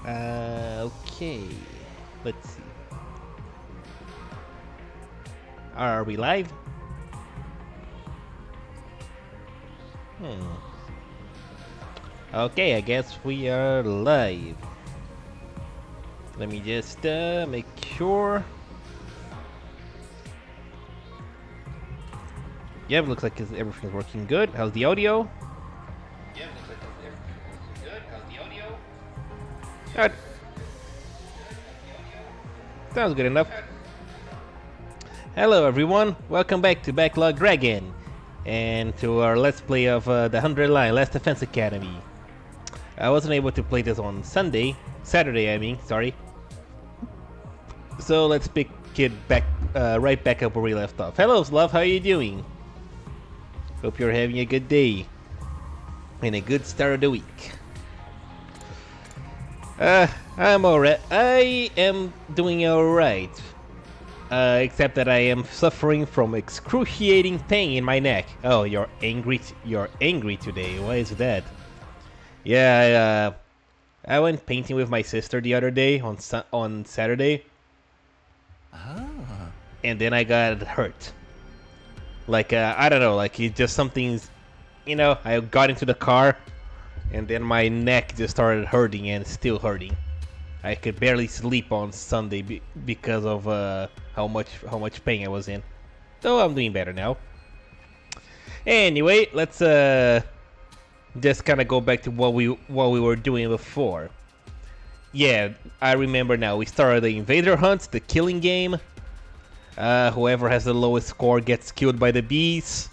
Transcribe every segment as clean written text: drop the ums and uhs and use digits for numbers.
Okay. Let's see. Are we live? Okay, I guess we are live. Let me just make sure. Yep, looks like everything's working good. How's the audio? Yep, looks like everything's working good. How's the audio? Good. Sounds good enough. Hello everyone, welcome back to Backlog Dragon and to our let's play of the 100 line Last Defense Academy. I wasn't able to play this on Saturday I mean, sorry. So let's pick it back, right back up where we left off. Hello Slav, how are you doing? Hope you're having a good day and a good start of the week. I'm alright. I am doing alright. Except that I am suffering from excruciating pain in my neck. Oh, you're angry. You're angry today. Why is that? Yeah, I went painting with my sister the other day on Saturday. Ah. And then I got hurt. Like I don't know. Like it just something's, you know. I got into the car, and then my neck just started hurting and still hurting. I could barely sleep on Sunday because of how much pain I was in. Though I'm doing better now. Anyway, let's just kind of go back to what we were doing before. Yeah, I remember now. We started the invader hunt, the killing game. Whoever has the lowest score gets killed by the bees.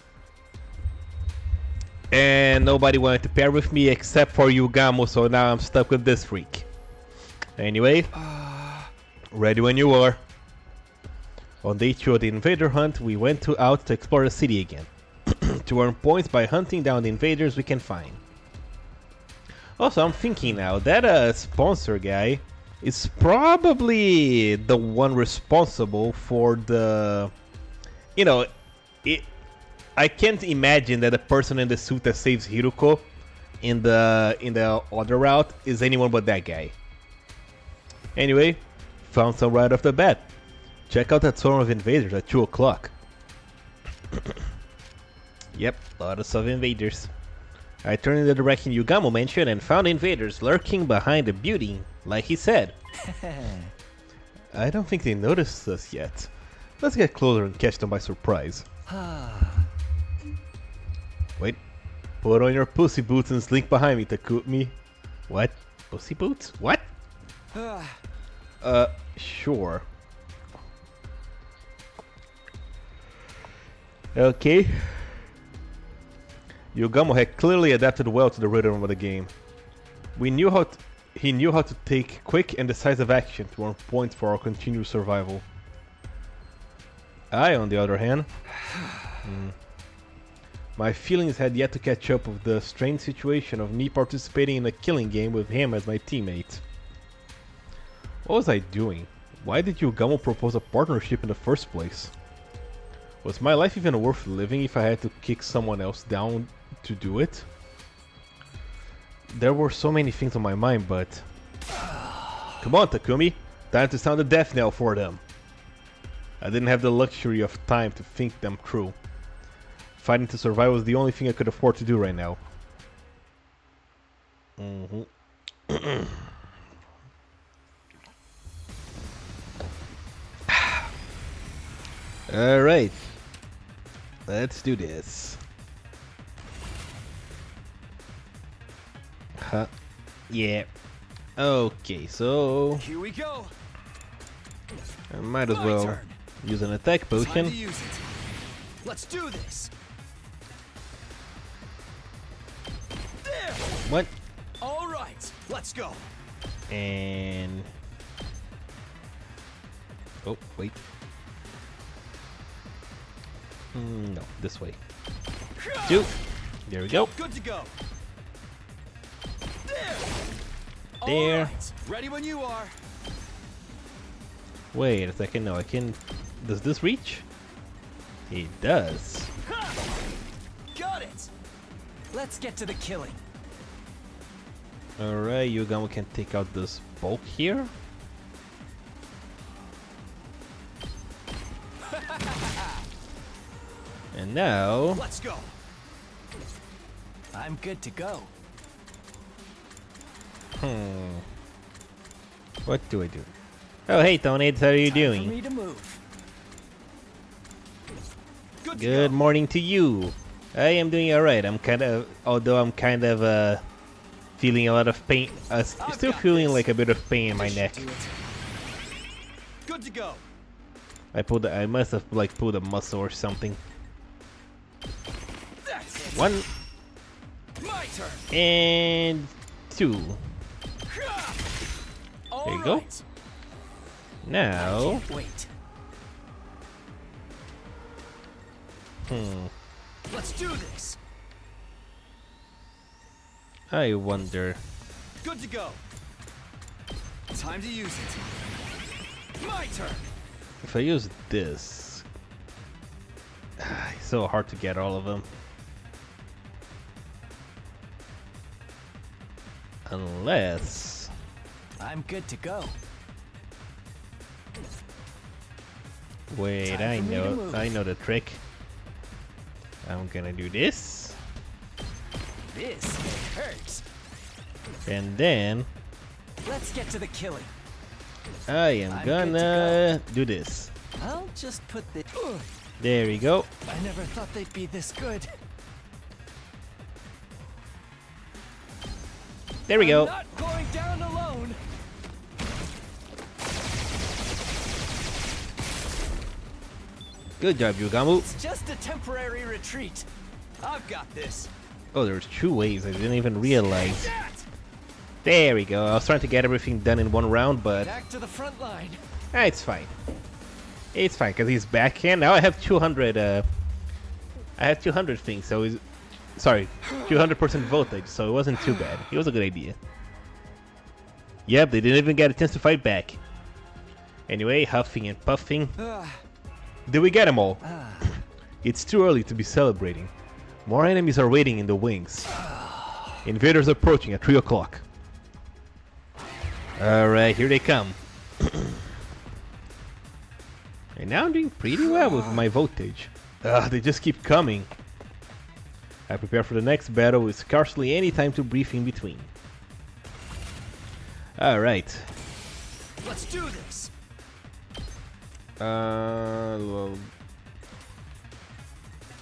And nobody wanted to pair with me except for Yugamu, so now I'm stuck with this freak. Anyway, ready when you are. On day 2 of the invader hunt, we went out to explore the city again. To earn points by hunting down the invaders we can find. Also, I'm thinking now, that sponsor guy is probably the one responsible for the... You know, I can't imagine that the person in the suit that saves Hiruko in the other route is anyone but that guy. Anyway, found some right off the bat. Check out that swarm of invaders at 2 o'clock. Yep, lots of invaders. I turned in the direction Yugamu mentioned and found invaders lurking behind the building, like he said. I don't think they noticed us yet. Let's get closer and catch them by surprise. Wait, put on your pussy boots and slink behind me, Takumi. What? Pussy boots? What? Sure. Okay. Yugamu had clearly adapted well to the rhythm of the game. He knew how to take quick and decisive action to earn points for our continued survival. I, on the other hand, my feelings had yet to catch up with the strange situation of me participating in a killing game with him as my teammate. What was I doing? Why did Yugamu propose a partnership in the first place? Was my life even worth living if I had to kick someone else down to do it? There were so many things on my mind, but... Come on, Takumi! Time to sound the death knell for them! I didn't have the luxury of time to think them through. Fighting to survive was the only thing I could afford to do right now. Alright, let's do this. Yeah. Okay, so Here we go. I might as well use an attack potion. Time to use it. Let's do this. There. What? All right, let's go. And oh wait. No, this way. 2. There we go. Good to go. There. There. All right. Ready when you are. Wait a second. No, I can. Does this reach? It does. Got it. Let's get to the killing. Alright, Yugamu can take out this bulk here. And now... Let's go. I'm good to go. What do I do? Oh, hey, Tonades, how are you Time doing? for me to move. Good to Good go. morning to you. I am doing alright. Although I'm kind of feeling a lot of pain. Still got feeling this. like a bit of pain in my This neck. should do it. Good to go. I must have like pulled a muscle or something. That's it. 1 My turn. and 2. All There you go. right. Now, Can't wait. Let's do this. I wonder. Good to go. Time to use it. My turn. If I use this, it's so hard to get all of them. Unless... I'm good to go. Wait, Time for me to move. I know the trick. I'm gonna do this, This hurts. and then Let's get to the killing. I am I'm good gonna do this. I'll just put the. There we go. I never thought they'd be this good. There we go. I'm not going down alone. Good job, Yugamu. It's just a temporary retreat. I've got this. Oh, there's 2 ways. I didn't even realize. That! There we go. I was trying to get everything done in 1 round, but Back to the front line. it's fine. It's fine because he's backhand. Now I have 200. I have 200 things. So he's sorry, 200% voltage. So it wasn't too bad. It was a good idea. Yep, they didn't even get a chance to fight back. Anyway, huffing and puffing. Did we get them all? It's too early to be celebrating. More enemies are waiting in the wings. Invaders approaching at 3 o'clock. Alright, here they come. And now I'm doing pretty well with my voltage. They just keep coming. I prepare for the next battle with scarcely any time to breathe in between. Alright. Let's do this. Well,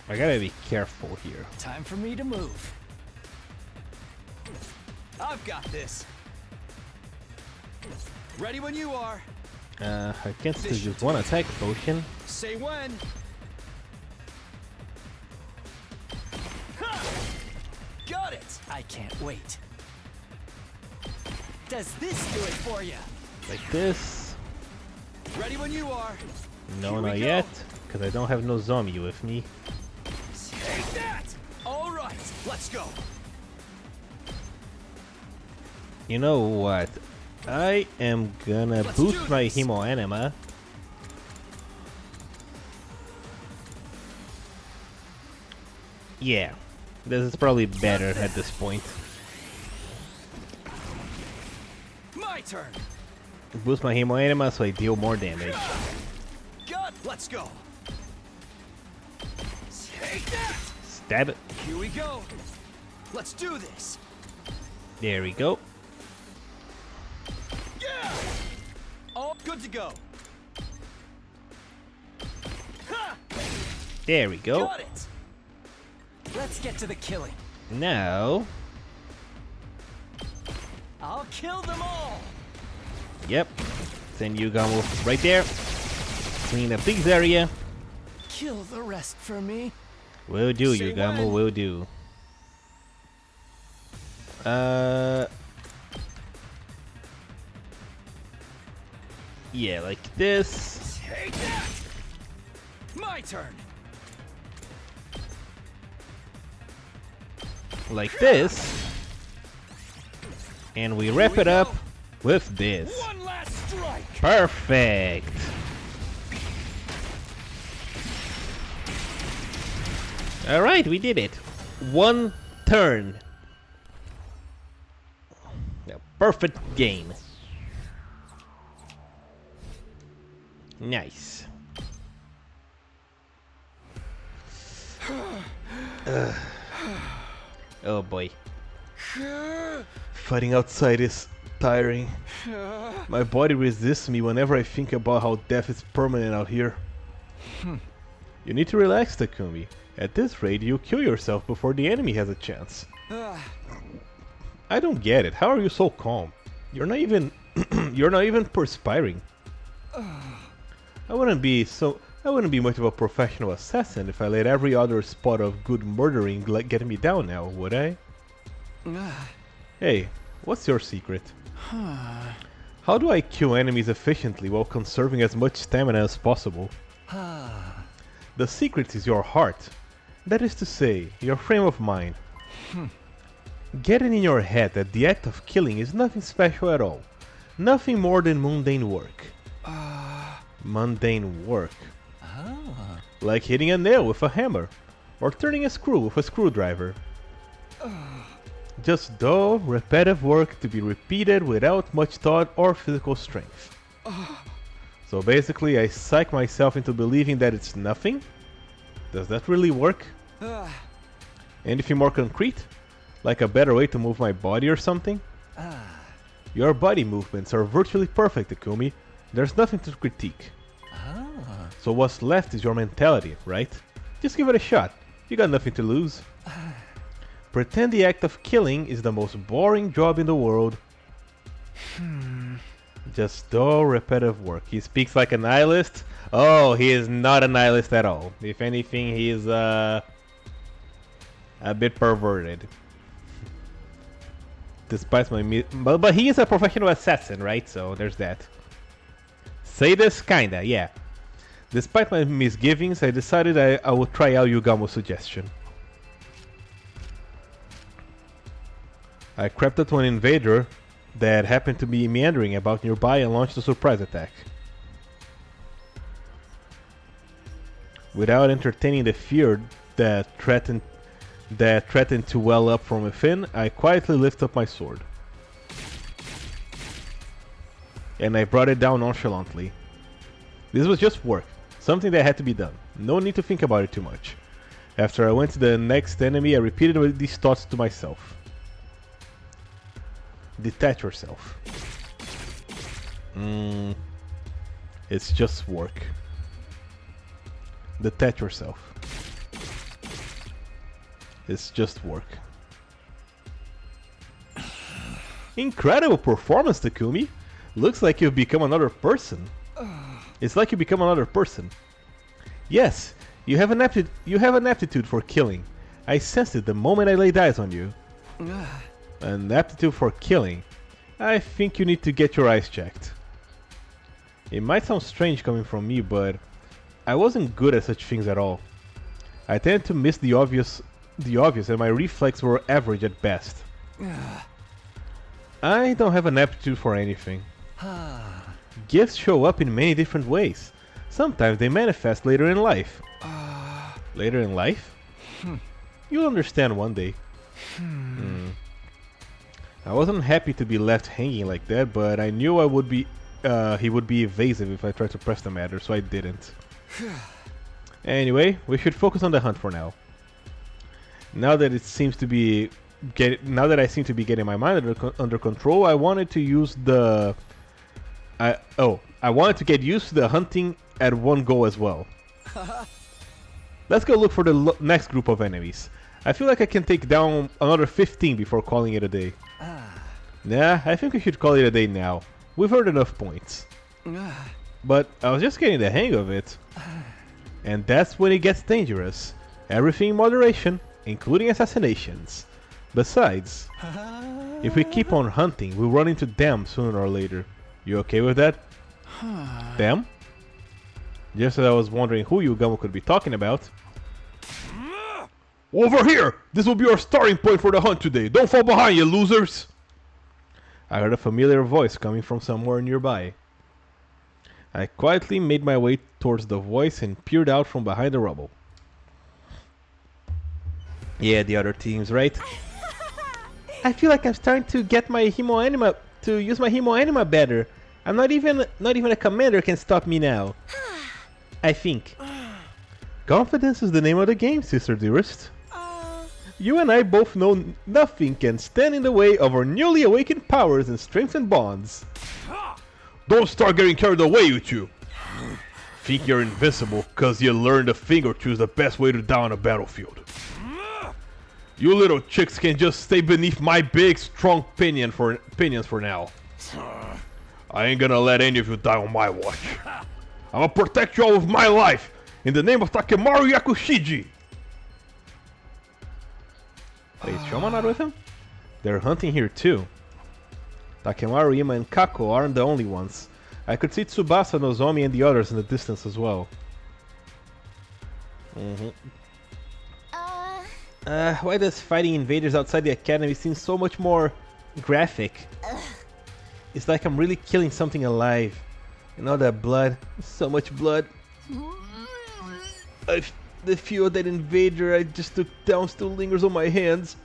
I gotta be careful here. Time for me to move. I've got this. Ready when you are. I can still use 1 attack potion. Say when. Ha! Got it. I can't wait. Does this do it for you? Like this. Ready when you are. No, Here we not go. yet. Because I don't have no zombie with me. Take that. All right. Let's go. You know what? I am gonna Let's do boost my this. Hemo Anima. Yeah, this is probably better at this point. My turn. Boost my Hemo Anima so I deal more damage. Got. Let's go. Take that. Stab it. Here we go. Let's do this. There we go. Yeah. All good to go. Ha! There we go. Got it. Let's get to the killing. Now, I'll kill them all. yep. Send Yugamu right there. Clean up this area. Kill the rest for me. Will do, Say Yugamu, when. will do. Yeah, like this. Take that. My turn. Like this. And we wrap we it up go. with this. One last strike. Perfect. Alright, we did it. 1 turn. A perfect game. Nice. Oh boy. Fighting outside is tiring. My body resists me whenever I think about how death is permanent out here. You need to relax, Takumi. At this rate, you'll kill yourself before the enemy has a chance. I don't get it. How are you so calm? You're not even you're not even perspiring. I wouldn't be much of a professional assassin if I let every other spot of good murdering get me down now, would I? Hey, what's your secret? How do I kill enemies efficiently while conserving as much stamina as possible? The secret is your heart. That is to say, your frame of mind. Get it in your head that the act of killing is nothing special at all. Nothing more than mundane work. Mundane work. Like hitting a nail with a hammer, or turning a screw with a screwdriver. Just dull, repetitive work to be repeated without much thought or physical strength. So basically I psych myself into believing that it's nothing? Does that really work? Anything more concrete? Like a better way to move my body or something? Your body movements are virtually perfect, Takumi. There's nothing to critique. So what's left is your mentality, right? Just give it a shot. You got nothing to lose. Pretend the act of killing is the most boring job in the world. Just dull, repetitive work. He speaks like a nihilist. Oh, he is not a nihilist at all. If anything, he is a bit perverted. Despite my but he is a professional assassin, right? So there's that. Sadist, kinda, yeah. Despite my misgivings, I decided I would try out Yugamu's suggestion. I crept up to an invader that happened to be meandering about nearby and launched a surprise attack. Without entertaining the fear that threatened to well up from within, I quietly lifted up my sword. And I brought it down nonchalantly. This was just work, something that had to be done. No need to think about it too much. After I went to the next enemy, I repeated these thoughts to myself. Detach yourself. It's just work. Detach yourself. It's just work. Incredible performance, Takumi! Looks like you've become another person. It's like you become another person. Yes, you have an aptitude for killing. I sensed it the moment I laid eyes on you. An aptitude for killing. I think you need to get your eyes checked. It might sound strange coming from me, but I wasn't good at such things at all. I tended to miss the obvious and my reflexes were average at best. I don't have an aptitude for anything. Gifts show up in many different ways. Sometimes they manifest later in life. Later in life? You'll understand one day. I wasn't happy to be left hanging like that, but I knew he would be evasive if I tried to press the matter, so I didn't. Anyway, we should focus on the hunt for now. Now that I seem to be getting my mind under control, I wanted to use the I wanted to get used to the hunting at one go as well. Let's go look for the next group of enemies. I feel like I can take down another 15 before calling it a day. Nah, I think we should call it a day now. We've earned enough points. But I was just getting the hang of it. And that's when it gets dangerous. Everything in moderation, including assassinations. Besides, if we keep on hunting, we'll run into them sooner or later. You okay with that? Them? Just as I was wondering who Yugamu could be talking about. Over here! This will be our starting point for the hunt today. Don't fall behind, you losers! I heard a familiar voice coming from somewhere nearby. I quietly made my way towards the voice and peered out from behind the rubble. Yeah, the other teams, right? I feel like I'm starting to get my Hemo to use my Hemo better. I'm not even a commander can stop me now. I think. Confidence is the name of the game, sister dearest. You and I both know nothing can stand in the way of our newly awakened powers and strengthened bonds. Don't start getting carried away, you two. Think you're invincible cause you learned a thing or two is the best way to die on a battlefield. You little chicks can just stay beneath my big, strong opinions for now. I ain't gonna let any of you die on my watch. I'ma protect you all with my life, in the name of Takemaru Yakushiji! Wait, is Shoma not with him? They're hunting here too. Takemaru, Ima, and Kako aren't the only ones. I could see Tsubasa, Nozomi, and the others in the distance as well. Why does fighting invaders outside the academy seem so much more graphic? It's like I'm really killing something alive. And all that blood, so much blood. The few of that invader I just took down still lingers on my hands.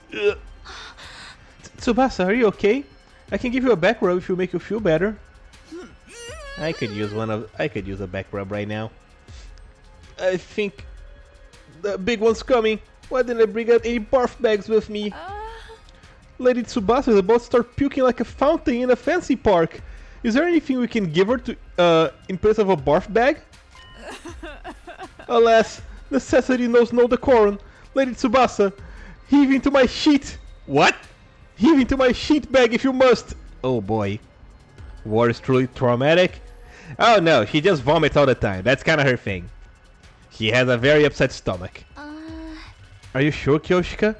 Tsubasa, are you okay? I can give you a back rub if you make you feel better. I could use a back rub right now. I think the big one's coming. Why didn't I bring out any barf bags with me? Lady Tsubasa is about to start puking like a fountain in a fancy park. Is there anything we can give her to in place of a barf bag? Alas, necessity knows no decorum. Lady Tsubasa, heave into my sheet. What? Heave into my sheet bag if you must. Oh boy. War is truly traumatic. Oh no, she just vomits all the time. That's kind of her thing. She has a very upset stomach. Are you sure, Kyoshika?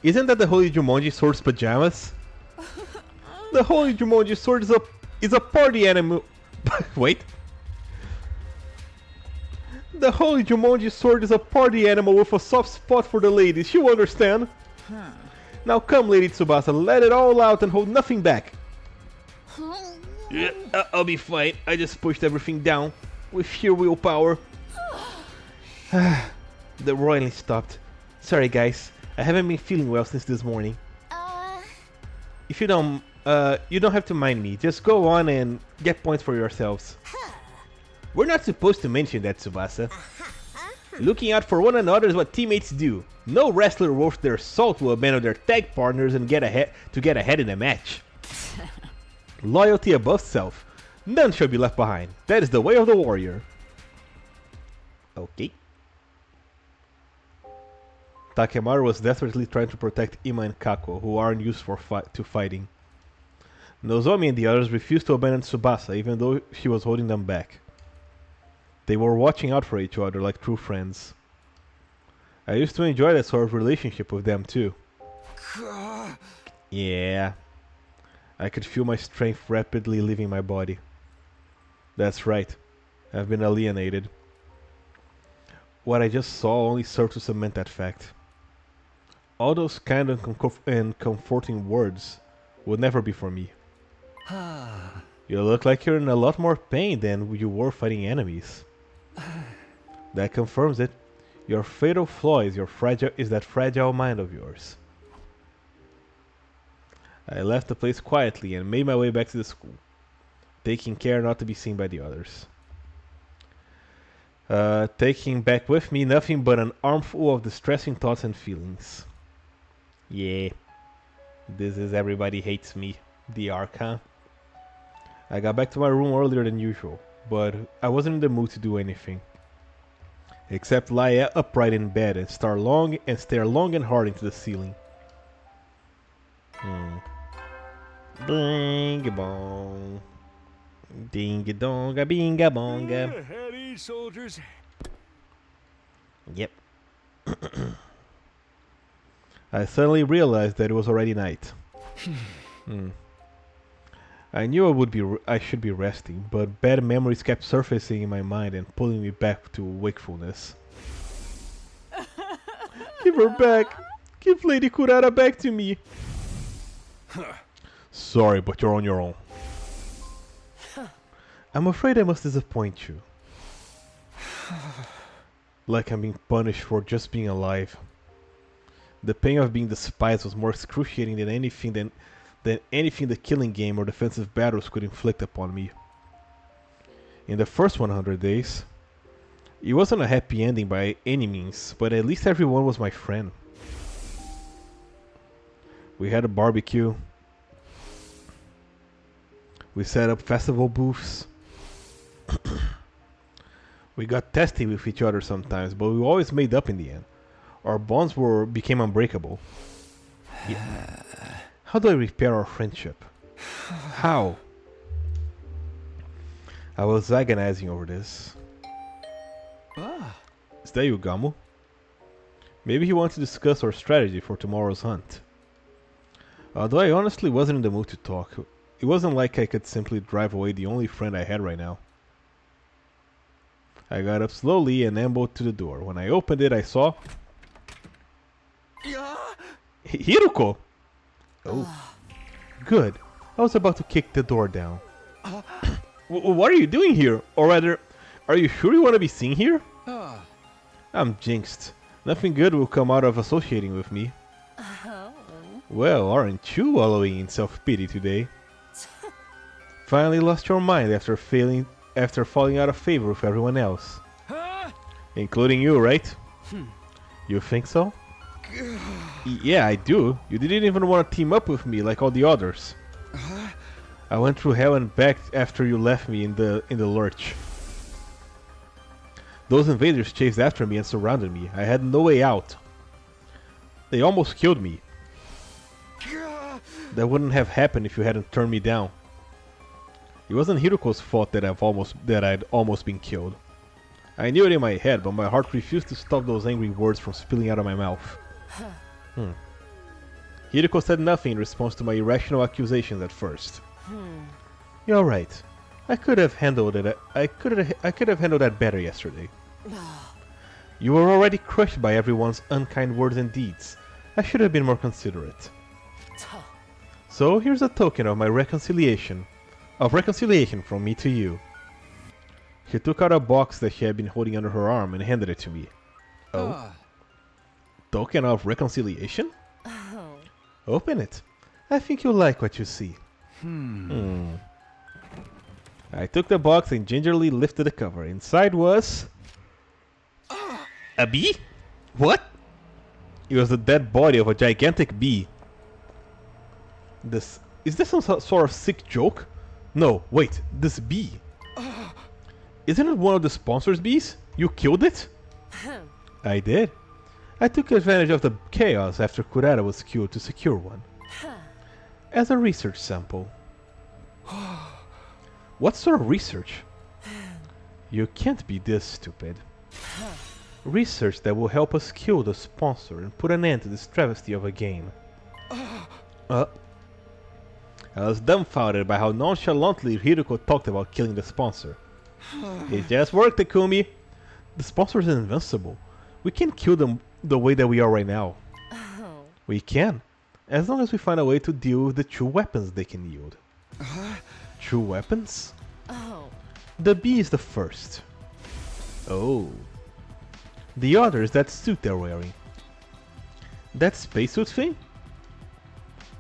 Isn't that the Holy Jumonji Sword's pajamas? The Holy Jumonji Sword is a party animal. Wait. The Holy Jumonji Sword is a party animal with a soft spot for the ladies. You understand? Now come, Lady Tsubasa, let it all out and hold nothing back. Yeah, I'll be fine. I just pushed everything down with sheer willpower. The roiling stopped. Sorry, guys. I haven't been feeling well since this morning. If you don't have to mind me. Just go on and get points for yourselves. We're not supposed to mention that, Tsubasa. Looking out for one another is what teammates do. No wrestler worth their salt will abandon their tag partners and get ahead in a match. Loyalty above self. None shall be left behind. That is the way of the warrior. Okay. Takemaru was desperately trying to protect Ima and Kako, who aren't used to fighting. Nozomi and the others refused to abandon Tsubasa, even though she was holding them back. They were watching out for each other like true friends. I used to enjoy that sort of relationship with them too. Yeah. I could feel my strength rapidly leaving my body. That's right. I've been alienated. What I just saw only served to cement that fact. All those kind and comforting words would never be for me. You look like you're in a lot more pain than you were fighting enemies. That confirms it. Your fatal flaw is that fragile mind of yours. I left the place quietly and made my way back to the school, taking care not to be seen by the others. Taking back with me nothing but an armful of distressing thoughts and feelings. Yeah, this is everybody hates me, the arc, huh? I got back to my room earlier than usual, but I wasn't in the mood to do anything. Except lie upright in bed and stare long and hard into the ceiling. Bing bong. Ding donga binga bonga. Heady soldiers. Yep. I suddenly realized that it was already night. I knew I should be resting, but bad memories kept surfacing in my mind and pulling me back to wakefulness. Give her back! Give Lady Kurara back to me! Sorry, but you're on your own. I'm afraid I must disappoint you. Like I'm being punished for just being alive. The pain of being despised was more excruciating than anything the killing game or defensive battles could inflict upon me. In the first 100 days, it wasn't a happy ending by any means, but at least everyone was my friend. We had a barbecue. We set up festival booths. We got testy with each other sometimes, but we always made up in the end. Our bonds became unbreakable. Yeah. How do I repair our friendship? How? I was agonizing over this. Is that Yugamu? Maybe he wants to discuss our strategy for tomorrow's hunt. Although I honestly wasn't in the mood to talk, it wasn't like I could simply drive away the only friend I had right now. I got up slowly and ambled to the door. When I opened it, I saw... HIRUKO! Oh. Good. I was about to kick the door down. What are you doing here? Or rather, are you sure you want to be seen here? I'm jinxed. Nothing good will come out of associating with me. Well, aren't you wallowing in self-pity today? Finally lost your mind after falling out of favor with everyone else. Including you, right? You think so? Yeah, I do. You didn't even want to team up with me like all the others. I went through hell and back after you left me in the lurch. Those invaders chased after me and surrounded me. I had no way out. They almost killed me. That wouldn't have happened if you hadn't turned me down. It wasn't Hiruko's fault that I'd almost been killed. I knew it in my head, but my heart refused to stop those angry words from spilling out of my mouth. Hiruko said nothing in response to my irrational accusations at first. You're right. I could have handled it. I could have handled that better yesterday. You were already crushed by everyone's unkind words and deeds. I should have been more considerate. So here's a token of my reconciliation. Of reconciliation from me to you. She took out a box that she had been holding under her arm and handed it to me. Oh? Token of reconciliation? Open it. I think you'll like what you see. I took the box and gingerly lifted the cover. Inside was... a bee? What? It was the dead body of a gigantic bee. Is this some sort of sick joke? No, wait, this bee. Isn't it one of the sponsor's bees? You killed it? I did. I took advantage of the chaos after Kurata was killed to secure one. As a research sample. What sort of research? You can't be this stupid. Research that will help us kill the sponsor and put an end to this travesty of a game. I was dumbfounded by how nonchalantly Hiruko talked about killing the sponsor. It just worked, Takumi. The sponsor is invincible. We can't kill them the way that we are right now. We can, as long as we find a way to deal with the true weapons they can yield. True weapons? The bee is the first. Oh. The other is that suit they're wearing. That spacesuit thing?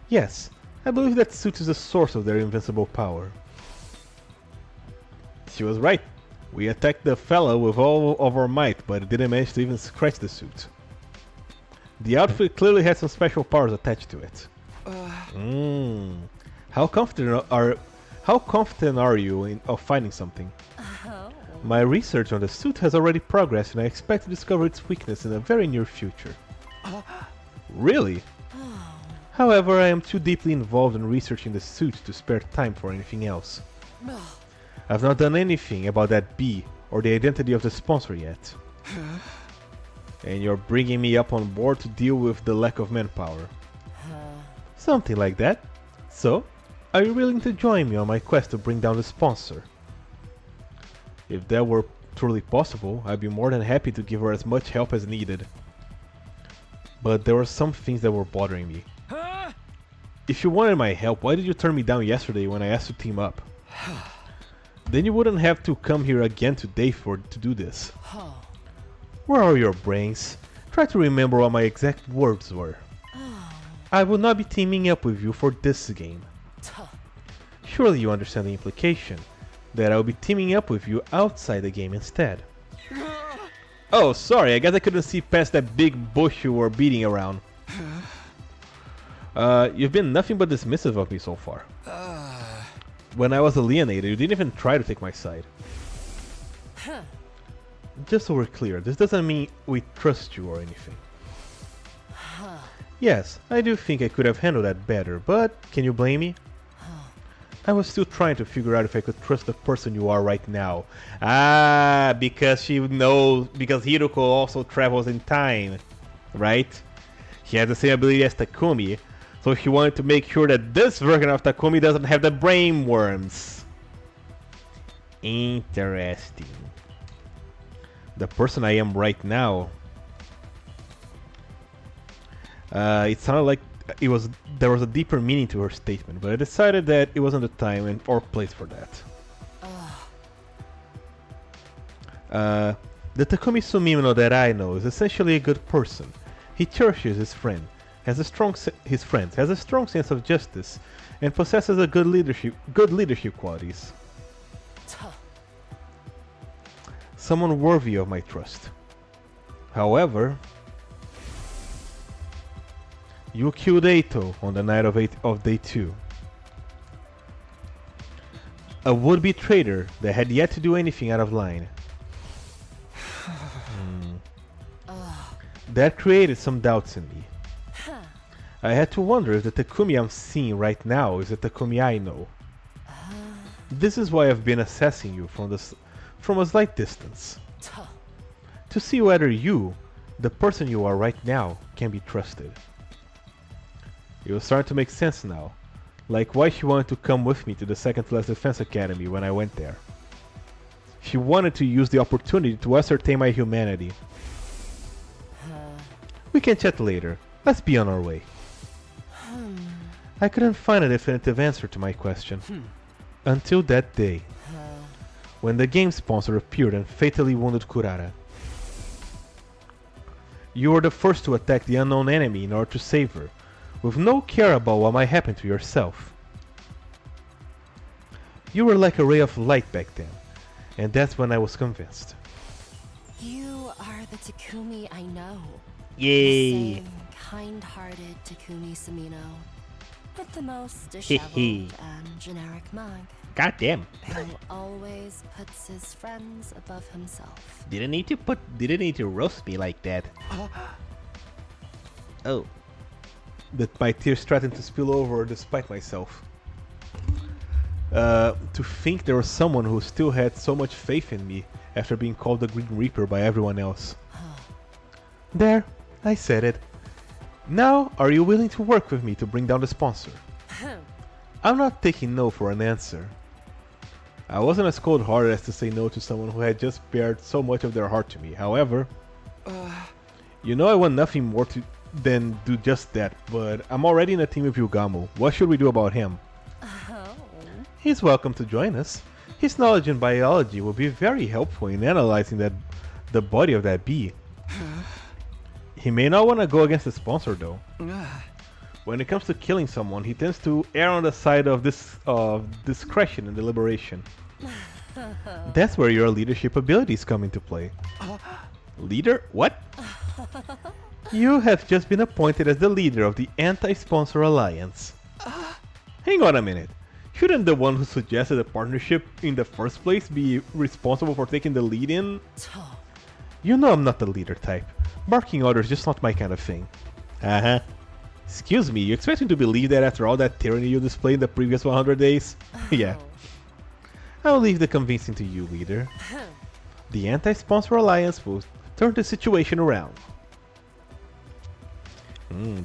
Yes, I believe that suit is the source of their invincible power. She was right. We attacked the fella with all of our might, but didn't manage to even scratch the suit. The outfit clearly had some special powers attached to it. How confident are you of finding something? My research on the suit has already progressed, and I expect to discover its weakness in the very near future. Really? However, I am too deeply involved in researching the suit to spare time for anything else. I've not done anything about that bee or the identity of the sponsor yet. And you're bringing me up on board to deal with the lack of manpower. Something like that. So, are you willing to join me on my quest to bring down the sponsor? If that were truly possible, I'd be more than happy to give her as much help as needed. But there were some things that were bothering me. If you wanted my help, why did you turn me down yesterday when I asked to team up? Then you wouldn't have to come here again today to do this. Where are your brains? Try to remember what my exact words were. I will not be teaming up with you for this game. Surely you understand the implication that I will be teaming up with you outside the game instead. Oh, sorry, I guess I couldn't see past that big bush you were beating around. You've been nothing but dismissive of me so far. When I was alienated, you didn't even try to take my side. Just so we're clear, this doesn't mean we trust you or anything. Yes, I do think I could have handled that better, but can you blame me? I was still trying to figure out if I could trust the person you are right now. Ah, because she knows, because Hiruko also travels in time, right? She has the same ability as Takumi, so she wanted to make sure that this version of Takumi doesn't have the brain worms. Interesting. The person I am right now. It sounded like there was a deeper meaning to her statement, but I decided that it wasn't the time or place for that. The Takumi Sumimono that I know is essentially a good person. He cherishes his friend, has a strong sense of justice, and possesses a good leadership qualities. Someone worthy of my trust. However, you killed Eito on the night of day 2. A would-be traitor that had yet to do anything out of line. That created some doubts in me. I had to wonder if the Takumi I'm seeing right now is the Takumi I know. This is why I've been assessing you from a slight distance. To see whether you, the person you are right now, can be trusted. It was starting to make sense now, like why she wanted to come with me to the second class defense academy when I went there. She wanted to use the opportunity to ascertain my humanity. We can chat later. Let's be on our way. I couldn't find a definitive answer to my question. Until that day, when the game sponsor appeared and fatally wounded Kurara. You were the first to attack the unknown enemy in order to save her, with no care about what might happen to yourself. You were like a ray of light back then, and that's when I was convinced. You are the Takumi I know. Yay! The same kind-hearted Takumi Sumino, with the most disheveled and generic mug. God damn. Who always puts his friends above himself. Didn't need to roast me like that. Oh. That my tears threatened to spill over despite myself. To think there was someone who still had so much faith in me after being called the Green Reaper by everyone else. There, I said it. Now, are you willing to work with me to bring down the sponsor? I'm not taking no for an answer. I wasn't as cold-hearted as to say no to someone who had just bared so much of their heart to me. However, you know I want nothing more than do just that, but I'm already in a team with Yugamu. What should we do about him? He's welcome to join us. His knowledge in biology will be very helpful in analyzing the body of that bee. He may not want to go against the sponsor though. When it comes to killing someone, he tends to err on the side of discretion and deliberation. That's where your leadership abilities come into play. Leader? What? You have just been appointed as the leader of the Anti-Sponsor Alliance. Hang on a minute. Shouldn't the one who suggested a partnership in the first place be responsible for taking the lead in? You know I'm not the leader type. Barking orders just not my kind of thing. Excuse me, you expect me to believe that after all that tyranny you displayed in the previous 100 days? Yeah. I'll leave the convincing to you, leader. The Anti-Sponsor Alliance will turn the situation around.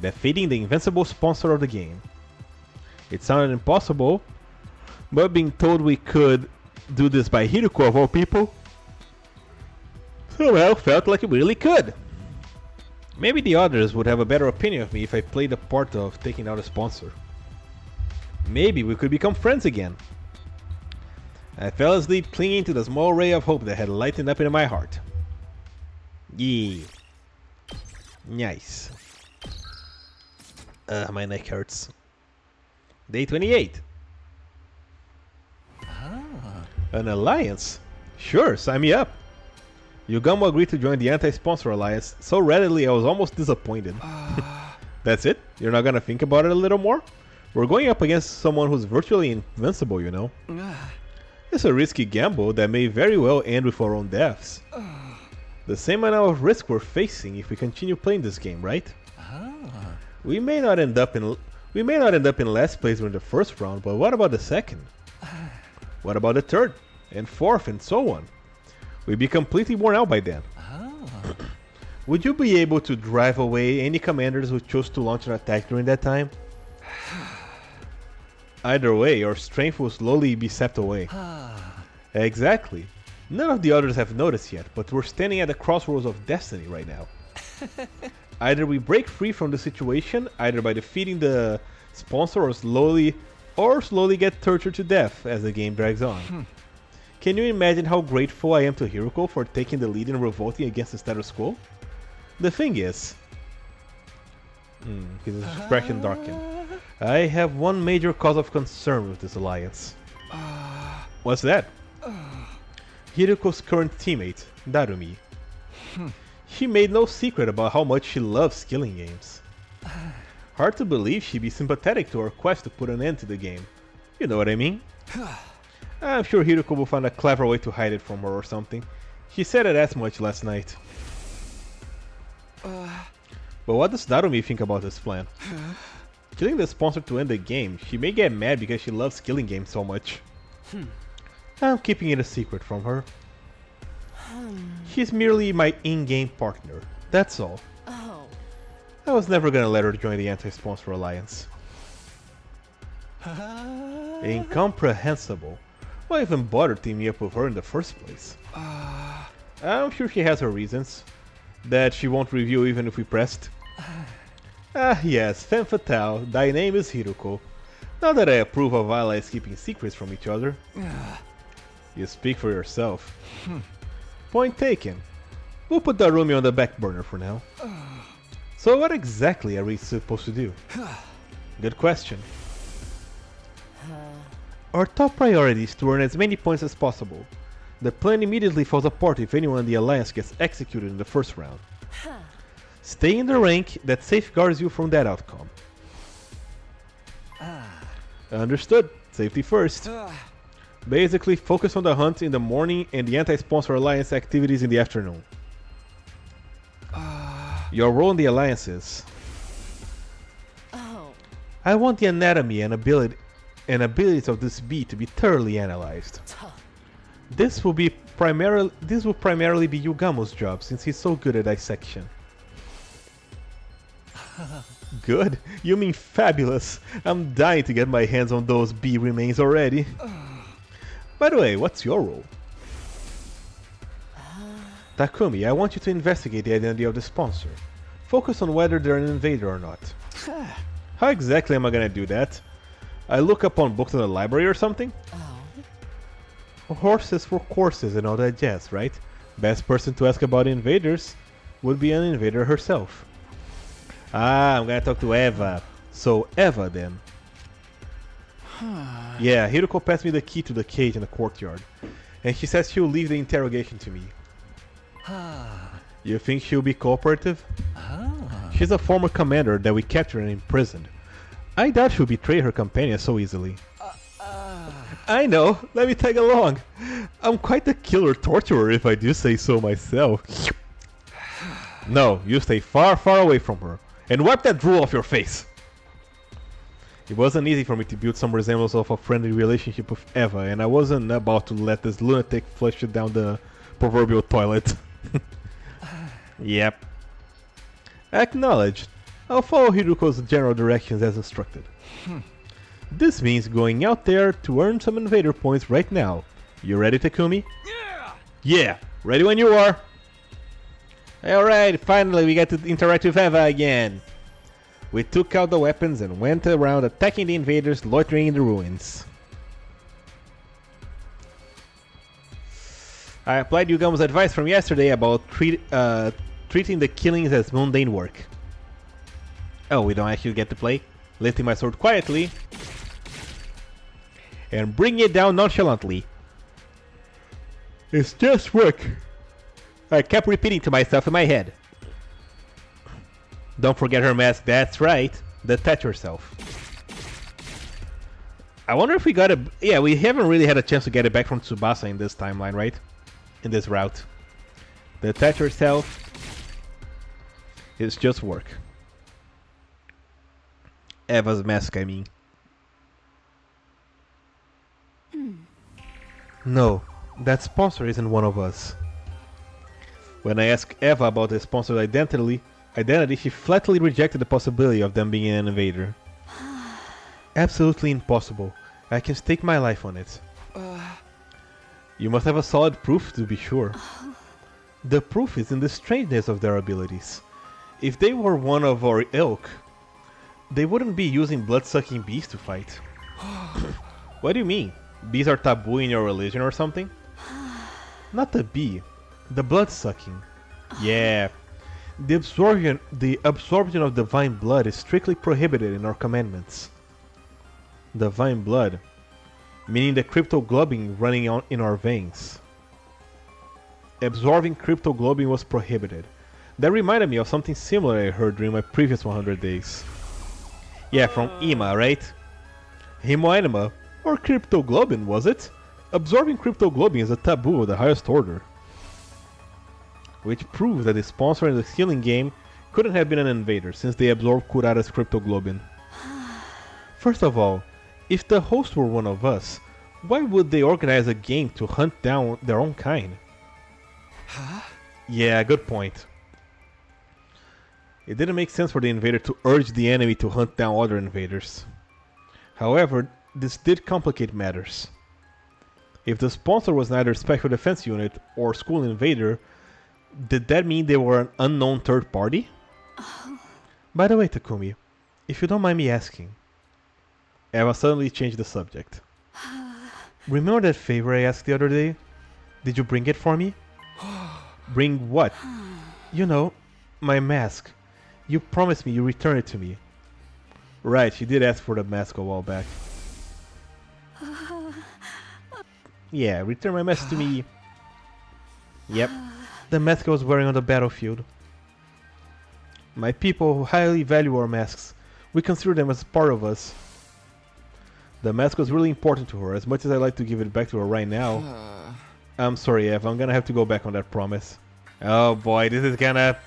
Defeating the invincible sponsor of the game. It sounded impossible, but being told we could do this by Hiruko of all people, somehow felt like we really could. Maybe the others would have a better opinion of me if I played the part of taking out a sponsor. Maybe we could become friends again. I fell asleep clinging to the small ray of hope that had lightened up in my heart. Yeah. Nice. My neck hurts. Day 28. An alliance? Sure, sign me up. Yugamu agreed to join the anti-sponsor alliance so readily I was almost disappointed. That's it? You're not gonna think about it a little more? We're going up against someone who's virtually invincible, you know? It's a risky gamble that may very well end with our own deaths. The same amount of risk we're facing if we continue playing this game, right? We may not end up in last place during the first round, but what about the second? What about the third and fourth and so on? We'd be completely worn out by then. Would you be able to drive away any commanders who chose to launch an attack during that time? Either way, your strength will slowly be sapped away. Exactly. None of the others have noticed yet, but we're standing at the crossroads of destiny right now. Either we break free from the situation, either by defeating the sponsor or slowly get tortured to death as the game drags on. Can you imagine how grateful I am to HIRUKO for taking the lead and revolting against the status quo? The thing is... his expression darkened. I have one major cause of concern with this alliance. What's that? HIRUKO's current teammate, Darumi. She made no secret about how much she loves killing games. Hard to believe she'd be sympathetic to our quest to put an end to the game. You know what I mean? I'm sure HIRUKO will find a clever way to hide it from her or something. She said it as much last night. But what does Darumi think about this plan? Killing the sponsor to end the game, she may get mad because she loves killing games so much. I'm keeping it a secret from her. She's merely my in-game partner, that's all. I was never gonna let her join the anti-sponsor alliance. Incomprehensible. Why even bother teaming up with her in the first place? I'm sure she has her reasons. That she won't reveal even if we pressed. Yes, femme fatale, thy name is HIRUKO. Not that I approve of allies keeping secrets from each other. You speak for yourself. Point taken. We'll put Darumi on the back burner for now. So what exactly are we supposed to do? Good question. Our top priority is to earn as many points as possible. The plan immediately falls apart if anyone in the alliance gets executed in the first round. Stay in the rank that safeguards you from that outcome. Understood. Safety first. Basically, focus on the hunt in the morning and the anti-sponsor alliance activities in the afternoon. Your role in the alliance is... I want the anatomy and abilities of this bee to be thoroughly analyzed. This will primarily be Yugamu's job since he's so good at dissection. Good? You mean fabulous. I'm dying to get my hands on those bee remains already. By the way, what's your role? Takumi, I want you to investigate the identity of the sponsor. Focus on whether they're an invader or not. How exactly am I gonna do that? I look up on books in the library or something? Horses for courses and all that jazz, right? Best person to ask about invaders would be an invader herself. I'm gonna talk to Eva. So Eva then. Yeah, HIRUKO passed me the key to the cage in the courtyard. And she says she'll leave the interrogation to me. You think she'll be cooperative? She's a former commander that we captured and imprisoned. I doubt she'll betray her companion so easily. I know, let me tag along. I'm quite the killer torturer if I do say so myself. No, you stay far, far away from her. And wipe that drool off your face. It wasn't easy for me to build some resemblance of a friendly relationship with Eva, and I wasn't about to let this lunatic flush it down the proverbial toilet. Yep. Acknowledged. I'll follow HIRUKO's general directions as instructed. This means going out there to earn some invader points right now. You ready, Takumi? Yeah! Yeah, ready when you are. Alright, finally we get to interact with Eva again. We took out the weapons and went around attacking the invaders loitering in the ruins. I applied Yugamu's advice from yesterday about treating the killings as mundane work. Oh, we don't actually get to play? Lifting my sword quietly and bringing it down nonchalantly. It's just work. I kept repeating to myself in my head. Don't forget her mask, that's right. Detach yourself. I wonder if we got a... Yeah, we haven't really had a chance to get it back from Tsubasa in this timeline, right? In this route. Detach yourself. It's just work. Eva's mask, I mean. No, that sponsor isn't one of us. When I asked Eva about the sponsor's identity, she flatly rejected the possibility of them being an invader. Absolutely impossible. I can stake my life on it. You must have a solid proof to be sure. The proof is in the strangeness of their abilities. If they were one of our ilk, they wouldn't be using blood-sucking bees to fight. What do you mean? Bees are taboo in your religion or something? Not the bee, the blood-sucking. Yeah. The absorption of divine blood is strictly prohibited in our commandments. Divine blood, meaning the cryptoglobin running on in our veins. Absorbing cryptoglobin was prohibited. That reminded me of something similar I heard during my previous 100 days. Yeah, from Ima, right? Hemoenema, or cryptoglobin, was it? Absorbing cryptoglobin is a taboo of the highest order. Which proves that the sponsor in the healing game couldn't have been an invader, since they absorbed Kurata's cryptoglobin. First of all, if the host were one of us, why would they organize a game to hunt down their own kind? Huh? Yeah, good point. It didn't make sense for the invader to urge the enemy to hunt down other invaders. However, this did complicate matters. If the sponsor was neither Special Defense Unit or School Invader, did that mean they were an unknown third party? By the way, Takumi, if you don't mind me asking, Eva suddenly changed the subject. Remember that favor I asked the other day? Did you bring it for me? Bring what? You know, my mask. You promised me you return it to me. Right, she did ask for the mask a while back. Yeah, return my mask to me. Yep, the mask I was wearing on the battlefield. My people highly value our masks. We consider them as part of us. The mask was really important to her, as much as I'd like to give it back to her right now. I'm sorry, Eva, I'm gonna have to go back on that promise. Oh boy, this is gonna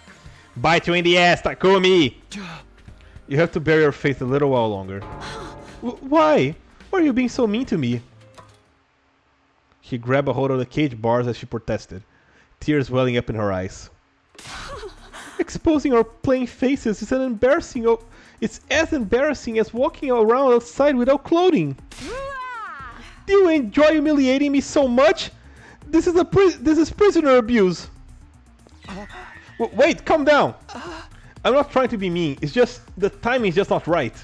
bite you in the ass, Takumi! You have to bury your face a little while longer. Why? Why are you being so mean to me? She grabbed a hold of the cage bars as she protested, tears welling up in her eyes. Exposing our plain faces is it's as embarrassing as walking around outside without clothing. Do you enjoy humiliating me so much? This is prisoner abuse. Wait, calm down. I'm not trying to be mean. It's just the timing is just not right.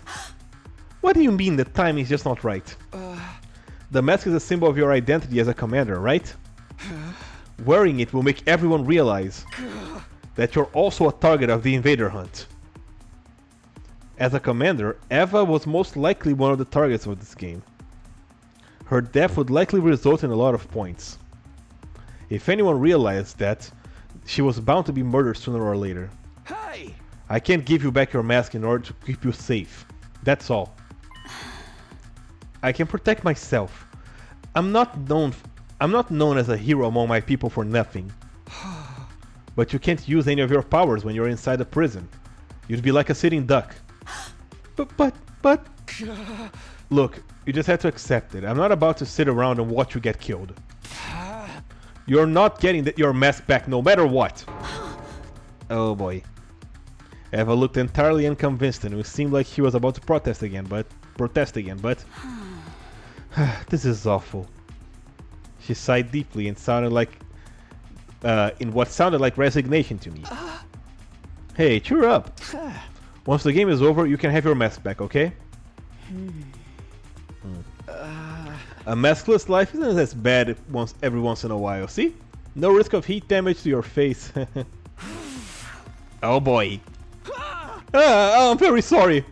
What do you mean the timing is just not right? The mask is a symbol of your identity as a commander, right? Wearing it will make everyone realize that you're also a target of the invader hunt. As a commander, Eva was most likely one of the targets of this game. Her death would likely result in a lot of points. If anyone realized that, she was bound to be murdered sooner or later. Hey! I can't give you back your mask in order to keep you safe. That's all. I can protect myself. I'm not known as a hero among my people for nothing. But you can't use any of your powers when you're inside a prison. You'd be like a sitting duck. But... Look, you just have to accept it. I'm not about to sit around and watch you get killed. You're not getting your mask back no matter what. Oh boy. Eva looked entirely unconvinced and it seemed like she was about to protest again, but... This is awful. She sighed deeply and sounded like... in what sounded like resignation to me. Hey, cheer up. Once the game is over, you can have your mask back, okay? A maskless life isn't as bad every once in a while, see? No risk of heat damage to your face. Oh boy. I'm very sorry.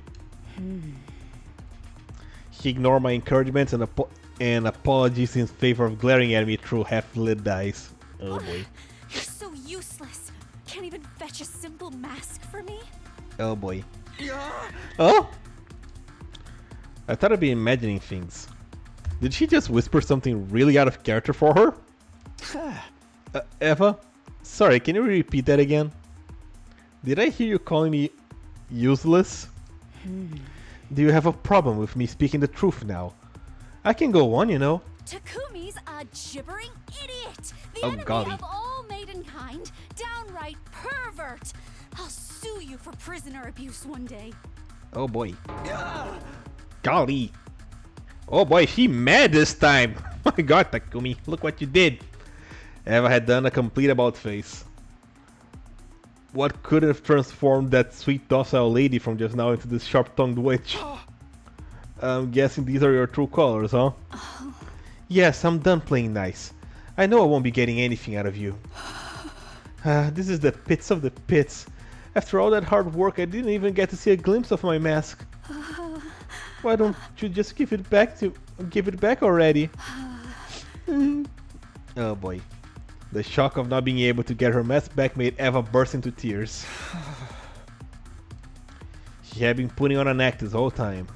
He ignored my encouragement and apologies in favor of glaring at me through half-lit eyes. Oh boy. You're so useless. Can't even fetch a simple mask for me? Oh boy. Oh? I thought I'd be imagining things. Did she just whisper something really out of character for her? Eva? Sorry, can you repeat that again? Did I hear you calling me useless? Do you have a problem with me speaking the truth now? I can go on, you know. Takumi's a gibbering idiot! The Oh, enemy golly. of all maidenkind! Downright pervert! I'll sue you for prisoner abuse one day. Oh boy. Golly. Oh boy, she mad this time. My god, Takumi, look what you did. Eva had done a complete about face. What could have transformed that sweet docile lady from just now into this sharp-tongued witch? I'm guessing these are your true colors, huh? Yes, I'm done playing nice. I know I won't be getting anything out of you. This is the pits of the pits. After all that hard work, I didn't even get to see a glimpse of my mask. Why don't you just give it back already? Oh boy. The shock of not being able to get her mask back made Eva burst into tears. She had been putting on an act this whole time.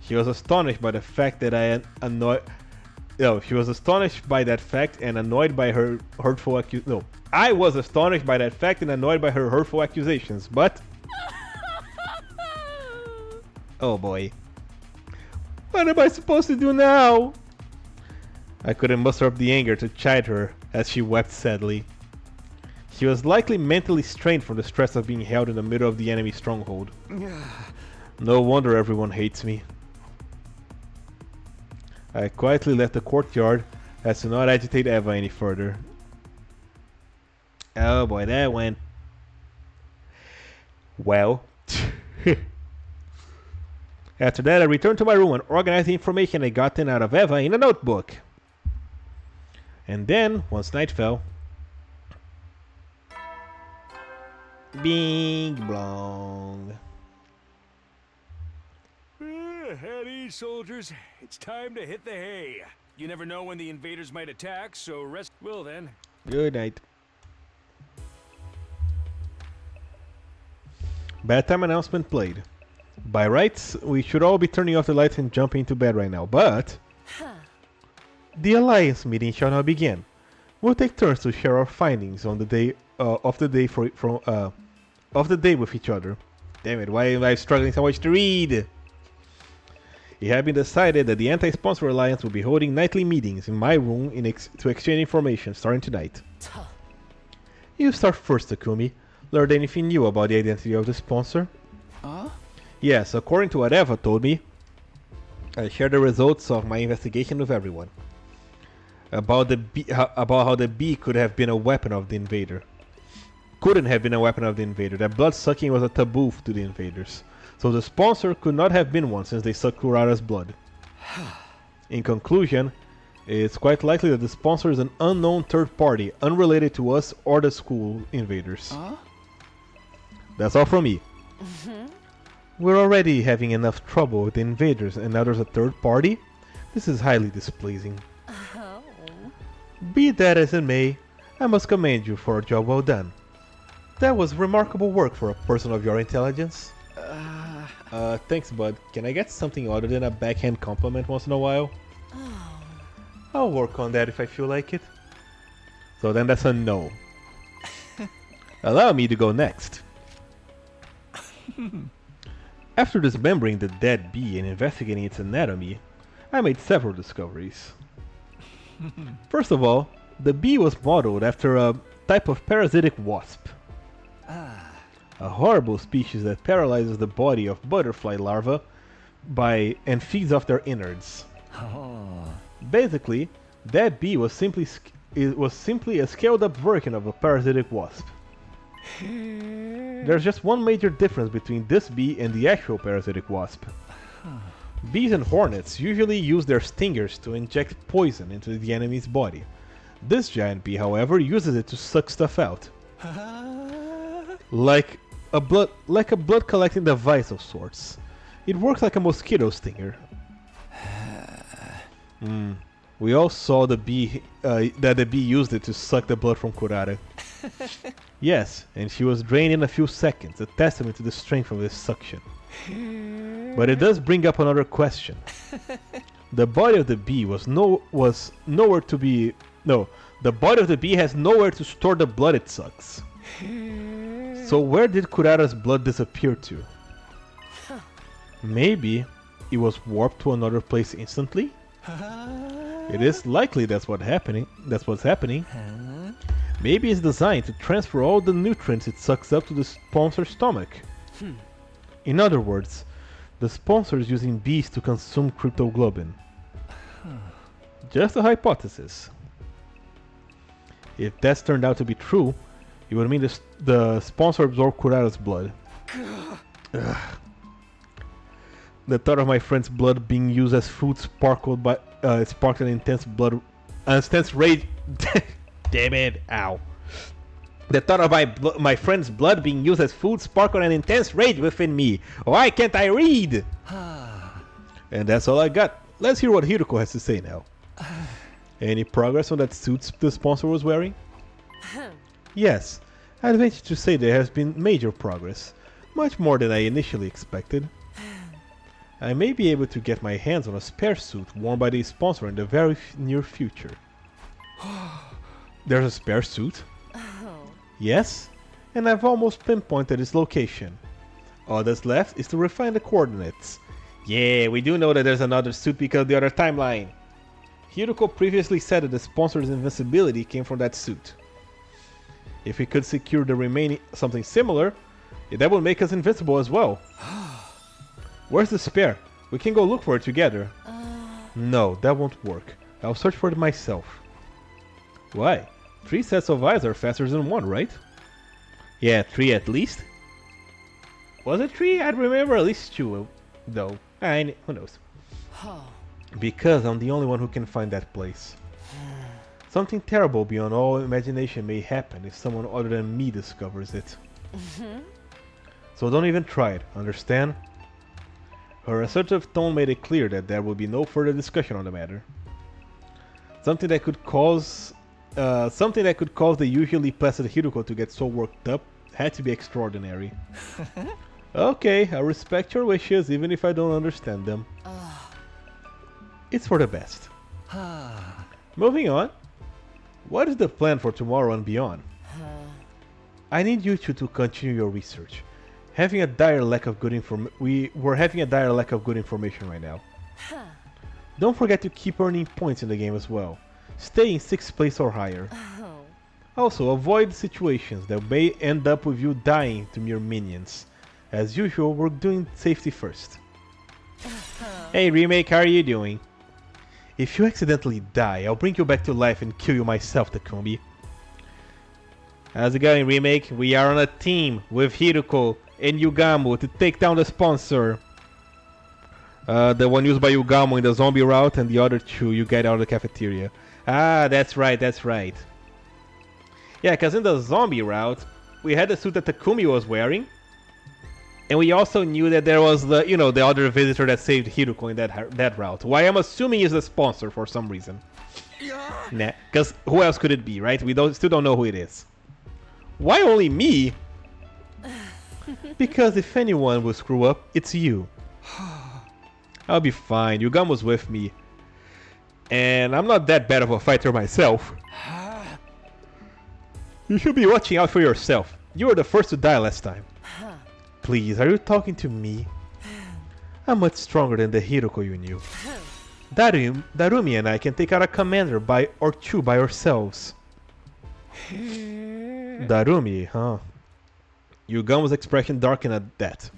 She was astonished by the fact that I had she was astonished by that fact and annoyed by her hurtful I was astonished by that fact and annoyed by her hurtful accusations, but... Oh boy. What am I supposed to do now? I couldn't muster up the anger to chide her as she wept sadly. She was likely mentally strained from the stress of being held in the middle of the enemy stronghold. No wonder everyone hates me. I quietly left the courtyard as to not agitate Eva any further. Oh boy, that went well. After that, I returned to my room and organized the information I gotten out of Eva in a notebook. And then, once night fell, bing blong. At ease, soldiers. It's time to hit the hay. You never know when the invaders might attack, so rest. Well then. Good night. Bedtime announcement played. By rights, we should all be turning off the lights and jumping into bed right now, but... The Alliance meeting shall now begin. We'll take turns to share our findings on the day of the day with each other. Damn it, why am I struggling so much to read? It had been decided that the Anti-Sponsor Alliance will be holding nightly meetings in my room to exchange information starting tonight. You start first, Takumi. Learned anything new about the identity of the sponsor? Yes, according to what Eva told me, I shared the results of my investigation with everyone. About how the bee could have been a weapon of the invader. Couldn't have been a weapon of the invader. That blood sucking was a taboo to the invaders. So the sponsor could not have been one since they sucked Kurara's blood. In conclusion, it's quite likely that the sponsor is an unknown third party, unrelated to us or the school invaders. That's all from me. We're already having enough trouble with the invaders, and now there's a third party? This is highly displeasing. Be that as it may, I must commend you for a job well done. That was remarkable work for a person of your intelligence. Thanks, bud. Can I get something other than a backhand compliment once in a while? I'll work on that if I feel like it. So then that's a no. Allow me to go next. After dismembering the dead bee and investigating its anatomy, I made several discoveries. First of all, the bee was modeled after a type of parasitic wasp. A horrible species that paralyzes the body of butterfly larvae and feeds off their innards. Basically, that bee was simply a scaled-up version of a parasitic wasp. There's just one major difference between this bee and the actual parasitic wasp. Bees and hornets usually use their stingers to inject poison into the enemy's body. This giant bee, however, uses it to suck stuff out. like a blood collecting device of sorts. It works like a mosquito stinger. We all saw the bee that the bee used it to suck the blood from Kurara. Yes, and she was drained in a few seconds, a testament to the strength of this suction. But it does bring up another question. The body of the bee nowhere to be. No, the body of the bee has nowhere to store the blood it sucks. So where did Kurara's blood disappear to? Maybe it was warped to another place instantly? It is likely that's what's happening. Maybe it's designed to transfer all the nutrients it sucks up to the sponsor's stomach. In other words, the sponsor is using bees to consume cryptoglobin. Just a hypothesis. If that's turned out to be true, it would mean the sponsor absorbed Kurara's blood. Ugh. The thought of my friend's blood being used as food sparked an intense rage. Damn it! Ow. The thought of my friend's blood being used as food sparkled an intense rage within me. Why can't I read? And that's all I got. Let's hear what HIRUKO has to say now. Any progress on that suit the sponsor was wearing? Yes, I'd venture to say there has been major progress. Much more than I initially expected. I may be able to get my hands on a spare suit worn by the sponsor in the very near future. There's a spare suit? Yes, and I've almost pinpointed its location. All that's left is to refine the coordinates. Yeah, we do know that there's another suit because of the other timeline. HIRUKO previously said that the sponsor's invincibility came from that suit. If we could secure the remaining something similar, that would make us invincible as well. Where's the spare? We can go look for it together. No, that won't work. I'll search for it myself. Why? 3 sets of eyes are faster than 1, right? Yeah, 3 at least. Was it 3? I'd remember at least 2, though. Who knows? Because I'm the only one who can find that place. Something terrible beyond all imagination may happen if someone other than me discovers it. So don't even try it, understand? Her assertive tone made it clear that there would be no further discussion on the matter. Something that could cause the usually placid HIRUKO to get so worked up had to be extraordinary. Okay, I respect your wishes even if I don't understand them. It's for the best. Moving on. What is the plan for tomorrow and beyond? I need you two to continue your research. We're having a dire lack of good information right now. Don't forget to keep earning points in the game as well. Stay in 6th place or higher. Also, avoid situations that may end up with you dying to mere minions. As usual, we're doing safety first. Hey Remake, how are you doing? If you accidentally die, I'll bring you back to life and kill you myself, Takumi. How's it going, Remake? We are on a team with HIRUKO and Yugamu to take down the sponsor. The one used by Yugamu in the zombie route and the other 2 you get out of the cafeteria. Ah, that's right. Yeah, because in the zombie route, we had the suit that Takumi was wearing. And we also knew that there was the other visitor that saved HIRUKO in that route. Why I'm assuming is the sponsor for some reason. Nah, because who else could it be, right? We still don't know who it is. Why only me? Because if anyone will screw up, it's you. I'll be fine. Yugamu's with me. And I'm not that bad of a fighter myself. You should be watching out for yourself. You were the first to die last time. Please, are you talking to me? I'm much stronger than the HIRUKO you knew. Darumi and I can take out a commander or 2 by ourselves. Darumi, huh? Yugamu's expression darkened at that.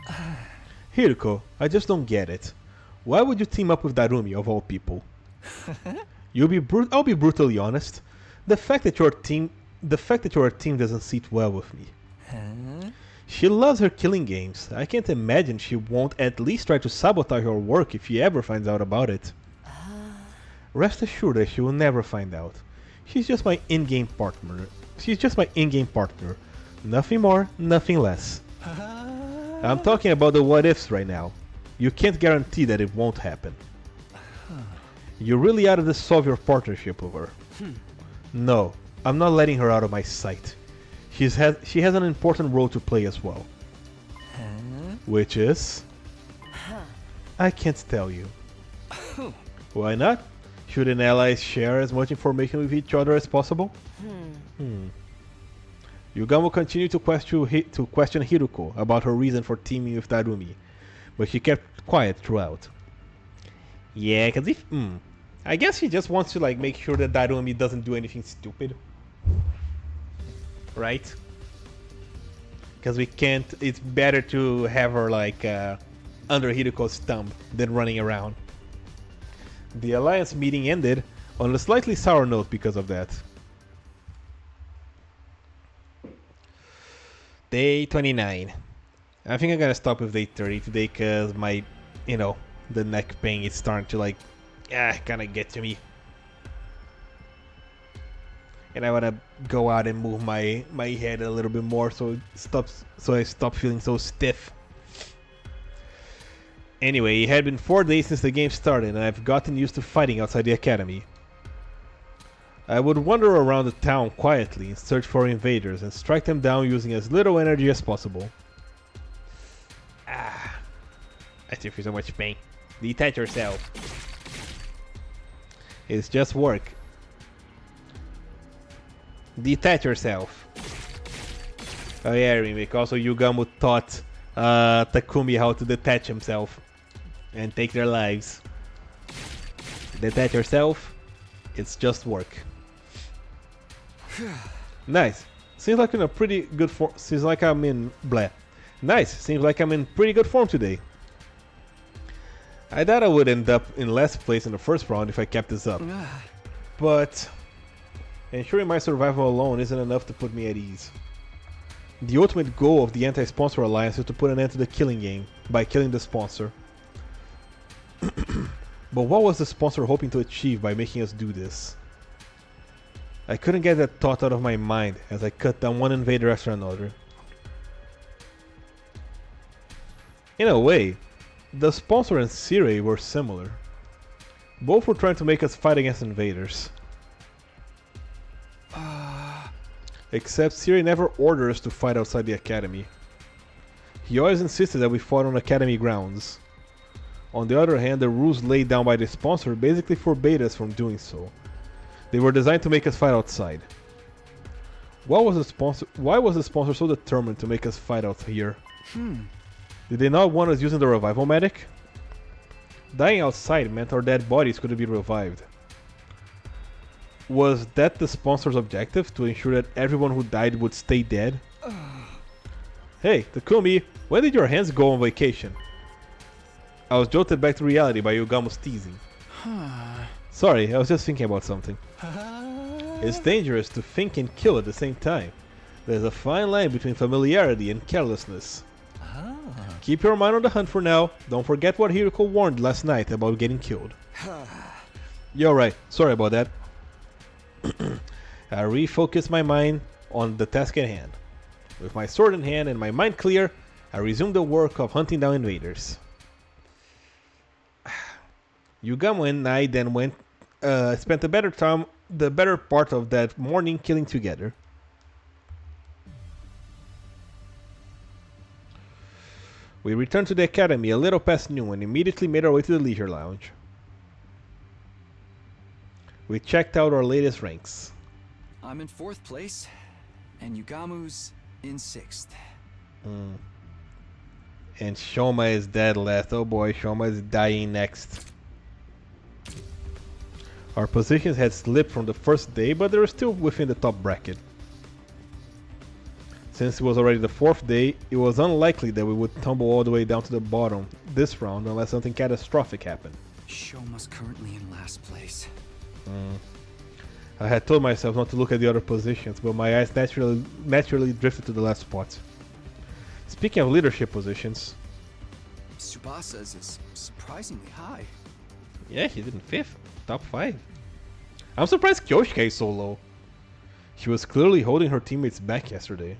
HIRUKO, I just don't get it. Why would you team up with Darumi of all people? I'll be brutally honest. The fact that you're a team doesn't sit well with me. She loves her killing games. I can't imagine she won't at least try to sabotage her work if she ever finds out about it. Rest assured that she will never find out. She's just my in-game partner. Nothing more, nothing less. I'm talking about the what ifs right now. You can't guarantee that it won't happen. You really ought to dissolve your partnership with her. No, I'm not letting her out of my sight. She has an important role to play as well. Which is... I can't tell you. Why not? Shouldn't allies share as much information with each other as possible? Yugamu continued to question Hiruko about her reason for teaming with Darumi, but she kept quiet throughout. Yeah, cause if I guess she just wants to like make sure that Darumi doesn't do anything stupid, right? Because we can't. It's better to have her like under Hiruko's thumb than running around. The alliance meeting ended on a slightly sour note because of that. Day 29. I think I'm gonna stop with day 30 today because my, the neck pain is starting to like, kinda get to me. And I wanna go out and move my head a little bit more so I stop feeling so stiff. Anyway, it had been 4 days since the game started and I've gotten used to fighting outside the academy. I would wander around the town quietly and search for invaders and strike them down using as little energy as possible. I still feel so much pain. Detach yourself. It's just work. Detach yourself. Oh yeah, remake. Also, Yugamu taught Takumi how to detach himself and take their lives. Detach yourself. It's just work. Nice. Seems like I'm in pretty good form. Seems like I'm in Nice. Seems like I'm in pretty good form today. I thought I would end up in last place in the first round if I kept this up, but ensuring my survival alone isn't enough to put me at ease. The ultimate goal of the anti-sponsor alliance is to put an end to the killing game by killing the sponsor. But what was the sponsor hoping to achieve by making us do this? I couldn't get that thought out of my mind as I cut down one invader after another. In a way, the sponsor and Sirei were similar. Both were trying to make us fight against invaders. Except Sirei never ordered us to fight outside the academy. He always insisted that we fought on academy grounds. On the other hand, the rules laid down by the sponsor basically forbade us from doing so. They were designed to make us fight outside. Why was the sponsor so determined to make us fight out here? Did they not want us using the revival medic? Dying outside meant our dead bodies couldn't be revived. Was that the sponsor's objective, to ensure that everyone who died would stay dead? Hey, Takumi, when did your hands go on vacation? I was jolted back to reality by Yugamu's teasing. Sorry, I was just thinking about something. It's dangerous to think and kill at the same time. There's a fine line between familiarity and carelessness. Keep your mind on the hunt for now. Don't forget what Hiruko warned last night about getting killed. You're right, sorry about that. I refocused my mind on the task at hand. With my sword in hand and my mind clear, I resumed the work of hunting down invaders. Yugamu and I then spent the better part of that morning killing together. We returned to the academy a little past noon and immediately made our way to the leisure lounge. We checked out our latest ranks. I'm in 4th place, and Yugamu's in 6th. And Shoma is dead last. Oh boy, Shoma is dying next. Our positions had slipped from the first day, but they were still within the top bracket. Since it was already the 4th day, it was unlikely that we would tumble all the way down to the bottom this round unless something catastrophic happened. Shoma's currently in last place. I had told myself not to look at the other positions, but my eyes naturally drifted to the last spot. Speaking of leadership positions... Tsubasa's is surprisingly high. Yeah, she's in 5th. Top 5. I'm surprised Kyoshika is so low. She was clearly holding her teammates back yesterday.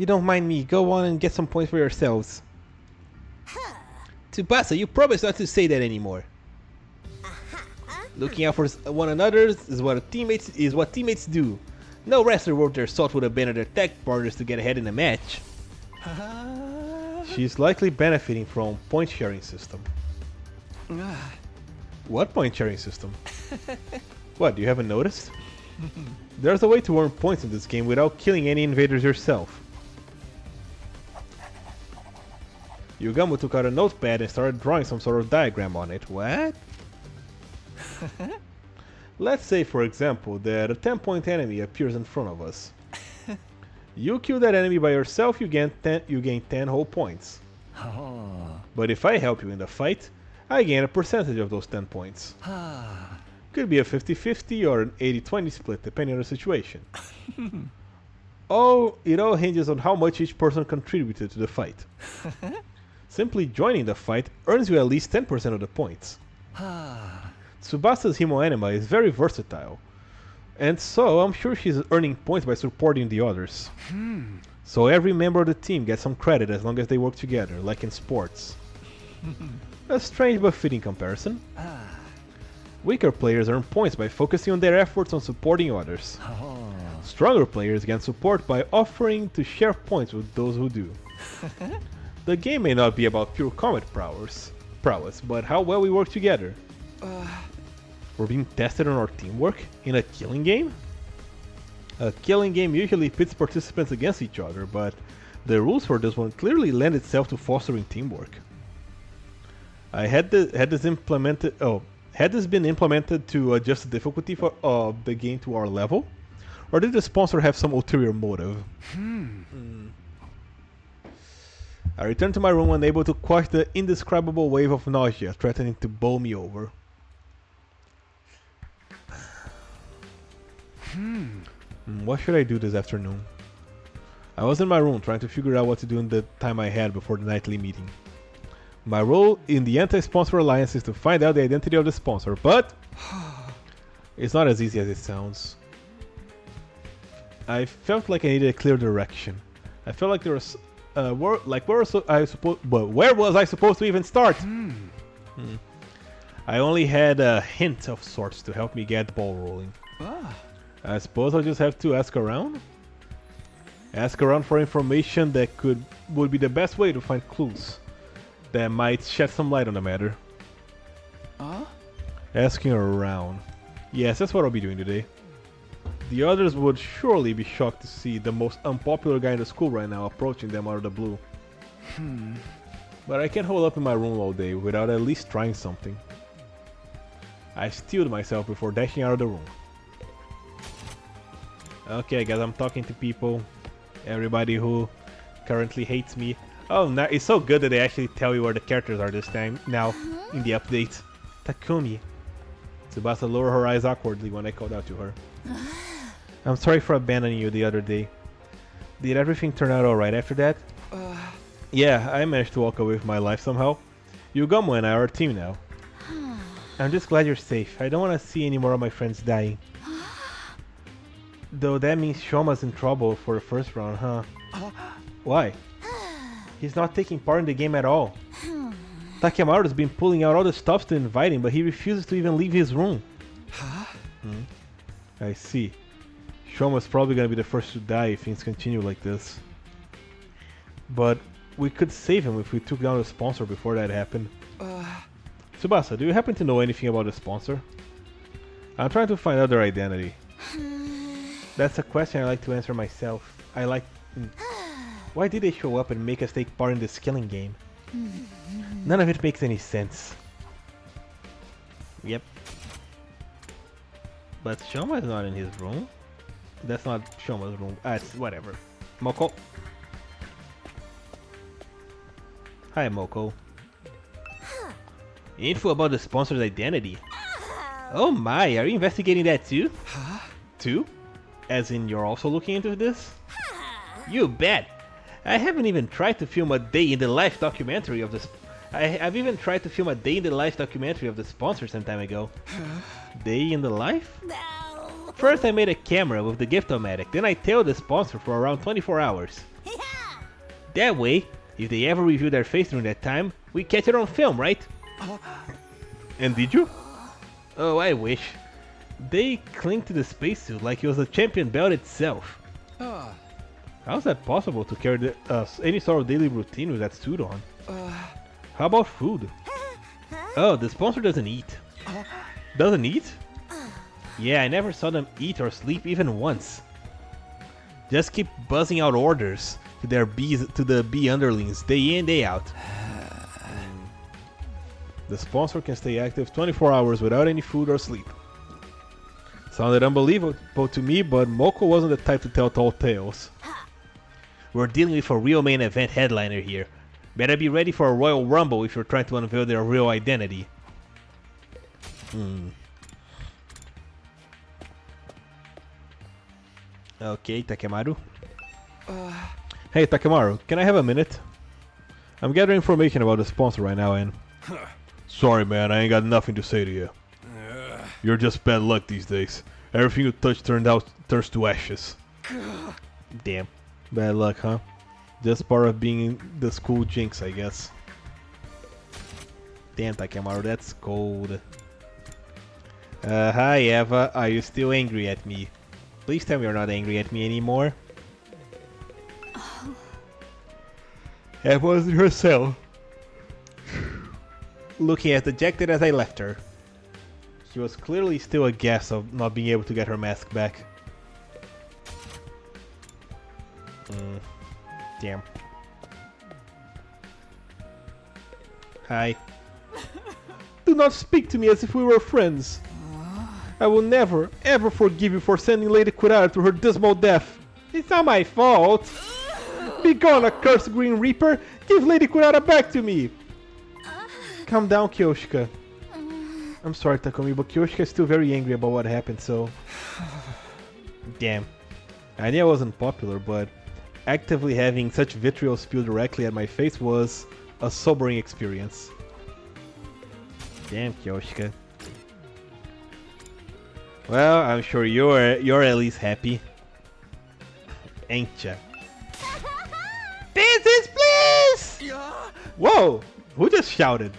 You don't mind me, go on and get some points for yourselves. Tsubasa, you promised not to say that anymore. Looking out for one another is what teammates do. No wrestler worth their salt would abandon their tag partners to get ahead in a match. She's likely benefiting from point sharing system. What point sharing system? What, you haven't noticed? There's a way to earn points in this game without killing any invaders yourself. Yugamu took out a notepad and started drawing some sort of diagram on it. What? Let's say, for example, that a 10-point enemy appears in front of us. You kill that enemy by yourself, you gain 10 whole points. But if I help you in the fight, I gain a percentage of those 10 points. Could be a 50-50 or an 80-20 split, depending on the situation. It all hinges on how much each person contributed to the fight. Simply joining the fight earns you at least 10% of the points. Tsubasa's Himo Anima is very versatile, and so I'm sure she's earning points by supporting the others. So every member of the team gets some credit as long as they work together, like in sports. A strange but fitting comparison. Weaker players earn points by focusing on their efforts on supporting others. Stronger players gain support by offering to share points with those who do. The game may not be about pure combat prowess, but how well we work together. We're being tested on our teamwork in a killing game? A killing game usually pits participants against each other, but the rules for this one clearly lend itself to fostering teamwork. Had this been implemented to adjust the difficulty of the game to our level? Or did the sponsor have some ulterior motive? I returned to my room unable to quash the indescribable wave of nausea threatening to bowl me over. What should I do this afternoon? I was in my room trying to figure out what to do in the time I had before the nightly meeting. My role in the anti-sponsor alliance is to find out the identity of the sponsor, but it's not as easy as it sounds. I felt like I needed a clear direction. I felt like there was where was I supposed to even start? I only had a hint of sorts to help me get the ball rolling. I suppose I'll just have to ask around? Ask around for information that would be the best way to find clues that might shed some light on the matter. Asking around. Yes, that's what I'll be doing today. The others would surely be shocked to see the most unpopular guy in the school right now approaching them out of the blue. But I can't hold up in my room all day without at least trying something. I steeled myself before dashing out of the room. Okay, guys, I'm talking to people. Everybody who currently hates me. Oh, no, it's so good that they actually tell you where the characters are this time, now, in the update. Takumi. Tsubasa lowered her eyes awkwardly when I called out to her. I'm sorry for abandoning you the other day. Did everything turn out alright after that? Yeah, I managed to walk away with my life somehow. Yugamu and I are a team now. I'm just glad you're safe. I don't want to see any more of my friends dying. Though that means Shoma's in trouble for the first round, huh? Why? He's not taking part in the game at all. Takemaru's been pulling out all the stops to invite him, but he refuses to even leave his room. I see. Shoma's probably gonna be the first to die if things continue like this. But we could save him if we took down the sponsor before that happened. Tsubasa, do you happen to know anything about the sponsor? I'm trying to find out their identity. That's a question I like to answer myself. Why did they show up and make us take part in this killing game? None of it makes any sense. Yep. But Shoma's not in his room. That's not Shoma's room. It's whatever. Moko. Hi, Moko. Info about the sponsor's identity. Oh my, are you investigating that too? Too? As in you're also looking into this? You bet! I haven't even tried to film a day in the life documentary of this. I've even tried to film a day in the life documentary of the sponsor some time ago. Day in the life? First I made a camera with the gift-o-matic, then I tailed the sponsor for around 24 hours. That way, if they ever reveal their face during that time, we catch it on film, right? And did you? Oh, I wish. They cling to the spacesuit like it was a champion belt itself. How's that possible to carry any sort of daily routine with that suit on? How about food? Oh, the sponsor doesn't eat. Doesn't eat? Yeah, I never saw them eat or sleep even once. Just keep buzzing out orders to the bee underlings day in, day out. The sponsor can stay active 24 hours without any food or sleep. Sounded unbelievable to me, but Moko wasn't the type to tell tall tales. We're dealing with a real main event headliner here. Better be ready for a Royal Rumble if you're trying to unveil their real identity. Okay, Takemaru. Hey, Takemaru, can I have a minute? I'm gathering information about the sponsor right now and... Sorry man, I ain't got nothing to say to you. You're just bad luck these days. Everything you touch turns to ashes. Damn. Bad luck, huh? Just part of being the school jinx, I guess. Damn, Takemaru, that's cold. Hi Eva, are you still angry at me? Please tell me you're not angry at me anymore. Eva was in her cell, looking as dejected as I left her. She was clearly still aghast of not being able to get her mask back. Damn. Hi. Do not speak to me as if we were friends. I will never, ever forgive you for sending Lady Kurara to her dismal death. It's not my fault. Begone, accursed Green Reaper! Give Lady Kurara back to me! Calm down, Kyoshika. I'm sorry, Takumi, but Kyoshika is still very angry about what happened, so... Damn. I knew I wasn't popular, but actively having such vitriol spewed directly at my face was a sobering experience. Damn, Kyoshika. Well, I'm sure you're at least happy. Ain't ya? This is bliss! Whoa! Who just shouted?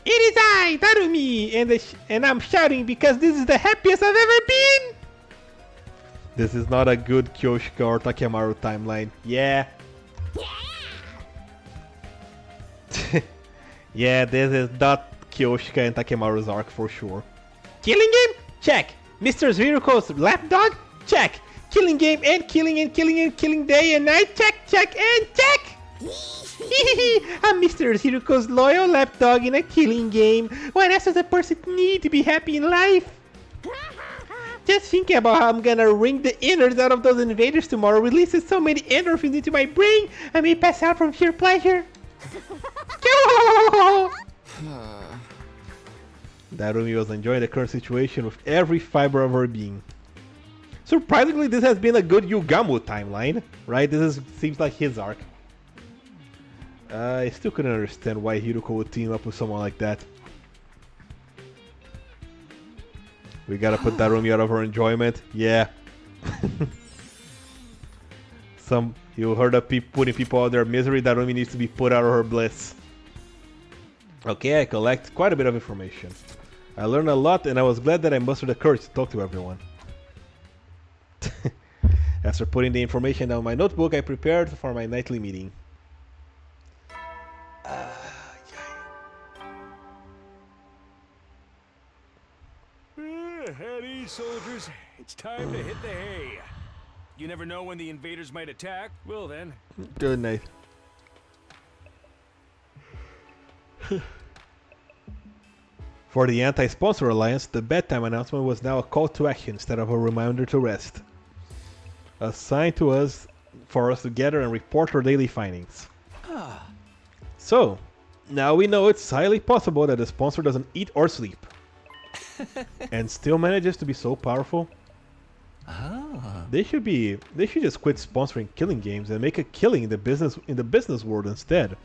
It is I, Darumi, and I'm shouting because this is the happiest I've ever been! This is not a good Kyoshika or Takemaru timeline. Yeah. Yeah, this is not Kyoshika and Takemaru's arc for sure. Killing game? Check. Mr. HIRUKO's lapdog? Check. Killing game and killing day and night? Check, check, and check! I'm Mr. HIRUKO's loyal lapdog in a killing game. What else does a person need to be happy in life? Just thinking about how I'm gonna wring the innards out of those invaders tomorrow releases so many endorphins into my brain, I may pass out from sheer pleasure. Darumi was enjoying the current situation with every fiber of her being. Surprisingly, this has been a good Yugamu timeline, right? Seems like his arc. I still couldn't understand why HIRUKO would team up with someone like that. We gotta put Darumi out of her enjoyment. Yeah. You heard of putting people out of their misery. Darumi needs to be put out of her bliss. Okay, I collect quite a bit of information. I learned a lot and I was glad that I mustered the courage to talk to everyone. After putting the information down in my notebook, I prepared for my nightly meeting. At ease, soldiers. It's time to hit the hay. You never know when the invaders might attack. Well then. Good night. For the Anti-Sponsor Alliance, the bedtime announcement was now a call to action instead of a reminder to rest. A sign to us for us to gather and report our daily findings. So, now we know it's highly possible that the sponsor doesn't eat or sleep. And still manages to be so powerful. They should just quit sponsoring killing games and make a killing in the business world instead.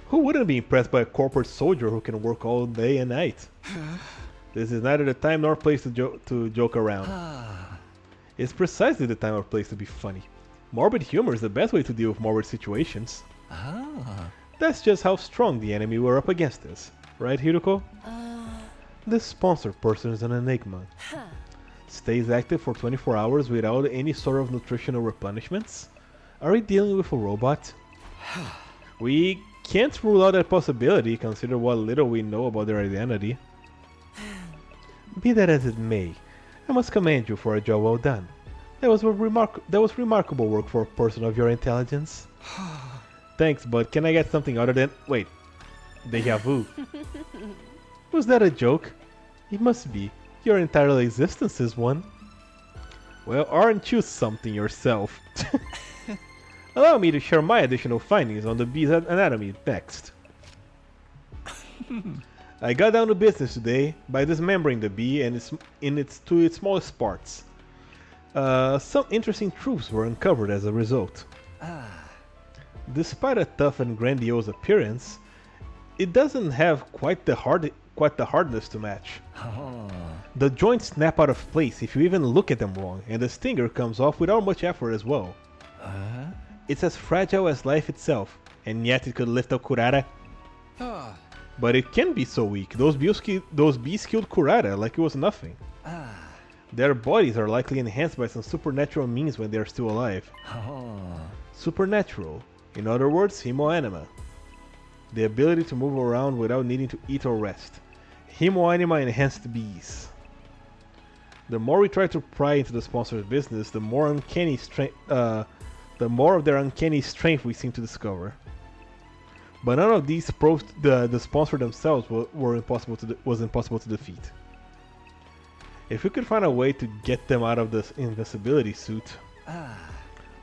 Who wouldn't be impressed by a corporate soldier who can work all day and night? This is neither the time nor place to joke around. It's precisely the time or place to be funny. Morbid humor is the best way to deal with morbid situations. Ah. That's just how strong the enemy we're up against is. Right, Hiruko? This sponsored person is an enigma. Stays active for 24 hours without any sort of nutritional replenishments? Are we dealing with a robot? We can't rule out that possibility, consider what little we know about their identity. Be that as it may, I must commend you for a job well done. That was remarkable work for a person of your intelligence. Thanks, but can I get something other than... Wait. Deja vu. Was that a joke? It must be. Your entire existence is one. Well, aren't you something yourself? Allow me to share my additional findings on the bee's anatomy next. I got down to business today by dismembering the bee and to its smallest parts. Some interesting truths were uncovered as a result. Despite a tough and grandiose appearance, it doesn't have quite the hardness to match. The joints snap out of place if you even look at them wrong, and the stinger comes off without much effort as well. It's as fragile as life itself, and yet it could lift up Kurata. But it can be so weak. Those bees killed Kurata like it was nothing. Their bodies are likely enhanced by some supernatural means when they are still alive. Supernatural. In other words, Himoanima. The ability to move around without needing to eat or rest. Himoanima enhanced bees. The more we try to pry into the sponsor's business, the more of their uncanny strength we seem to discover. But none of these proved the sponsor themselves was impossible to defeat. If we could find a way to get them out of this invincibility suit.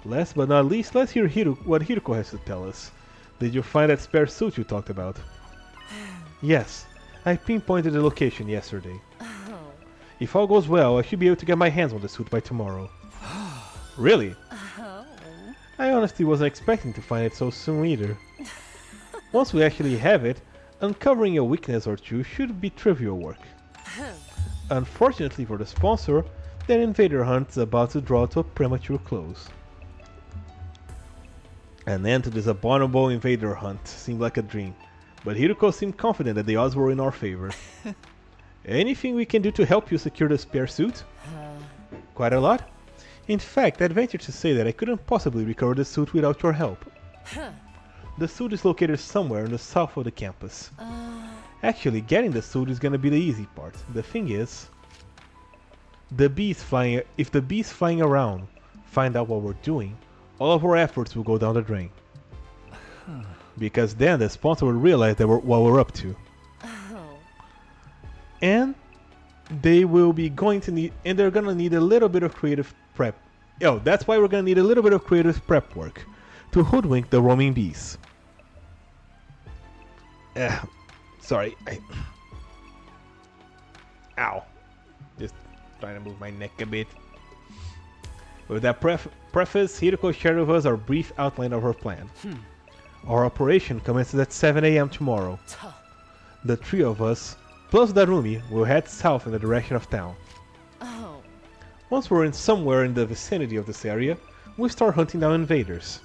Last but not least, let's hear what Hiruko has to tell us. Did you find that spare suit you talked about? Yes, I pinpointed the location yesterday. If all goes well, I should be able to get my hands on the suit by tomorrow. Really? I honestly wasn't expecting to find it so soon either. Once we actually have it, uncovering a weakness or two should be trivial work. Unfortunately for the sponsor, their invader hunt is about to draw to a premature close. An end to this abominable invader hunt seemed like a dream, but Hiruko seemed confident that the odds were in our favor. Anything we can do to help you secure the spare suit? Quite a lot. In fact, I'd venture to say that I couldn't possibly recover the suit without your help. The suit is located somewhere in the south of the campus. Actually, getting the suit is gonna be the easy part. The thing is, if the bees flying around find out what we're doing, all of our efforts will go down the drain. Because then the sponsor will realize that what we're up to. And they're gonna need a little bit of creative prep. That's why we're gonna need a little bit of creative prep work to hoodwink the roaming bees. Sorry. Ow. Just trying to move my neck a bit. With that preface, Hiruko shared with us our brief outline of her plan. Our operation commences at 7 AM tomorrow. The three of us, plus Darumi, will head south in the direction of town. Once we're somewhere in the vicinity of this area, we start hunting down invaders.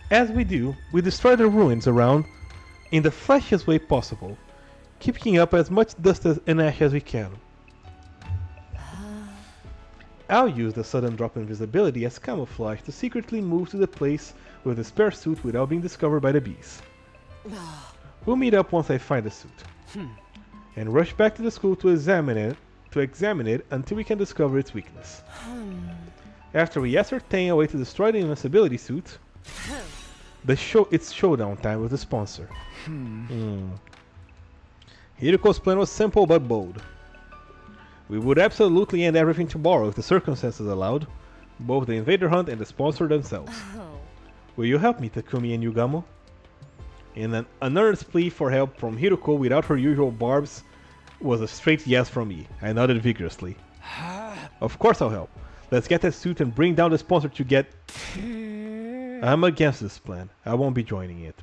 As we do, we destroy the ruins around in the flashiest way possible, keeping up as much dust and ash as we can. I'll use the sudden drop in visibility as camouflage to secretly move to the place with the spare suit without being discovered by the bees. We'll meet up once I find the suit, and rush back to the school to examine it until we can discover its weakness. After we ascertain a way to destroy the invincibility suit, it's showdown time with the sponsor. Hiruko's plan was simple but bold. We would absolutely end everything tomorrow if the circumstances allowed, both the invader hunt and the sponsor themselves. Will you help me, Takumi and Yugamu? In an earnest plea for help from Hiruko without her usual barbs was a straight yes from me. I nodded vigorously. Of course I'll help. Let's get that suit and bring down the sponsor to get... I'm against this plan. I won't be joining it.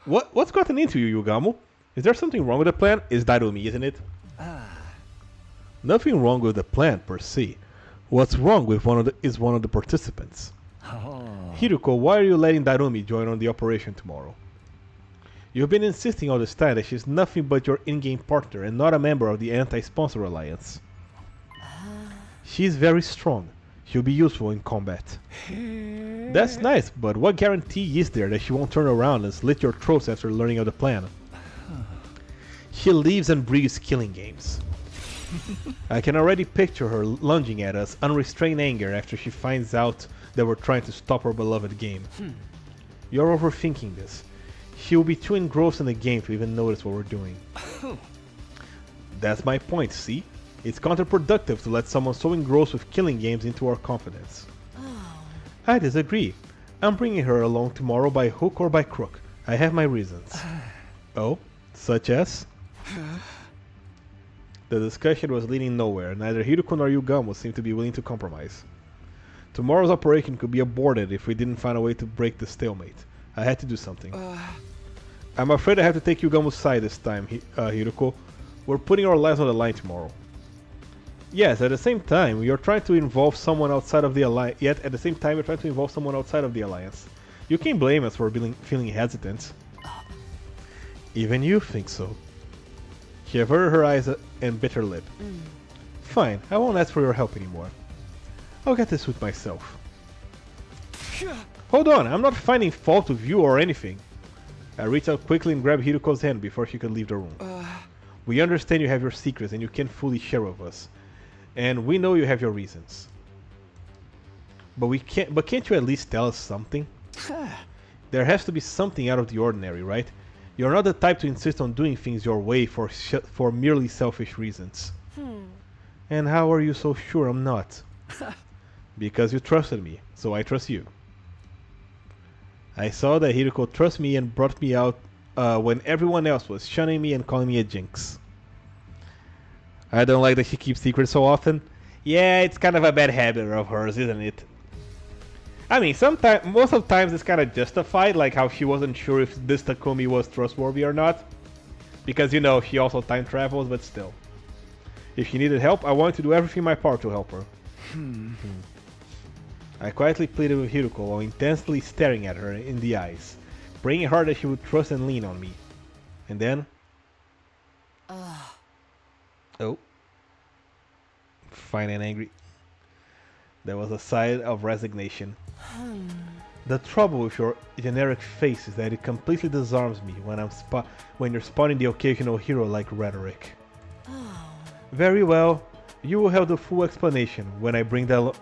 What's gotten into you, Yugamu? Is there something wrong with the plan? It's Darumi, isn't it? Nothing wrong with the plan per se. What's wrong with one of the participants? Hiruko, why are you letting Darumi join on the operation tomorrow? You've been insisting all this time that she's nothing but your in-game partner and not a member of the Anti-Sponsor Alliance. She's very strong. She'll be useful in combat. That's nice, but what guarantee is there that she won't turn around and slit your throats after learning of the plan? She lives and breathes killing games. I can already picture her lunging at us, unrestrained anger after she finds out that we're trying to stop her beloved game. You're overthinking this. She will be too engrossed in the game to even notice what we're doing. That's my point, see? It's counterproductive to let someone so engrossed with killing games into our confidence. I disagree. I'm bringing her along tomorrow by hook or by crook. I have my reasons. Oh? Such as? The discussion was leading nowhere. Neither Hiruko nor Yugamu seemed to be willing to compromise. Tomorrow's operation could be aborted if we didn't find a way to break the stalemate. I had to do something. I'm afraid I have to take Yugamu's side this time, Hiruko. We're putting our lives on the line tomorrow. Yes, at the same time, you're trying to involve someone outside of the alliance. Yet, at the same time, you're trying to involve someone outside of the alliance. You can't blame us for feeling hesitant. Even you think so. She averted her eyes and bit her lip. Fine, I won't ask for your help anymore. I'll get this with myself. Hold on, I'm not finding fault with you or anything. I reached out quickly and grabbed Hiruko's hand before she could leave the room. We understand you have your secrets and you can't fully share with us. And we know you have your reasons. But can't you at least tell us something? There has to be something out of the ordinary, right? You're not the type to insist on doing things your way for merely selfish reasons. And how are you so sure I'm not? Because you trusted me, so I trust you. I saw that Hiruko trusted me and brought me out when everyone else was shunning me and calling me a jinx. I don't like that she keeps secrets so often. Yeah, it's kind of a bad habit of hers, isn't it? I mean, most of the times it's kind of justified, like how she wasn't sure if this Takumi was trustworthy or not. Because, you know, she also time travels, but still. If she needed help, I wanted to do everything in my power to help her. I quietly pleaded with Hiruko while intensely staring at her in the eyes, praying hard that she would trust and lean on me. And then... Oh. Fine and angry. There was a sigh of resignation. The trouble with your generic face is that it completely disarms me when you're spotting the occasional hero-like rhetoric. Very well. You will have the full explanation when I bring that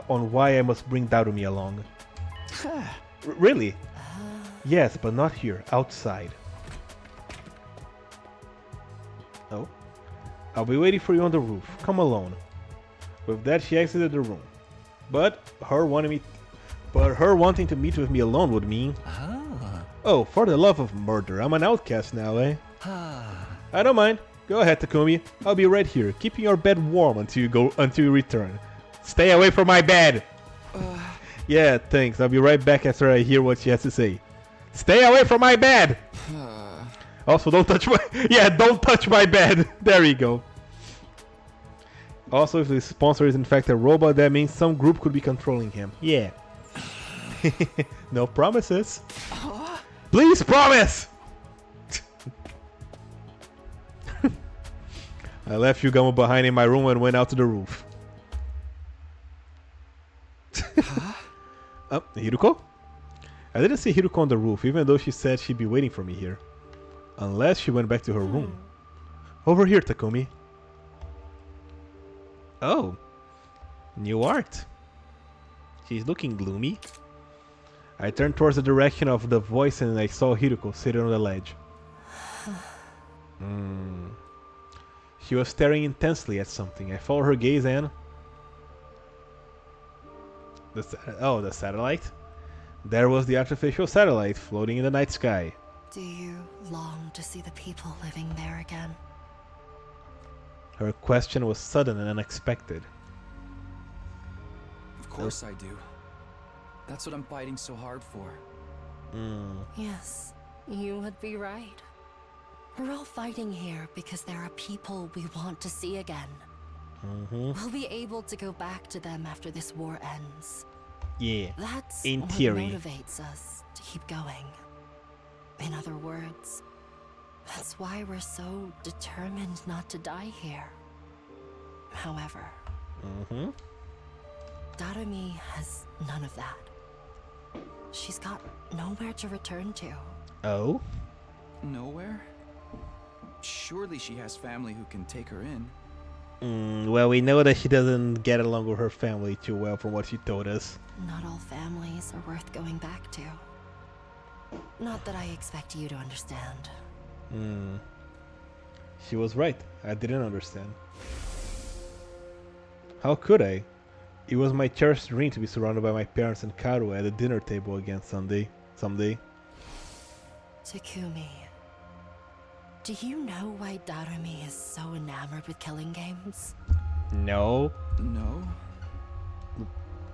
on why I must bring Darumi along. Really? Yes, but not here. Outside. Oh. I'll be waiting for you on the roof. Come alone. With that, she exited the room. But her wanting to meet with me alone would mean... Oh, for the love of murder, I'm an outcast now, eh? I don't mind. Go ahead, Takumi. I'll be right here, keeping your bed warm until you return. Stay away from my bed! Yeah, thanks. I'll be right back after I hear what she has to say. Stay away from my bed! Also, don't touch my... Yeah, don't touch my bed! There you go. Also, if the sponsor is in fact a robot, that means some group could be controlling him. Yeah. No promises. Please promise! I left Yugamu behind in my room and went out to the roof. Hiruko? I didn't see Hiruko on the roof, even though she said she'd be waiting for me here. Unless she went back to her room. Over here, Takumi. Oh. New art. She's looking gloomy. I turned towards the direction of the voice and I saw Hiruko sitting on the ledge. She was staring intensely at something. I followed her gaze and... the satellite? There was the artificial satellite floating in the night sky. Do you long to see the people living there again? Her question was sudden and unexpected. Of course I do. That's what I'm fighting so hard for. Yes, you would be right. We're all fighting here because there are people we want to see again. We'll be able to go back to them after this war ends. Yeah, That's in what theory. motivates us to keep going. In other words, that's why we're so determined not to die here. However, Darumi has none of that. She's got nowhere to return to. Oh? Nowhere? Surely she has family who can take her in. Well, we know that she doesn't get along with her family too well from what she told us. Not all families are worth going back to. Not that I expect you to understand. She was right. I didn't understand. How could I? It was my cherished dream to be surrounded by my parents and Karu at the dinner table again someday. Takumi, do you know why Darumi is so enamored with killing games? No. No?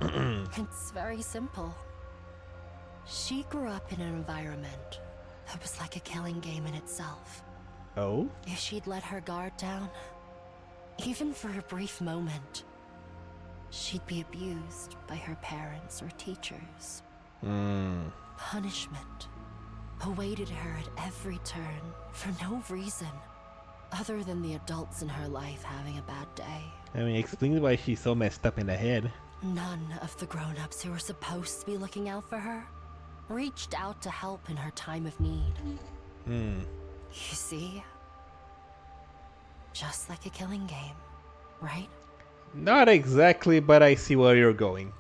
It's very simple. She grew up in an environment that was like a killing game in itself. Oh? If she'd let her guard down, even for a brief moment, she'd be abused by her parents or teachers. Punishment awaited her at every turn for no reason other than the adults in her life having a bad day. I mean, explains why she's so messed up in the head. None of the grown-ups who were supposed to be looking out for her reached out to help in her time of need. You see? Just like a killing game, right? Not exactly, but I see where you're going.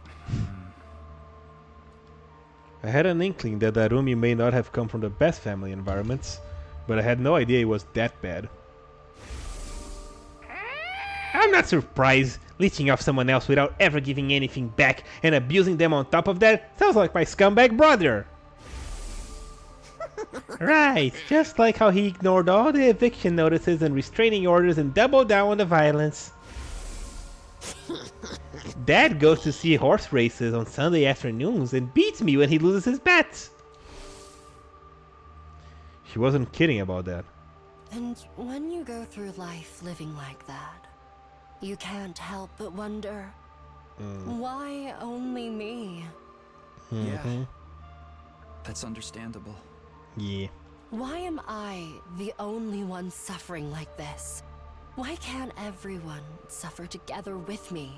I had an inkling that Darumi may not have come from the best family environments, but I had no idea it was that bad. I'm not surprised. Leeching off someone else without ever giving anything back and abusing them on top of that sounds like my scumbag brother. Right, just like how he ignored all the eviction notices and restraining orders and doubled down on the violence. Dad goes to see horse races on Sunday afternoons and beats me when he loses his bets. She wasn't kidding about that. And when you go through life living like that, you can't help but wonder, why only me? Yeah. That's understandable. Yeah. Why am I the only one suffering like this? Why can't everyone suffer together with me?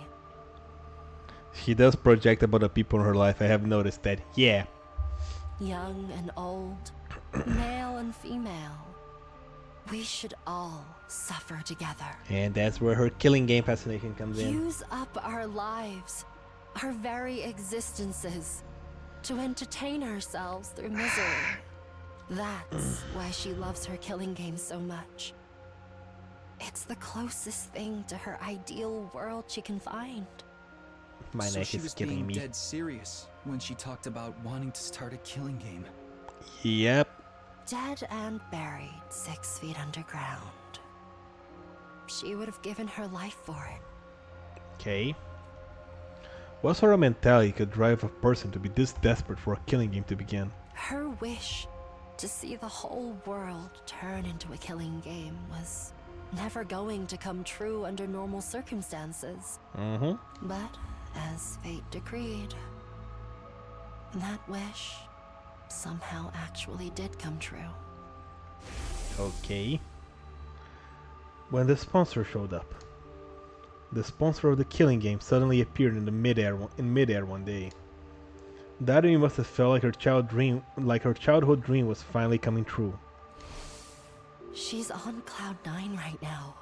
She does project about the people in her life, I have noticed that, yeah. Young and old, male and female. We should all suffer together. And that's where her killing game fascination comes in. Use up our lives, our very existences, to entertain ourselves through misery. That's why she loves her killing game so much. It's the closest thing to her ideal world she can find. My So neck she is was killing being me. dead serious when she talked about wanting to start a killing game. Yep. Dead and buried 6 feet underground. She would have given her life for it. Okay. What sort of mentality could drive a person to be this desperate for a killing game to begin? Her wish to see the whole world turn into a killing game was never going to come true under normal circumstances. But as fate decreed, that wish somehow actually did come true. Okay. When the sponsor showed up, the sponsor of the killing game suddenly appeared in midair one day. Darumi must have felt like her childhood dream was finally coming true. She's on cloud 9 right now,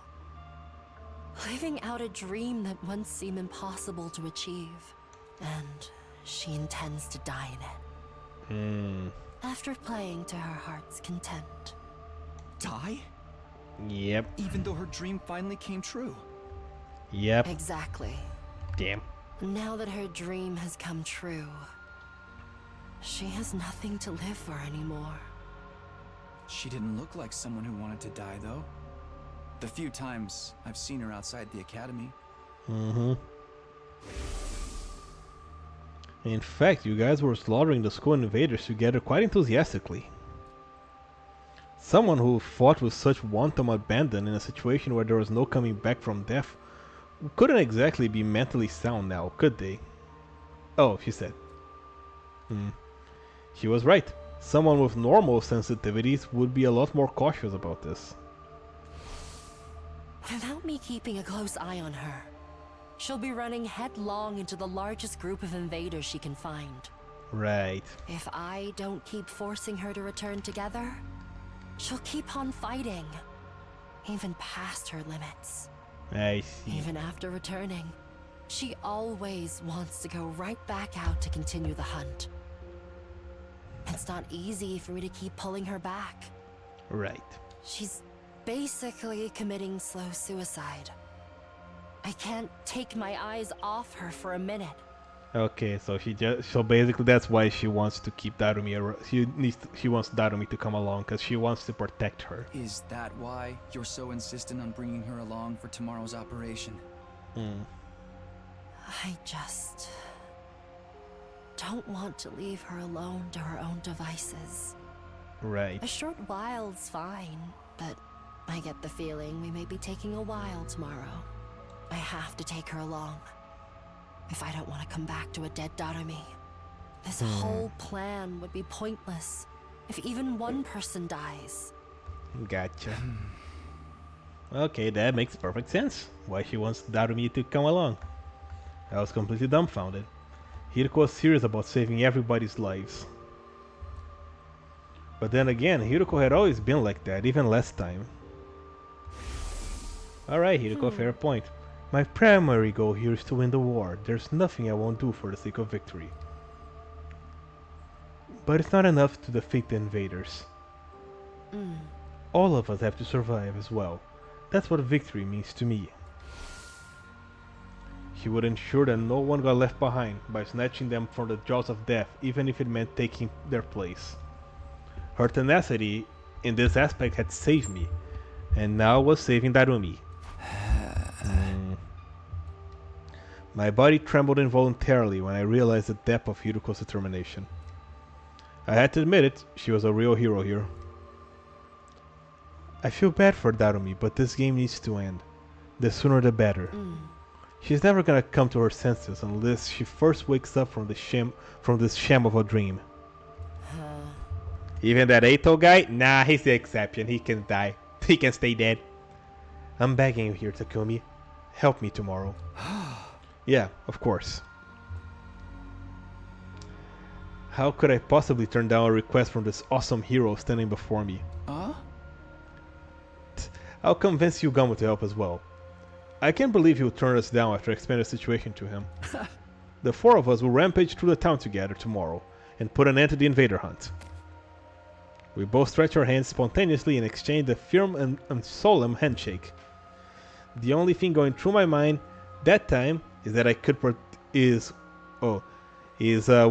living out a dream that once seemed impossible to achieve, and she intends to die in it. After playing to her heart's content. Die? Yep. Even though her dream finally came true. Yep. Exactly. Damn. Now that her dream has come true, she has nothing to live for anymore. She didn't look like someone who wanted to die, though. The few times I've seen her outside the academy. In fact, you guys were slaughtering the school invaders together quite enthusiastically. Someone who fought with such wanton abandon in a situation where there was no coming back from death couldn't exactly be mentally sound now, could they? Oh, she said. She was right. Someone with normal sensitivities would be a lot more cautious about this. Without me keeping a close eye on her, she'll be running headlong into the largest group of invaders she can find. Right. If I don't keep forcing her to return together, she'll keep on fighting, even past her limits. I see. Even after returning, she always wants to go right back out to continue the hunt. It's not easy for me to keep pulling her back. Right. She's basically committing slow suicide. I can't take my eyes off her for a minute. Okay, so so basically that's why she wants to keep Darumi around. She wants Darumi to come along because she wants to protect her. Is that why you're so insistent on bringing her along for tomorrow's operation? I just don't want to leave her alone to her own devices. Right. A short while's fine, but I get the feeling we may be taking a while tomorrow. I have to take her along. If I don't want to come back to a dead Darumi, this whole plan would be pointless if even one person dies. Gotcha. Okay, that makes perfect sense. Why she wants Darumi to come along. I was completely dumbfounded. Hiruko was serious about saving everybody's lives. But then again, Hiruko had always been like that, even last time. Alright, Hiruko, fair point. My primary goal here is to win the war. There's nothing I won't do for the sake of victory. But it's not enough to defeat the invaders. All of us have to survive as well. That's what victory means to me. He would ensure that no one got left behind by snatching them from the jaws of death, even if it meant taking their place. Her tenacity in this aspect had saved me, and now was saving Darumi. My body trembled involuntarily when I realized the depth of Hiruko's determination. I had to admit it, she was a real hero here. I feel bad for Darumi, but this game needs to end. The sooner the better. She's never gonna come to her senses unless she first wakes up from this sham of a dream. Even that Eito guy? Nah, he's the exception. He can die. He can stay dead. I'm begging you here, Takumi. Help me tomorrow. Yeah, of course. How could I possibly turn down a request from this awesome hero standing before me? I'll convince Yugamu to help as well. I can't believe he'll turn us down after I explain the situation to him. The four of us will rampage through the town together tomorrow and put an end to the invader hunt. We both stretch our hands spontaneously and exchange a firm and solemn handshake. The only thing going through my mind that time is that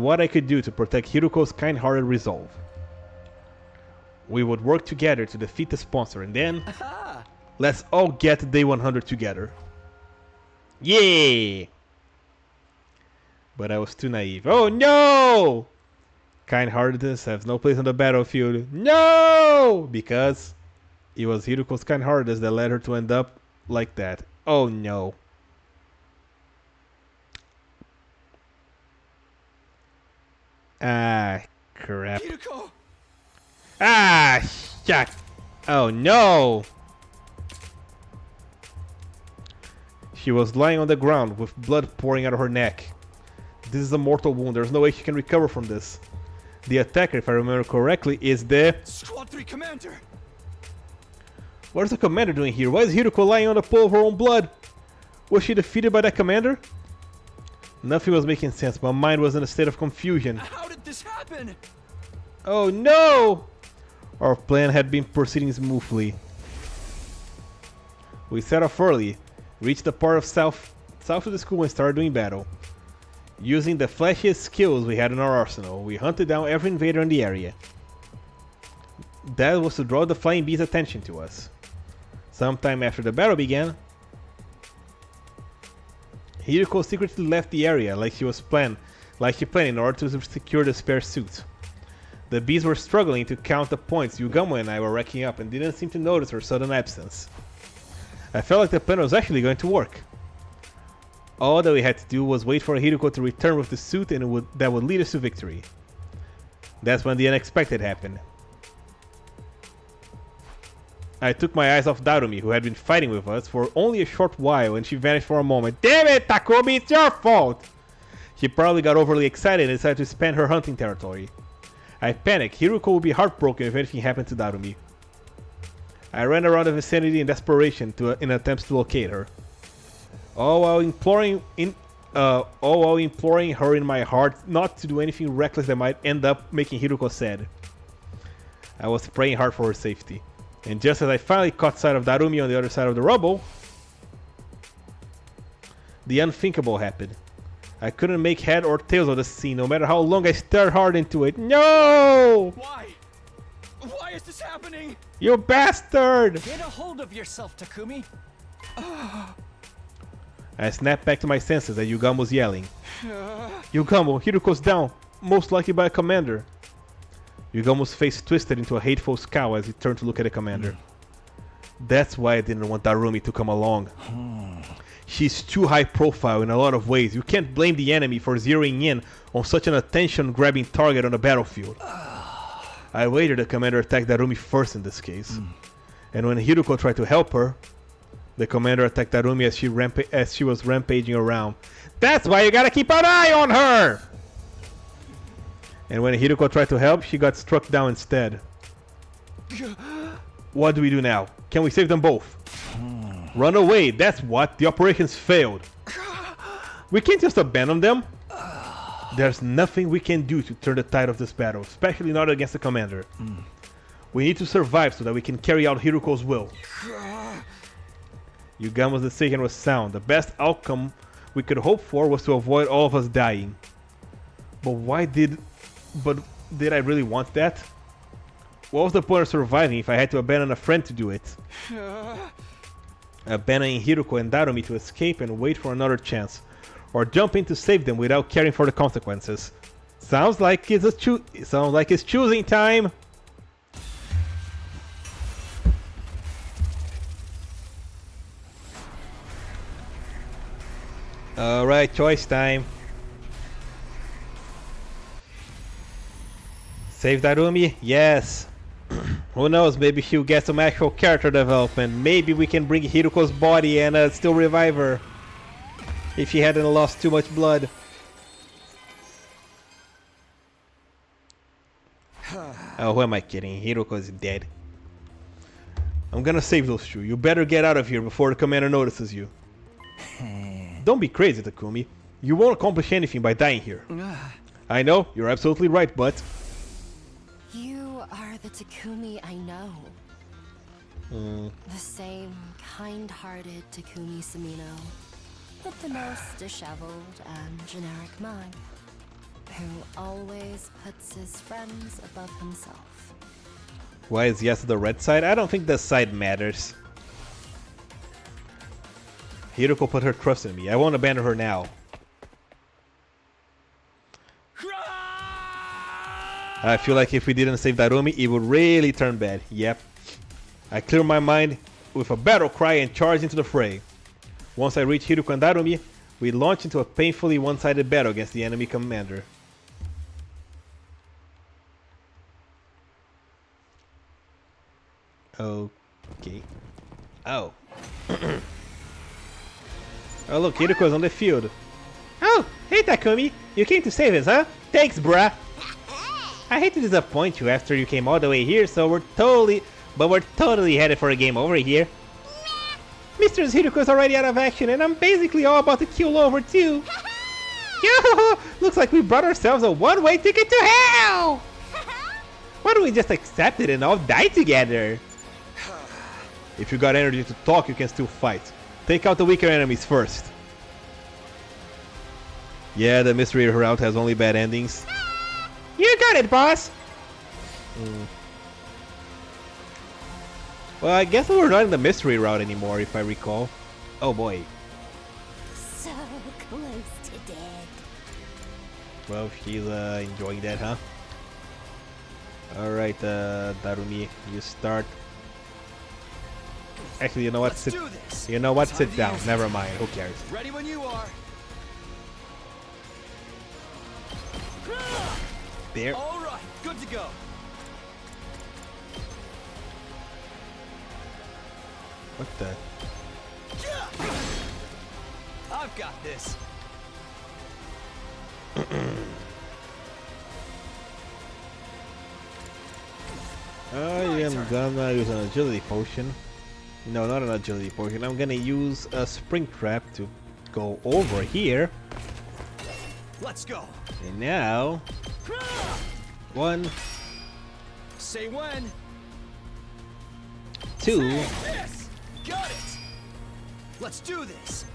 what I could do to protect Hiruko's kind-hearted resolve. We would work together to defeat the sponsor, and then let's all get to day 100 together. Yay! But I was too naive. Oh no! Kind-heartedness has no place on the battlefield. No! Because it was Hiruko's kind-heartedness that led her to end up like that. Oh no. Ah, crap. Hiruko! Ah, shuck. Oh no! She was lying on the ground with blood pouring out of her neck. This is a mortal wound. There's no way she can recover from this. The attacker, if I remember correctly, is the... Squad 3 Commander! What is the commander doing here? Why is Hiruko lying on the pool of her own blood? Was she defeated by that commander? Nothing was making sense. My mind was in a state of confusion. How did this happen? Oh no! Our plan had been proceeding smoothly. We set off early, reached the part of south of the school and started doing battle. Using the flashiest skills we had in our arsenal, we hunted down every invader in the area. That was to draw the flying bee's attention to us. Sometime after the battle began, Hiruko secretly left the area like she planned in order to secure the spare suit. The bees were struggling to count the points Yugamu and I were racking up and didn't seem to notice her sudden absence. I felt like the plan was actually going to work. All that we had to do was wait for Hiruko to return with the suit and that would lead us to victory. That's when the unexpected happened. I took my eyes off Darumi, who had been fighting with us for only a short while, and she vanished for a moment. Damn it, Takumi, it's your fault! She probably got overly excited and decided to expand her hunting territory. I panicked. Hiruko would be heartbroken if anything happened to Darumi. I ran around the vicinity in desperation in attempts to locate her. All while imploring her in my heart not to do anything reckless that might end up making Hiruko sad. I was praying hard for her safety. And just as I finally caught sight of Darumi on the other side of the rubble, the unthinkable happened. I couldn't make head or tails of the scene, no matter how long I stared hard into it. No! Why? Why is this happening? You bastard! Get a hold of yourself, Takumi. I snapped back to my senses as Yugamu was yelling. Yugamu, Hiruko's down, most likely by a commander. Yugamu's face twisted into a hateful scowl as he turned to look at the commander. That's why I didn't want Darumi to come along. She's too high profile in a lot of ways. You can't blame the enemy for zeroing in on such an attention-grabbing target on the battlefield. I waited the commander attacked Darumi first in this case. And when Hiruko tried to help her, the commander attacked Darumi as she was rampaging around. That's why you gotta keep an eye on her! And when Hiruko tried to help, she got struck down instead. What do we do now? Can we save them both? Run away, that's what. The operations failed. We can't just abandon them. There's nothing we can do to turn the tide of this battle, especially not against the commander. We need to survive so that we can carry out Hiruko's will. Yugamu's decision was sound. The best outcome we could hope for was to avoid all of us dying. But did I really want that? What was the point of surviving if I had to abandon a friend to do it? Abandoning Hiruko and Darumi to escape and wait for another chance, or jump in to save them without caring for the consequences. Sounds like it's choosing time. Alright, choice time. Save Darumi? Yes. Who knows, maybe she'll get some actual character development. Maybe we can bring Hiruko's body and still revive her. If she hadn't lost too much blood. Oh, who am I kidding? Hiruko is dead. I'm gonna save those two. You better get out of here before the commander notices you. Don't be crazy, Takumi. You won't accomplish anything by dying here. I know, you're absolutely right, but... You are the Takumi I know. The same kind-hearted Takumi Sumino, with the most disheveled and generic mind, who always puts his friends above himself. Why is yes the red side? I don't think the side matters. Hiruko put her trust in me. I won't abandon her now. I feel like if we didn't save Darumi, it would really turn bad. Yep. I clear my mind with a battle cry and charge into the fray. Once I reach Hiruko and Darumi, we launch into a painfully one-sided battle against the enemy commander. Okay. Oh. Oh look, Hiruko's on the field. Oh, hey Takumi, you came to save us, huh? Thanks, bruh. I hate to disappoint you after you came all the way here, so we're totally headed for a game over here. Mr. Hiruko's already out of action, and I'm basically all about to kill over too. Yoo-hoo-hoo! Looks like we brought ourselves a one-way ticket to hell! Why don't we just accept it and all die together? If you got energy to talk, you can still fight. Take out the weaker enemies first. Yeah, the mystery route has only bad endings. You got it, boss! Well, I guess we're not in the mystery route anymore, if I recall. Oh boy. So close to dead. Well, she's enjoying that, huh? Alright, Darumi, you start. Actually, you know what? Let's Sit. do this. You know what? Time Sit to down. use Never it. mind. Who cares? Ready when you are. There. All right, good to go. What the? I've got this. I am gonna use an agility potion. No, not an agility potion. I'm gonna use a spring trap to go over here. Let's go. And now, 1, Say when. 2, Yes. Got it. Let's do this.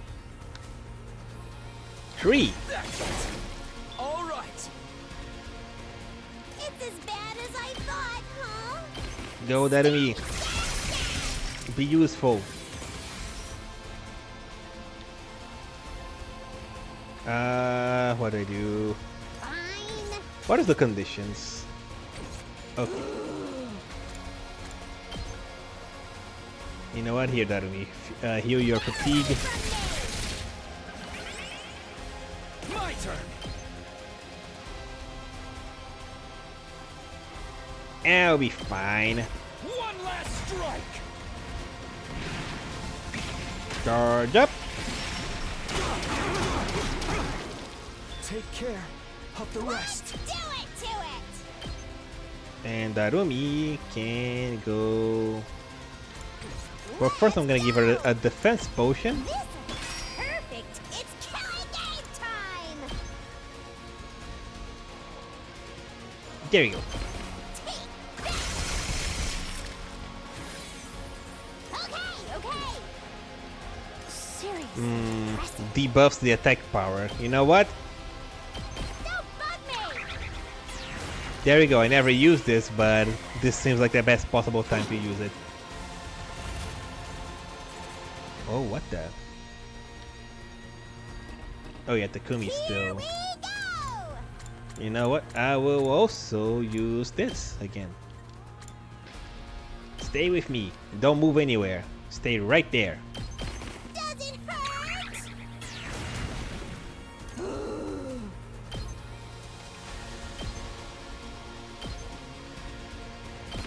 3. That's it. All right. It's as bad as I thought, huh? Go, Darumi. Be useful. What do I do? Fine. What is the conditions? Okay. You know what? Here, Darumi. Heal your fatigue. My turn. I'll be fine. One last strike. Charge up. Take care of the rest. Do it to it. And Darumi can go. Well, first I'm gonna give her a defense potion. This is perfect. It's killing game time. There we go. Okay. Seriously, impressive. Debuffs the attack power. You know what? Don't bug me. There we go. I never used this, but this seems like the best possible time to use it. Oh, what the? Oh yeah, Takumi Here still. we go. You know what? I will also use this again. Stay with me. Don't move anywhere. Stay right there. Does it hurt?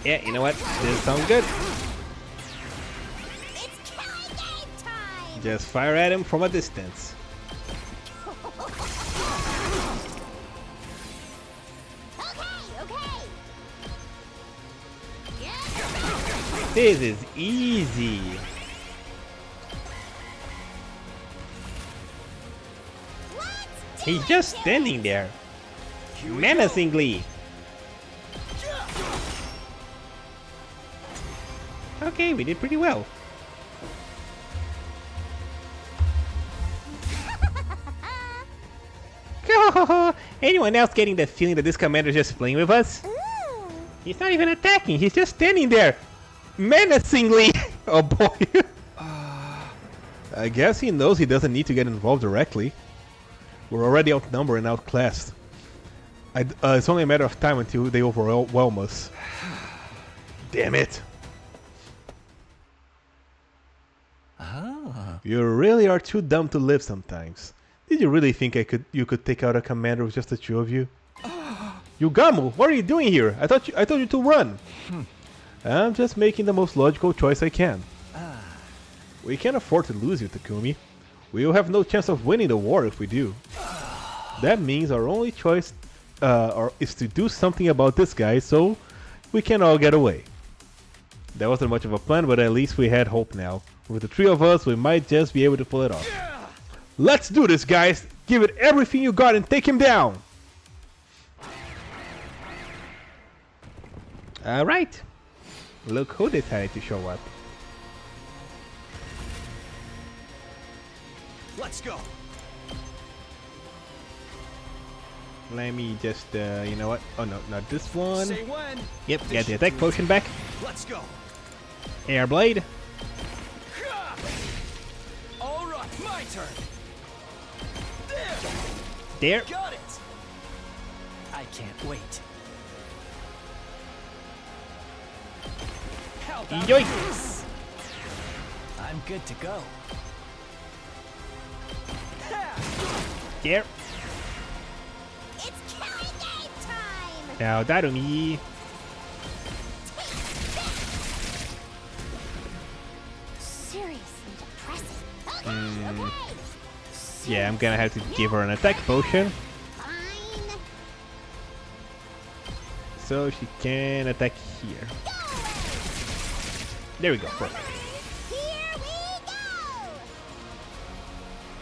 Yeah, you know what? This sounds good. It's killing game time. Just fire at him from a distance. Okay. Yeah. This is easy. Let's He's just standing there, menacingly. Okay, we did pretty well. Anyone else getting the feeling that this commander is just playing with us? He's not even attacking, he's just standing there, menacingly. Oh boy. I guess he knows he doesn't need to get involved directly. We're already outnumbered and outclassed. It's only a matter of time until they overwhelm us. Damn it. You really are too dumb to live sometimes. Did you really think you could take out a commander with just the two of you? Yugamu, what are you doing here? I told you to run. I'm just making the most logical choice I can. We can't afford to lose you, Takumi. We will have no chance of winning the war if we do. That means our only choice is to do something about this guy so we can all get away. That wasn't much of a plan, but at least we had hope now. With the three of us, we might just be able to pull it off. Let's do this, guys! Give it everything you got and take him down! Alright. Look who decided to show up. Let's go. Let me just, you know what? Oh no, not this one. Say when. Yep, get the attack potion back. Let's go. Air blade. All right, my turn. There. Got it. I can't wait. How about Yoink. this? I'm good to go. Here. It's killing game time! Now Darumi. Seriously depressing. Okay. Yeah, I'm gonna have to give her an attack potion Fine. so she can attack here. Go away. There we go. Perfect. Here we go!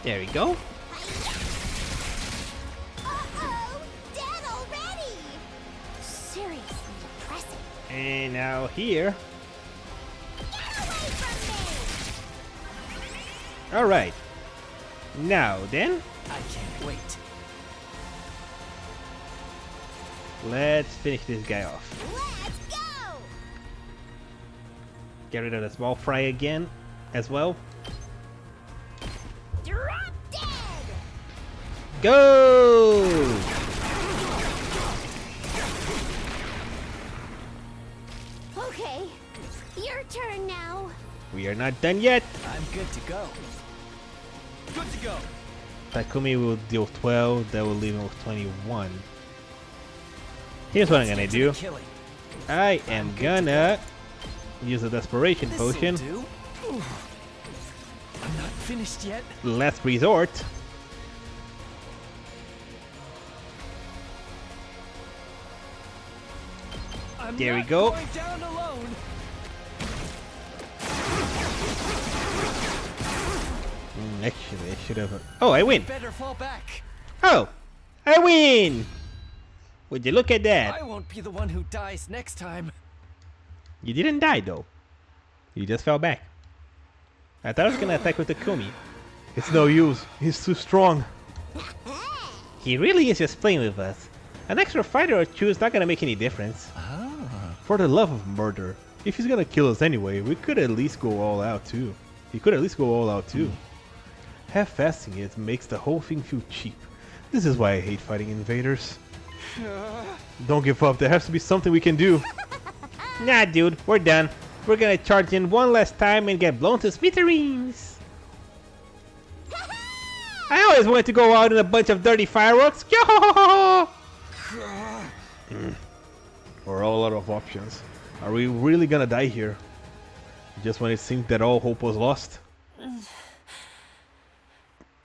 There we go. Uh-oh! Dead already! Seriously depressing. And now here. Get away from me! Alright. Now then, I can't wait. let's finish this guy off. Let's go! Get rid of the small fry again as well. Drop dead! Go! Okay, your turn now. We are not done yet. I'm good to go. Good to go. Takumi will deal 12, that will leave him with 21. Here's what I'm gonna Let's get to do. the killing. I am gonna use a desperation This'll potion. do. Ooh. I'm not finished yet. Last resort. I'm There we not go. going down alone. Actually, I should have. Oh, I win! Better fall back. Oh, I win! Would you look at that? I won't be the one who dies next time. You didn't die though. You just fell back. I thought I was gonna attack with the Kumi. It's no use. He's too strong. He really is just playing with us. An extra fighter or two is not gonna make any difference. For the love of murder, if he's gonna kill us anyway, we could at least go all out too. He could at least go all out too. Half-fasting it makes the whole thing feel cheap. This is why I hate fighting invaders. Don't give up, there has to be something we can do. Nah dude, we're done. We're gonna charge in one last time and get blown to smithereens. I always wanted to go out in a bunch of dirty fireworks. Yo! We're all out of options. Are we really gonna die here? Just when it seemed that all hope was lost?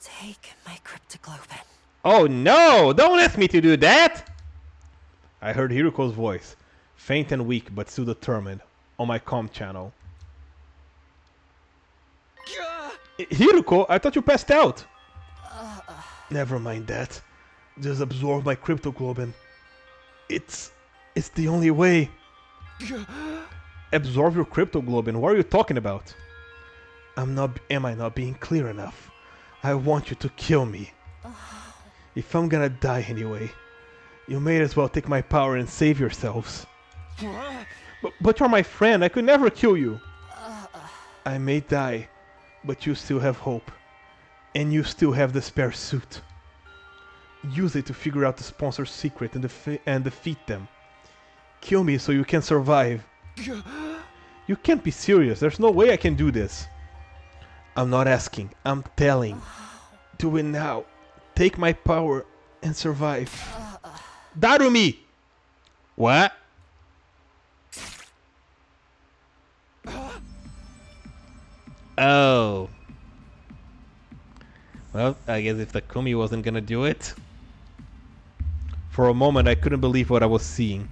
Take my cryptoglobin. Oh no! Don't ask me to do that! I heard Hiruko's voice, faint and weak but still determined, on my comm channel. Hiruko, I thought you passed out! Never mind that. Just absorb my cryptoglobin. It's the only way. Absorb your cryptoglobin? What are you talking about? Am I not being clear enough? I want you to kill me. If I'm gonna die anyway, you may as well take my power and save yourselves. But you're my friend, I could never kill you. I may die, but you still have hope. And you still have the spare suit. Use it to figure out the sponsor's secret and defeat them. Kill me so you can survive. You can't be serious, there's no way I can do this. I'm not asking, I'm telling. Do it now. Take my power and survive. Darumi! What? Oh. Well, I guess if Takumi wasn't gonna do it. For a moment I couldn't believe what I was seeing.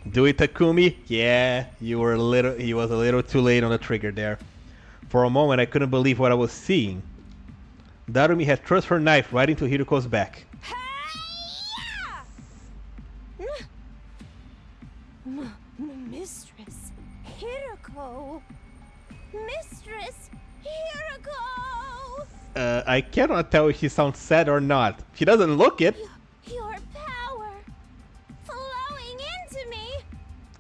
Do it, Takumi? Yeah, he was a little too late on the trigger there. For a moment I couldn't believe what I was seeing. Darumi had thrust her knife right into Hiruko's back. Mistress Hiruko. Mistress Hiruko. I cannot tell if she sounds sad or not. She doesn't look it. Your power flowing into me.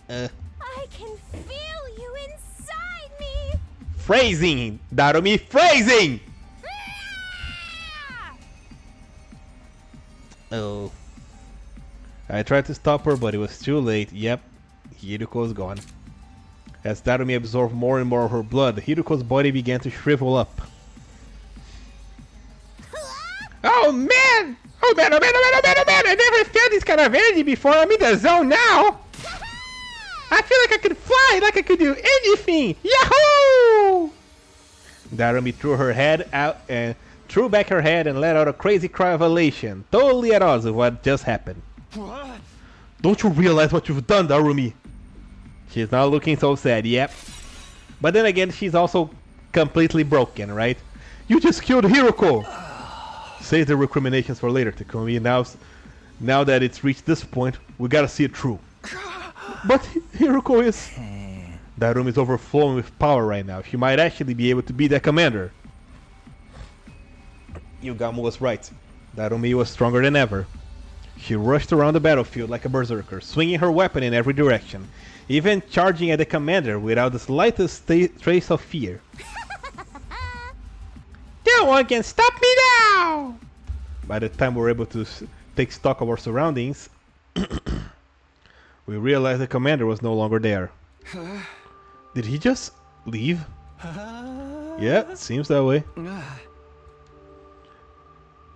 I can feel you inside me. Phrasing! Darumi, phrasing! Oh. I tried to stop her, but it was too late. Yep, Hiruko's gone. As Darumi absorbed more and more of her blood, Hiruko's body began to shrivel up. Oh man! Oh man, oh man, oh man, oh man, oh man! I never felt this kind of energy before. I'm in the zone now! I feel like I could fly, like I could do anything! Yahoo! Darumi threw her head out and threw back her head and let out a crazy cry of elation, totally at odds with what just happened. What? Don't you realize what you've done, Darumi? She's not looking so sad, yep. But then again, she's also completely broken, right? You just killed Hiruko! Save the recriminations for later, Takumi. Now that it's reached this point, we gotta see it through. But Hiruko is... Darumi is overflowing with power right now. She might actually be able to be that commander. Yugamu was right. Darumi was stronger than ever. She rushed around the battlefield like a berserker, swinging her weapon in every direction, even charging at the commander without the slightest trace of fear. No one can stop me now! By the time we were able to take stock of our surroundings, we realized the commander was no longer there. Did he just leave? Yeah, seems that way.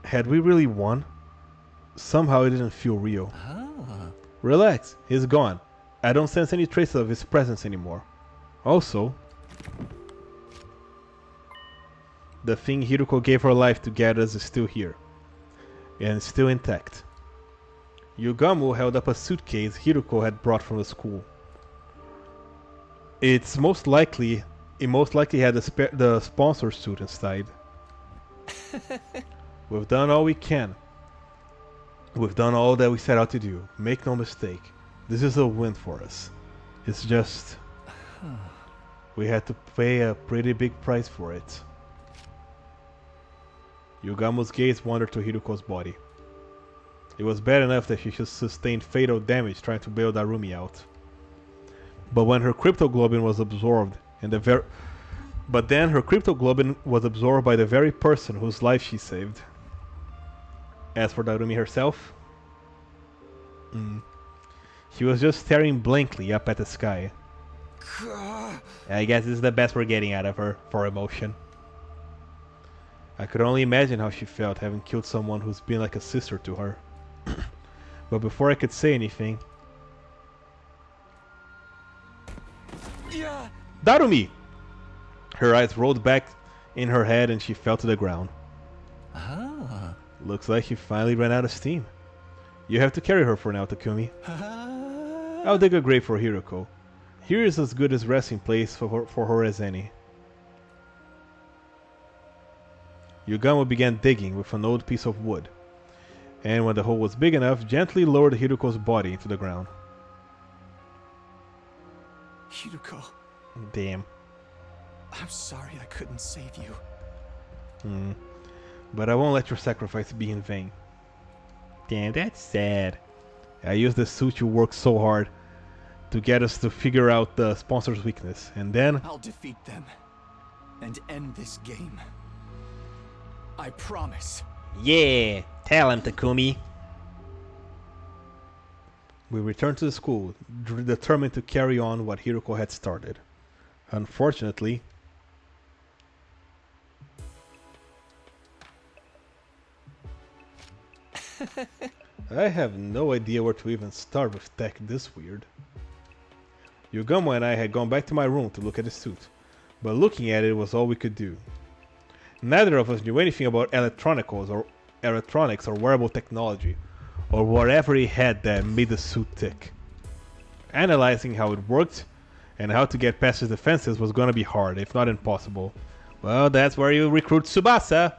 Had we really won? Somehow it didn't feel real. Relax, he's gone. I don't sense any traces of his presence anymore. Also, the thing Hiruko gave her life to get us is still here. And still intact. Yugamu held up a suitcase Hiruko had brought from the school. It most likely had the sponsor suit inside. We've done all we can. We've done all that we set out to do. Make no mistake. This is a win for us. It's just... we had to pay a pretty big price for it. Yugamu's gaze wandered to Hiruko's body. It was bad enough that she should sustain fatal damage trying to bail Darumi out. But when her cryptoglobin was absorbed, but then her cryptoglobin was absorbed by the very person whose life she saved. As for Darumi herself, she was just staring blankly up at the sky. I guess this is the best we're getting out of her for emotion. I could only imagine how she felt having killed someone who's been like a sister to her. But before I could say anything... Darumi! Her eyes rolled back in her head and she fell to the ground. Looks like she finally ran out of steam. You have to carry her for now, Takumi. I'll dig a grave for Hiruko. Here is as good a resting place for her as any. Yugamu began digging with an old piece of wood, and when the hole was big enough, gently lowered Hiruko's body into the ground. Hiruko. Damn. I'm sorry I couldn't save you. But I won't let your sacrifice be in vain. Damn, that's sad. I used the suit you worked so hard to get us to figure out the sponsor's weakness, and then... I'll defeat them and end this game. I promise. Yeah, tell him, Takumi. We returned to the school, determined to carry on what Hiruko had started. Unfortunately, I have no idea where to even start with tech this weird. Yugamu and I had gone back to my room to look at the suit, but looking at it was all we could do. Neither of us knew anything about electronics or wearable technology, or whatever he had that made the suit tick. Analyzing how it worked and how to get past his defenses was gonna be hard, if not impossible. Well, that's where you recruit Tsubasa!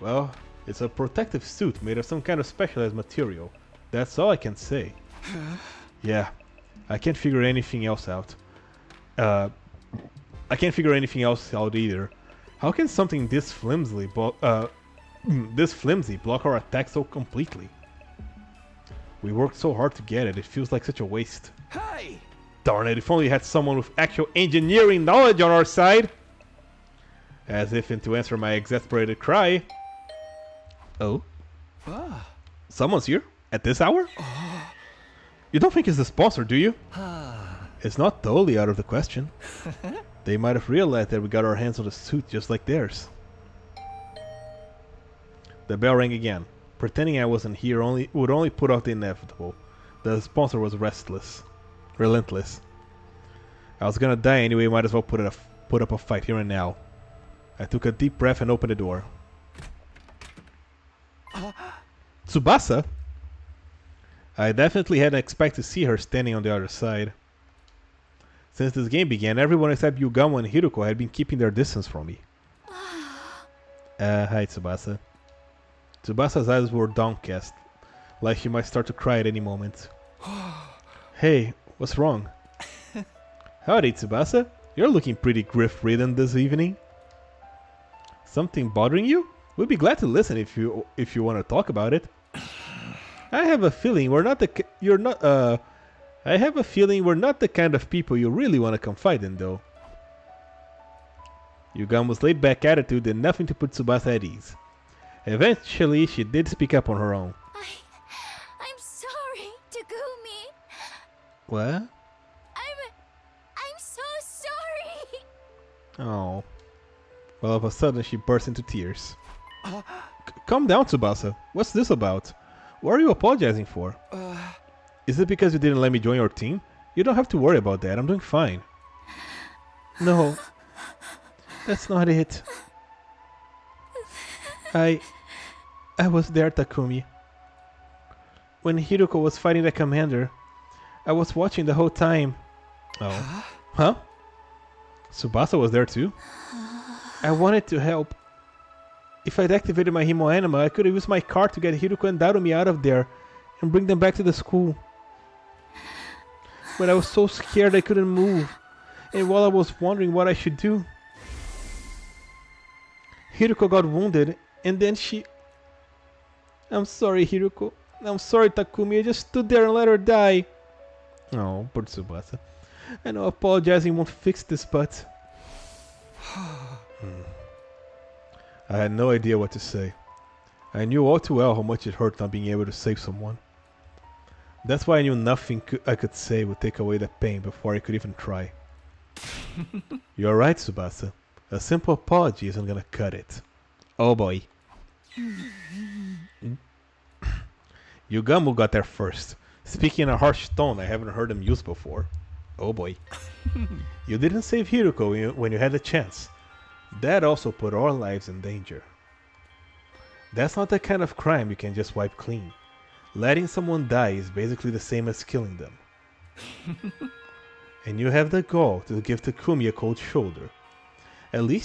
Well, it's a protective suit made of some kind of specialized material. That's all I can say. Yeah, I can't figure anything else out. I can't figure anything else out either. How can something this flimsy block our attack so completely? We worked so hard to get it, it feels like such a waste. Hey! Darn it, if only we had someone with actual engineering knowledge on our side! As if to answer my exasperated cry. Oh? Someone's here? At this hour? You don't think it's the sponsor, do you? It's not totally out of the question. They might have realized that we got our hands on the suit just like theirs. The bell rang again. Pretending I wasn't here would only put off the inevitable. The sponsor was relentless. I was gonna die anyway, might as well put up a fight here and now. I took a deep breath and opened the door. Tsubasa? I definitely hadn't expected to see her standing on the other side. Since this game began, everyone except Yugamu and HIRUKO had been keeping their distance from me. Hi Tsubasa. Tsubasa's eyes were downcast, like she might start to cry at any moment. Hey, what's wrong? Howdy Tsubasa, you're looking pretty grief-ridden this evening. Something bothering you? We'd be glad to listen if you want to talk about it. I have a feeling we're not the kind of people you really want to confide in, though. Yugamu's laid-back attitude did nothing to put Tsubasa at ease. Eventually, she did speak up on her own. I'm sorry, Takumi. What? I'm so sorry. Oh. All of a sudden, she burst into tears. Calm down, Tsubasa. What's this about? What are you apologizing for? Is it because you didn't let me join your team? You don't have to worry about that. I'm doing fine. No. That's not it. I was there, Takumi. When HIRUKO was fighting the commander, I was watching the whole time. Oh. Huh? Tsubasa was there too? I wanted to help. If I'd activated my Himo Anima, I could have used my car to get HIRUKO and Darumi out of there and bring them back to the school. But I was so scared I couldn't move. And while I was wondering what I should do, HIRUKO got wounded, and then she... I'm sorry, HIRUKO. I'm sorry, Takumi. I just stood there and let her die. Oh, poor Tsubasa. I know apologizing won't fix this, but... I had no idea what to say. I knew all too well how much it hurt not being able to save someone. That's why I knew nothing I could say would take away the pain before I could even try. You're right, Tsubasa. A simple apology isn't gonna cut it. Oh boy. Yugamu got there first, speaking in a harsh tone I haven't heard him use before. Oh boy. You didn't save HIRUKO when you had the chance. That also put our lives in danger. That's not the kind of crime you can just wipe clean. Letting someone die is basically the same as killing them. And you have the gall to give Takumi a cold shoulder. He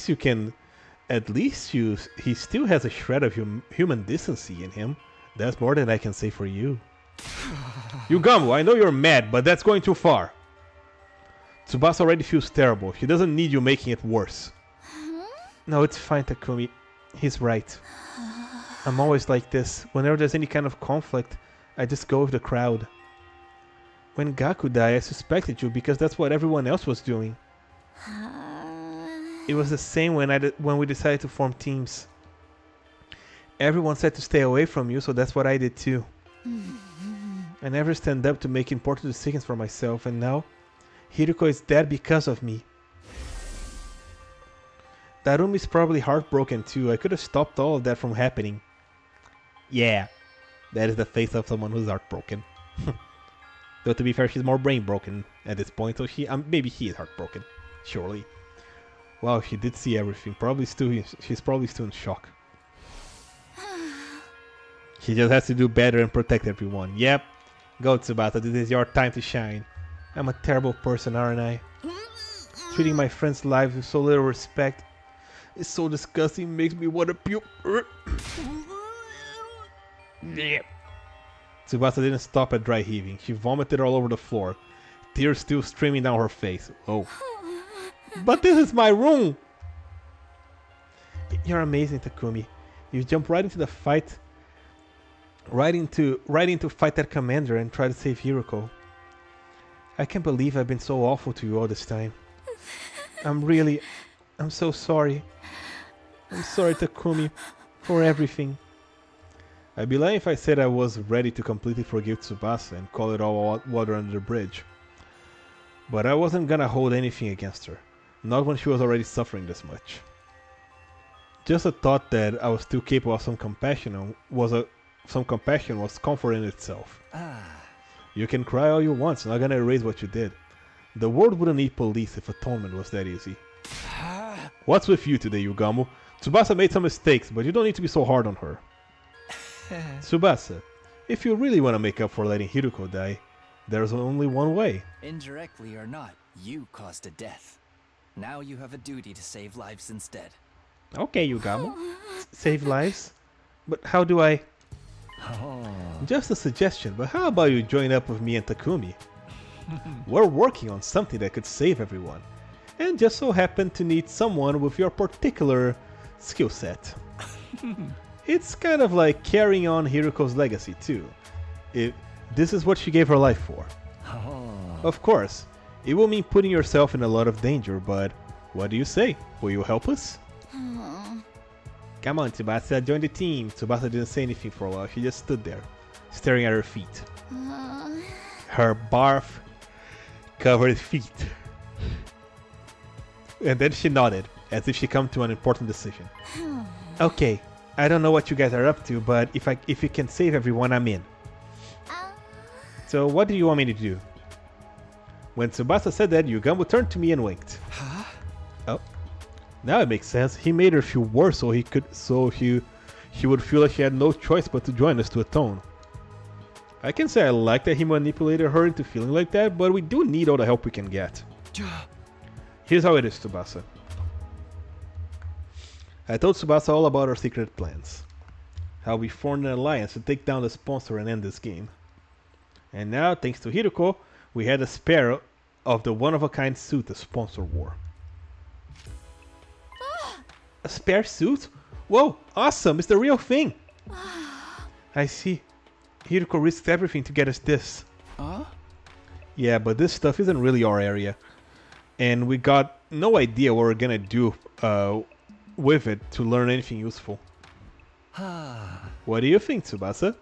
still has a shred of human decency in him. That's more than I can say for you. Yugamu, I know you're mad, but that's going too far. Tsubasa already feels terrible. He doesn't need you making it worse. No, it's fine, Takumi. He's right. I'm always like this. Whenever there's any kind of conflict, I just go with the crowd. When Gaku died, I suspected you because that's what everyone else was doing. It was the same when we decided to form teams. Everyone said to stay away from you, so that's what I did too. I never stand up to make important decisions for myself, and now HIRUKO is dead because of me. Darumi's probably heartbroken too. I could have stopped all of that from happening. Yeah, that is the face of someone who's heartbroken. Though to be fair, she's more brain broken at this point, so maybe he is heartbroken. Surely. Wow, she did see everything. She's probably still in shock. She just has to do better and protect everyone. Yep. Go, Tsubasa. This is your time to shine. I'm a terrible person, aren't I? Treating my friends' lives with so little respect. It's so disgusting, makes me want to puke. Tsubasa didn't stop at dry heaving. She vomited all over the floor, tears still streaming down her face. Oh. But this is my room! You're amazing, Takumi. You jump right into the fight. Right into fight that commander and try to save HIRUKO. I can't believe I've been so awful to you all this time. I'm so sorry. I'm sorry, Takumi, for everything. I'd be lying if I said I was ready to completely forgive Tsubasa and call it all water under the bridge. But I wasn't gonna hold anything against her. Not when she was already suffering this much. Just a thought that I was still capable of some compassion was comfort in itself. You can cry all you want, it's not gonna erase what you did. The world wouldn't need police if atonement was that easy. What's with you today, Yugamu? Tsubasa made some mistakes, but you don't need to be so hard on her. Tsubasa, if you really want to make up for letting Hiruko die, there's only one way. Indirectly or not, you caused a death. Now you have a duty to save lives instead. Okay, Yugamu. Save lives? But how do I... Just a suggestion, but how about you join up with me and Takumi? We're working on something that could save everyone, and just so happen to need someone with your particular skill set. It's kind of like carrying on Hiruko's legacy too. This is what she gave her life for. Of course, it will mean putting yourself in a lot of danger, but what do you say? Will you help us? Come on, Tsubasa, join the team. Tsubasa didn't say anything for a while. She just stood there, staring at her feet. Her barf-covered feet. And then she nodded, as if she come to an important decision. Okay, I don't know what you guys are up to, but if you can save everyone, I'm in. So what do you want me to do? When Tsubasa said that, Yugamu turned to me and winked. Oh. Now it makes sense. He made her feel worse so she would feel like she had no choice but to join us to atone. I can say I like that he manipulated her into feeling like that, but we do need all the help we can get. Here's how it is, Tsubasa. I told Tsubasa all about our secret plans. How we formed an alliance to take down the sponsor and end this game. And now, thanks to Hiruko, we had a spare of the one-of-a-kind suit the sponsor wore. A spare suit? Whoa, awesome, it's the real thing! I see. Hiruko risked everything to get us this. Yeah, but this stuff isn't really our area. And we got no idea what we're gonna do with it to learn anything useful. What do you think, Tsubasa?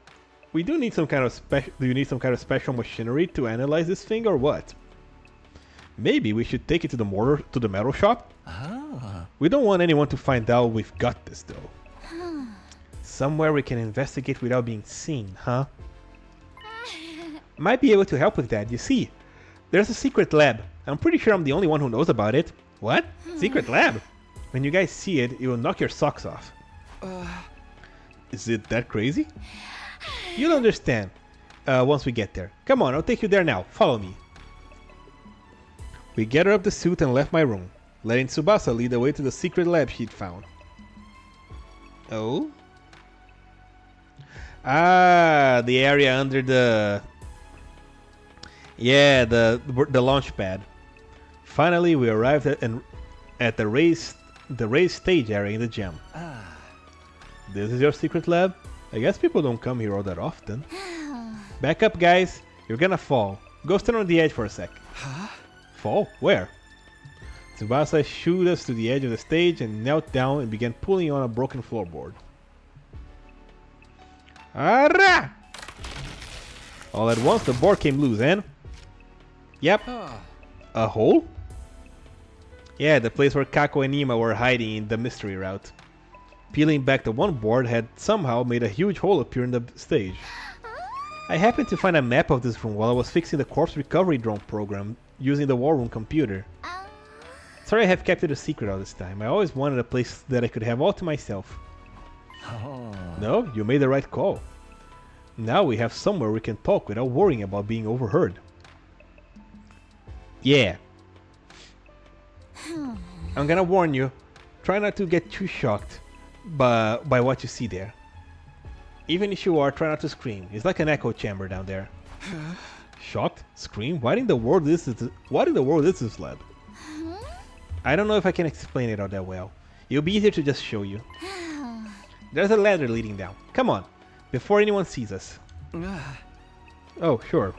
We do need some kind of do you need some kind of special machinery to analyze this thing or what? Maybe we should take it to the metal shop? We don't want anyone to find out we've got this though. Somewhere we can investigate without being seen, huh? Might be able to help with that, you see. There's a secret lab. I'm pretty sure I'm the only one who knows about it. What? Secret lab? When you guys see it, it will knock your socks off. Is it that crazy? You'll understand once we get there. Come on, I'll take you there now. Follow me. We gathered up the suit and left my room, letting Tsubasa lead the way to the secret lab she'd found. Oh? Ah, the area under the... Yeah, the launch pad. Finally, we arrived at the raised stage area in the gym. This is your secret lab? I guess people don't come here all that often. Back up, guys. You're gonna fall. Go stand on the edge for a sec. Fall? Where? Tsubasa shooed us to the edge of the stage and knelt down and began pulling on a broken floorboard. Arrah! All at once, the board came loose and... Yep. A hole? Yeah, the place where Kako and Nima were hiding in the mystery route. Peeling back the one board had somehow made a huge hole appear in the stage. I happened to find a map of this room while I was fixing the corpse recovery drone program using the war room computer. Sorry I have kept it a secret all this time. I always wanted a place that I could have all to myself. No, you made the right call. Now we have somewhere we can talk without worrying about being overheard. Yeah. I'm gonna warn you, try not to get too shocked by what you see there. Even if you are, try not to scream. It's like an echo chamber down there. Shocked? Scream? What in the world is this lab? I don't know if I can explain it all that well. It'll be easier to just show you. There's a ladder leading down. Come on, before anyone sees us. Oh, sure.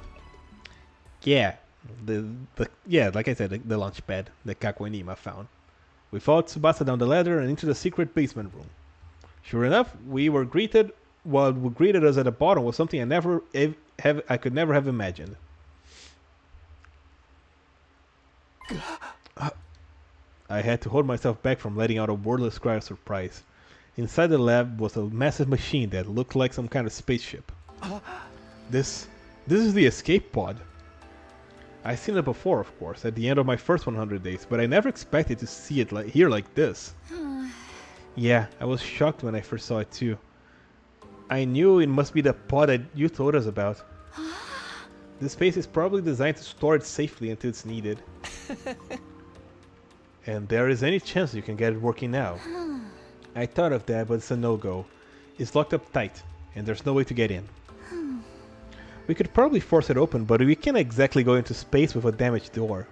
Yeah, like I said, the launch pad that Kako and Nima found. We followed Tsubasa down the ladder and into the secret basement room. Sure enough, what greeted us at the bottom was something I could never have imagined. I had to hold myself back from letting out a wordless cry of surprise. Inside the lab was a massive machine that looked like some kind of spaceship. This is the escape pod. I've seen it before, of course, at the end of my first 100 days, but I never expected to see it here like this. Yeah, I was shocked when I first saw it too. I knew it must be the pod that you told us about. This space is probably designed to store it safely until it's needed. And there is any chance you can get it working now. I thought of that, but it's a no-go. It's locked up tight, and there's no way to get in. We could probably force it open, but we can't exactly go into space with a damaged door.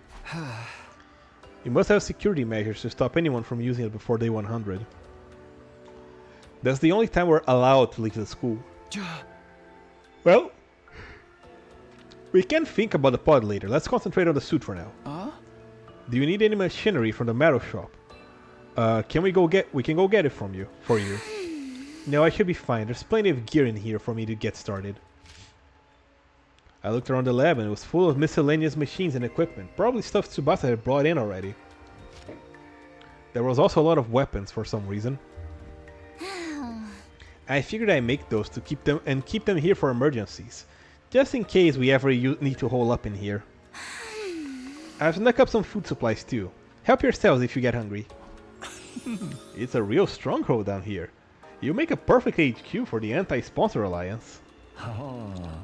You must have security measures to stop anyone from using it before day 100. That's the only time we're allowed to leave the school. Well, we can think about the pod later. Let's concentrate on the suit for now. Do you need any machinery from the metal shop? We can go get it for you. No, I should be fine. There's plenty of gear in here for me to get started. I looked around the lab and it was full of miscellaneous machines and equipment, probably stuff Tsubasa had brought in already. There was also a lot of weapons for some reason. I figured I'd make those to keep them here for emergencies, just in case we ever need to hole up in here. I've snuck up some food supplies too. Help yourselves if you get hungry. It's a real stronghold down here. You make a perfect HQ for the Anti-Sponsor Alliance.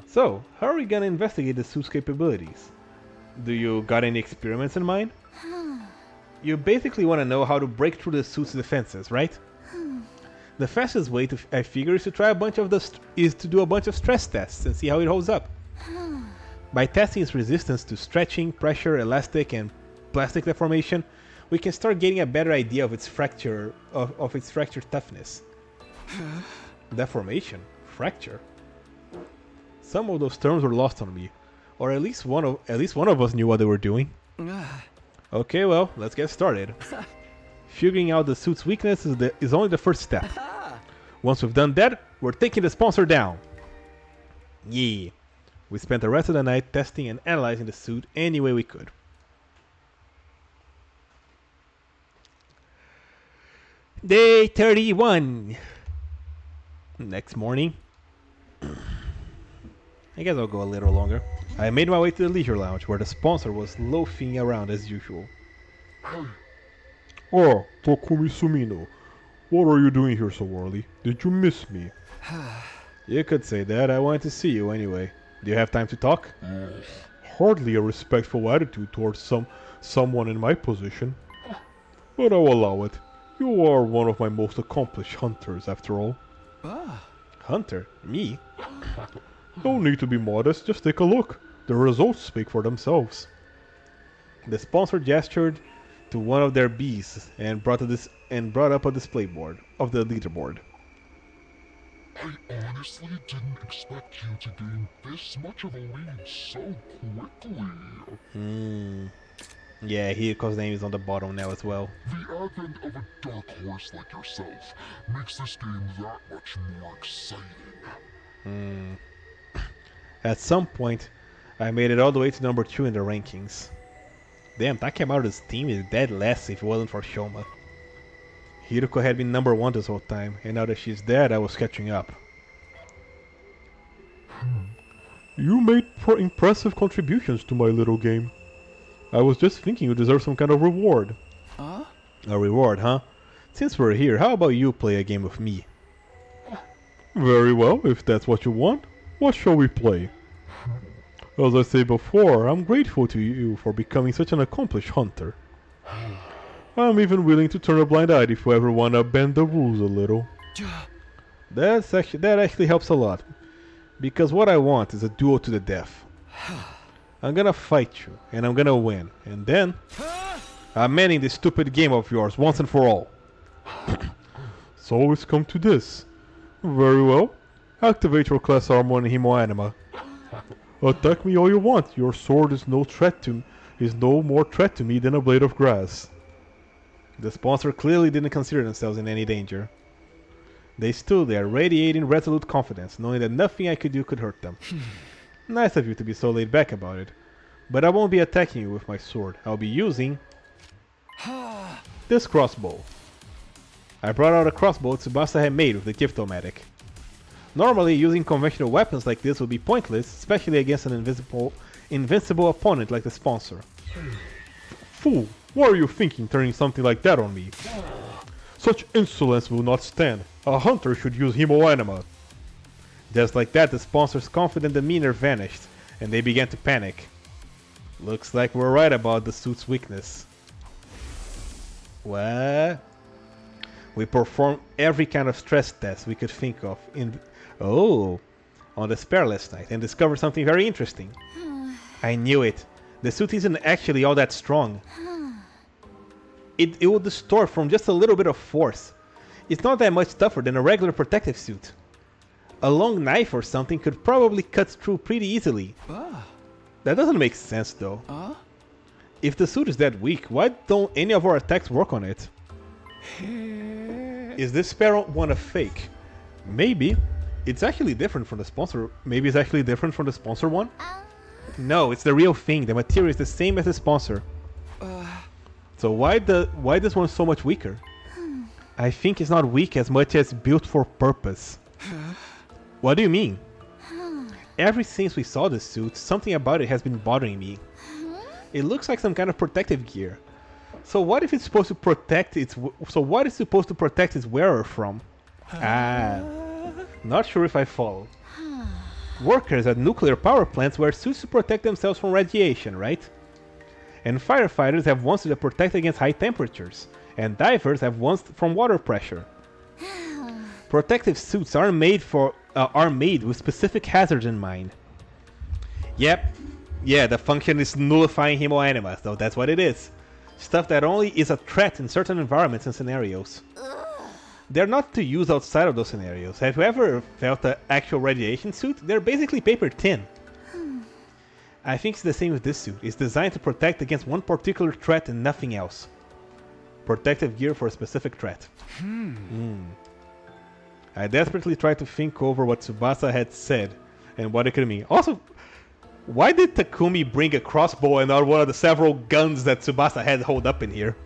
So, how are we gonna investigate the suit's capabilities? Do you got any experiments in mind? You basically want to know how to break through the suit's defenses, right? The fastest way I figure is to try to do a bunch of stress tests and see how it holds up. By testing its resistance to stretching, pressure, elastic, and plastic deformation, we can start getting a better idea of its fracture toughness. Deformation? Fracture? Some of those terms were lost on me, or at least one of us knew what they were doing. Okay, well, let's get started. Figuring out the suit's weakness is only the first step. Once we've done that, we're taking the sponsor down. Yeah. We spent the rest of the night testing and analyzing the suit any way we could. Day 31. Next morning. I guess I'll go a little longer. I made my way to the leisure lounge where the sponsor was loafing around as usual. Oh, Takumi Sumino. What are you doing here so early? Did you miss me? You could say that. I wanted to see you anyway. Do you have time to talk? Hardly a respectful attitude towards someone in my position. But I'll allow it. You are one of my most accomplished hunters, after all. Hunter? Me? No need to be modest, just take a look. The results speak for themselves. The sponsor gestured to one of their bees and brought up a display board of the leaderboard. I honestly didn't expect you to gain this much of a lead so quickly. Yeah, Hiruko's name is on the bottom now as well. The advent of a dark horse like yourself makes this game that much more exciting. At some point, I made it all the way to number 2 in the rankings. Damn, Takemaru's team is dead last if it wasn't for Shoma. Hiruko had been number 1 this whole time, and now that she's dead, I was catching up. You made impressive contributions to my little game. I was just thinking you deserve some kind of reward. A reward, huh? Since we're here, how about you play a game with me? Very well, if that's what you want. What shall we play? As I said before, I'm grateful to you for becoming such an accomplished hunter. I'm even willing to turn a blind eye if you ever wanna bend the rules a little. That actually helps a lot. Because what I want is a duel to the death. I'm gonna fight you, and I'm gonna win. And then, I'm ending this stupid game of yours once and for all. So it's come to this. Very well. Activate your class armor and Himo Anima. Attack me all you want. Your sword is no more threat to me than a blade of grass. The sponsor clearly didn't consider themselves in any danger. They stood there, radiating resolute confidence, knowing that nothing I could do could hurt them. Nice of you to be so laid back about it. But I won't be attacking you with my sword. I'll be using this crossbow. I brought out a crossbow Tsubasa had made with the Gift-O-Matic. Normally, using conventional weapons like this would be pointless, especially against an invincible opponent like the sponsor. Fool, what are you thinking turning something like that on me? Such insolence will not stand. A hunter should use Himo-Anima. Just like that, the sponsor's confident demeanor vanished, and they began to panic. Looks like we're right about the suit's weakness. What? We performed every kind of stress test we could think of on the spare last night and discovered something very interesting. I knew it. The suit isn't actually all that strong. It will distort from just a little bit of force. It's not that much tougher than a regular protective suit. A long knife or something could probably cut through pretty easily. That doesn't make sense though. If the suit is that weak, why don't any of our attacks work on it? Is this spare one a fake? Maybe. It's actually different from the sponsor. Maybe it's actually different from the sponsor one? No, it's the real thing. The material is the same as the sponsor. So why this one so much weaker? I think it's not weak as much as built for purpose. What do you mean? Ever since we saw this suit, something about it has been bothering me. It looks like some kind of protective gear. So what if it's supposed to protect its wearer from? Not sure if I follow. Workers at nuclear power plants wear suits to protect themselves from radiation, right? And firefighters have ones that protect against high temperatures, and divers have ones from water pressure. Protective suits are made with specific hazards in mind. Yep. Yeah, the function is nullifying Himo-Anima, so that's what it is. Stuff that only is a threat in certain environments and scenarios. They're not to use outside of those scenarios. Have you ever felt an actual radiation suit? They're basically paper thin. I think it's the same with this suit. It's designed to protect against one particular threat and nothing else. Protective gear for a specific threat. I desperately tried to think over what Tsubasa had said and what it could mean. Also, why did Takumi bring a crossbow and not one of the several guns that Tsubasa had hold up in here?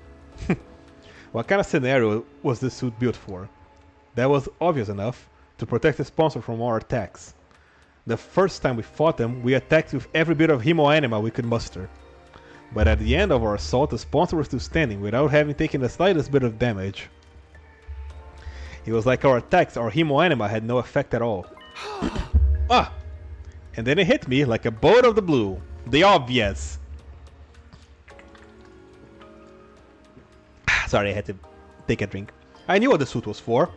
What kind of scenario was this suit built for? That was obvious enough to protect the sponsor from our attacks. The first time we fought them, we attacked with every bit of Himo-Anima we could muster. But at the end of our assault, the sponsor was still standing without having taken the slightest bit of damage. It was like our attacks, our Himo-Anima had no effect at all. And then it hit me like a bolt of the blue. The obvious. Sorry, I had to take a drink. I knew what the suit was for.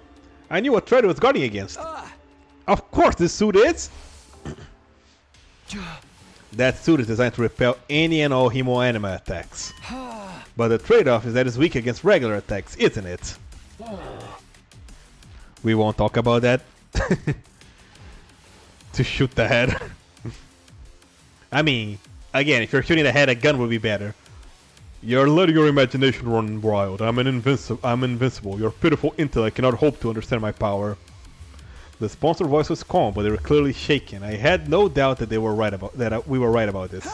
I knew what threat it was guarding against. Of course this suit is! That suit is designed to repel any and all Himo-Anima attacks. But the trade-off is that it's weak against regular attacks, isn't it? We won't talk about that. To shoot the head. I mean, again, if you're shooting the head, a gun would be better. You're letting your imagination run wild. I'm invincible. Your pitiful intellect cannot hope to understand my power. The sponsor voice was calm, but they were clearly shaken. I had no doubt that we were right about this.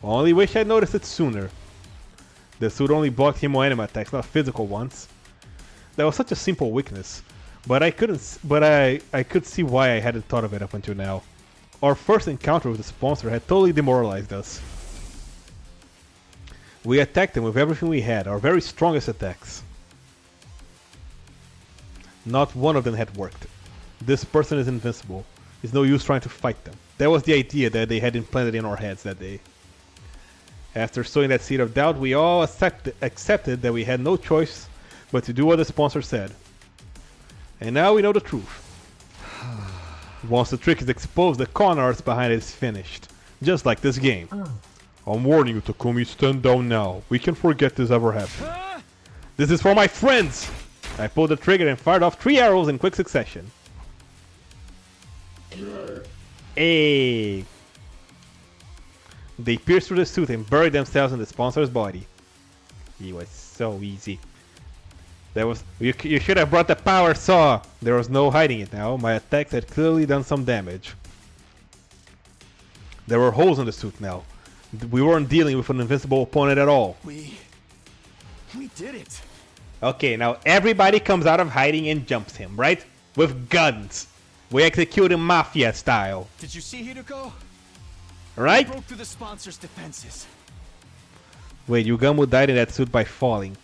Only wish I'd noticed it sooner. The suit only blocked Himo-Anima attacks, not physical ones. That was such a simple weakness. But I could see why I hadn't thought of it up until now. Our first encounter with the sponsor had totally demoralized us. We attacked them with everything we had, our very strongest attacks. Not one of them had worked. This person is invincible. It's no use trying to fight them. That was the idea that they had implanted in our heads that day. After sowing that seed of doubt, we all accepted that we had no choice but to do what the sponsor said. And now we know the truth. Once the trick is exposed, the con arts behind it is finished. Just like this game. I'm warning you, Takumi, stand down now. We can forget this ever happened. This is for my friends! I pulled the trigger and fired off 3 arrows in quick succession. Hey! They pierced through the suit and buried themselves in the sponsor's body. It was so easy. You should have brought the power saw! There was no hiding it now. My attacks had clearly done some damage. There were holes in the suit now. We weren't dealing with an invincible opponent at all. We did it. Okay, now everybody comes out of hiding and jumps him, right? With guns. We execute him mafia style. Did you see HIRUKO? Right? Broke through the sponsor's defenses. Wait, Yugamu died in that suit by falling.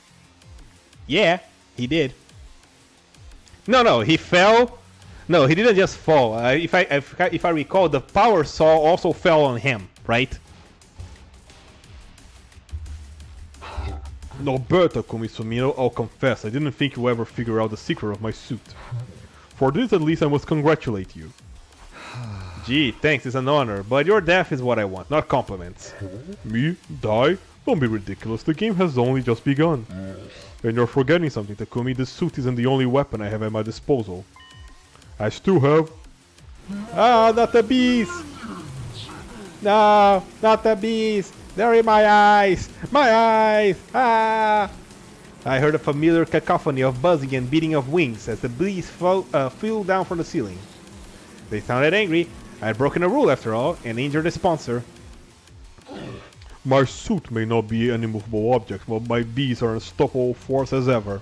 Yeah, he did. No, he fell. No, he didn't just fall. If I recall, the power saw also fell on him, right? No better, Komi-Sumino, I'll confess, I didn't think you ever figure out the secret of my suit. For this at least I must congratulate you. Gee, thanks, it's an honor, but your death is what I want, not compliments. Me? Die? Don't be ridiculous, the game has only just begun. And you're forgetting something, Takumi, this suit isn't the only weapon I have at my disposal. I still have... Ah, not the bees! No, not the bees! They're in my eyes! My eyes! Ah! I heard a familiar cacophony of buzzing and beating of wings as the bees flew down from the ceiling. They sounded angry. I had broken a rule after all and injured a sponsor. My suit may not be an immovable object, but my bees are an unstoppable force as ever.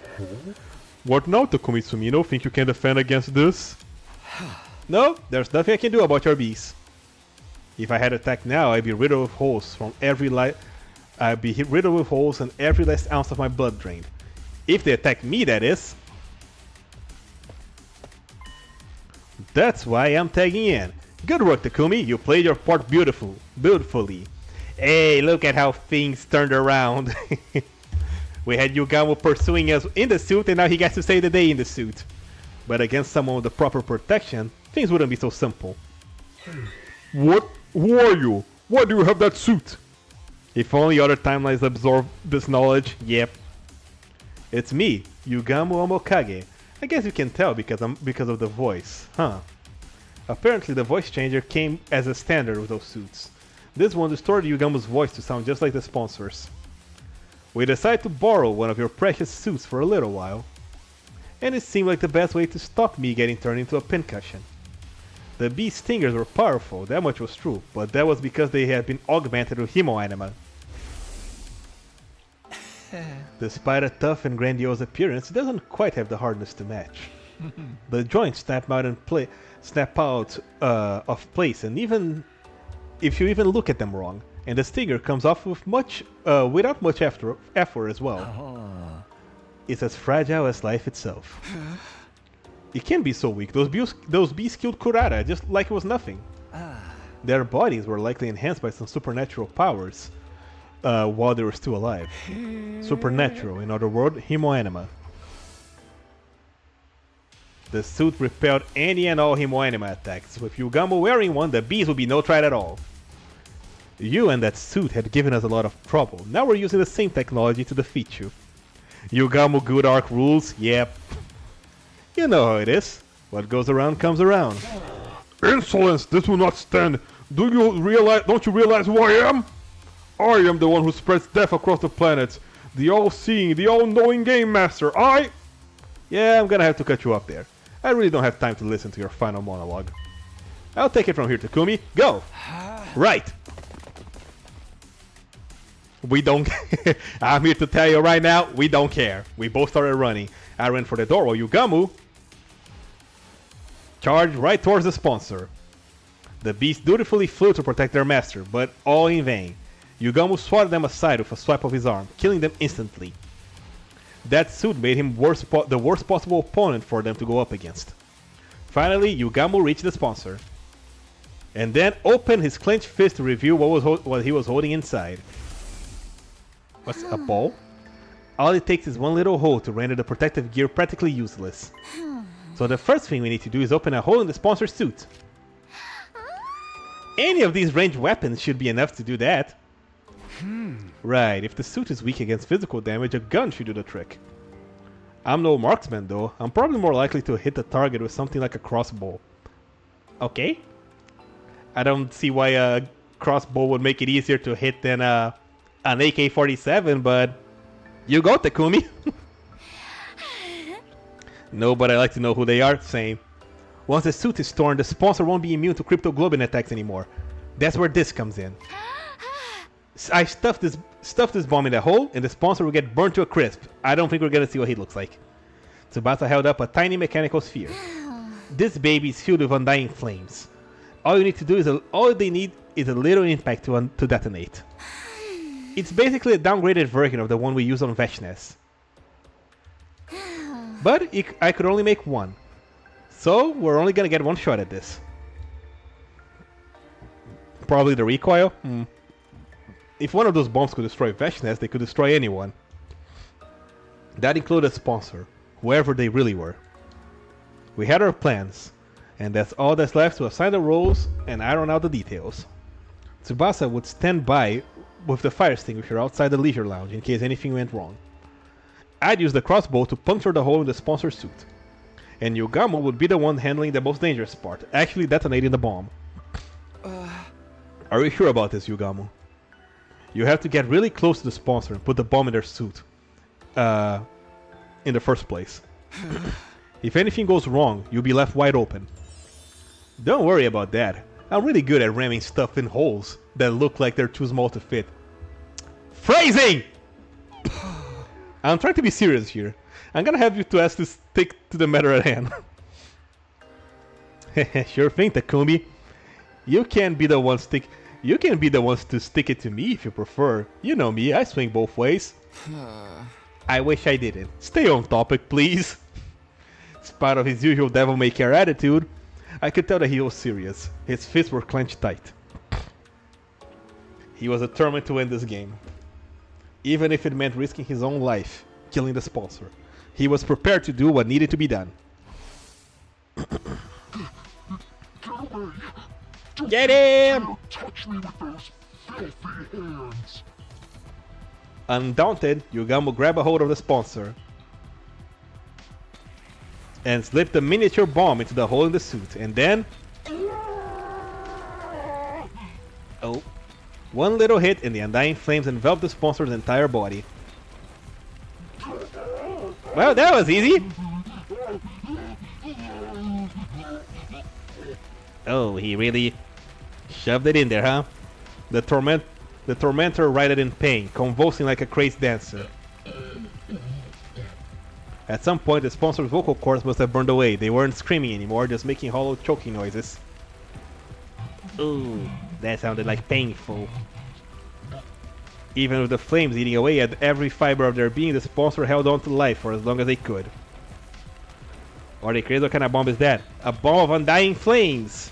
What now, Takumi Sumino? Think you can defend against this? No, there's nothing I can do about your bees. If I had attacked now, I'd be riddled with holes from every riddled with holes and every last ounce of my blood drained. If they attack me, that is. That's why I'm tagging in. Good work, Takumi. You played your part beautifully. Hey, look at how things turned around. We had Yugamu pursuing us in the suit, and now he gets to save the day in the suit. But against someone with the proper protection, things wouldn't be so simple. What? Who are you? Why do you have that suit? If only other timelines absorb this knowledge. Yep. It's me, Yugamu Omokage. I guess you can tell because of the voice, huh? Apparently the voice changer came as a standard with those suits. This one distorted Yugamu's voice to sound just like the sponsors. We decided to borrow one of your precious suits for a little while. And it seemed like the best way to stop me getting turned into a pincushion. The bee stingers were powerful, that much was true, but that was because they had been augmented with hemo-anima. Despite a tough and grandiose appearance, it doesn't quite have the hardness to match. The joints snap out of place, and even if you even look at them wrong, and the stinger comes off with without much effort as well. It's as fragile as life itself. It can be so weak. Those bees killed Kurata just like it was nothing. Their bodies were likely enhanced by some supernatural powers while they were still alive. Supernatural, in other words, hemo-anima. The suit repelled any and all hemo-anima attacks. With Yugamu wearing one, the bees would be no threat at all. You and that suit had given us a lot of trouble. Now we're using the same technology to defeat you. Yugamu good arc rules, yep. You know how it is. What goes around comes around. Insolence! This will not stand! Don't you realize who I am? I am the one who spreads death across the planets. The all-seeing, the all-knowing game master. Yeah, I'm gonna have to cut you off there. I really don't have time to listen to your final monologue. I'll take it from here, Takumi. Go! Right! We don't... I'm here to tell you right now, we don't care. We both started running. I ran for the door while Yugamu charged right towards the sponsor. The beasts dutifully flew to protect their master, but all in vain. Yugamu swatted them aside with a swipe of his arm, killing them instantly. That suit made him the worst possible opponent for them to go up against. Finally, Yugamu reached the sponsor, and then opened his clenched fist to reveal what he was holding inside. What's a ball? All it takes is one little hole to render the protective gear practically useless. So the first thing we need to do is open a hole in the sponsor's suit. Any of these ranged weapons should be enough to do that. Right, if the suit is weak against physical damage, a gun should do the trick. I'm no marksman though, I'm probably more likely to hit the target with something like a crossbow. Okay. I don't see why a crossbow would make it easier to hit than an AK-47, but you go, Takumi. No, but I like to know who they are. Same. Once the suit is torn, the sponsor won't be immune to cryptoglobin attacks anymore. That's where this comes in. I stuffed this bomb in the hole, and the sponsor will get burned to a crisp. I don't think we're gonna see what he looks like. Tsubasa held up a tiny mechanical sphere. This baby is filled with undying flames. All they need is a little impact to detonate. It's basically a downgraded version of the one we use on Veshnes. But I could only make one. So we're only gonna get one shot at this. Probably the recoil? If one of those bombs could destroy Veshnes, they could destroy anyone. That included a sponsor, whoever they really were. We had our plans, and that's all that's left to assign the roles and iron out the details. Tsubasa would stand by with the fire extinguisher outside the leisure lounge in case anything went wrong. I'd use the crossbow to puncture the hole in the sponsor's suit. And Yugamu would be the one handling the most dangerous part, actually detonating the bomb. Are you sure about this, Yugamu? You have to get really close to the sponsor and put the bomb in their suit. In the first place. If anything goes wrong, you'll be left wide open. Don't worry about that. I'm really good at ramming stuff in holes that look like they're too small to fit. Phrasing! I'm trying to be serious here. I'm gonna have you to ask to stick to the matter at hand. Sure thing, Takumi. You can be the ones to stick it to me if you prefer. You know me, I swing both ways. I wish I didn't. Stay on topic, please. Spite of his usual devil-may-care attitude, I could tell that he was serious. His fists were clenched tight. He was determined to win this game. Even if it meant risking his own life, killing the sponsor. He was prepared to do what needed to be done. Get him! Don't touch me with those filthy hands. Undaunted, Yugamu grabbed a hold of the sponsor and slipped a miniature bomb into the hole in the suit, and then... Oh. One little hit and the undying flames enveloped the sponsor's entire body. Well, that was easy! Oh, he really shoved it in there, huh? The tormentor writhed in pain, convulsing like a crazed dancer. At some point, the sponsor's vocal cords must have burned away. They weren't screaming anymore, just making hollow choking noises. Ooh, that sounded like painful. Even with the flames eating away at every fiber of their being, the sponsor held on to life for as long as they could. Are they crazy? What kind of bomb is that? A bomb of undying flames!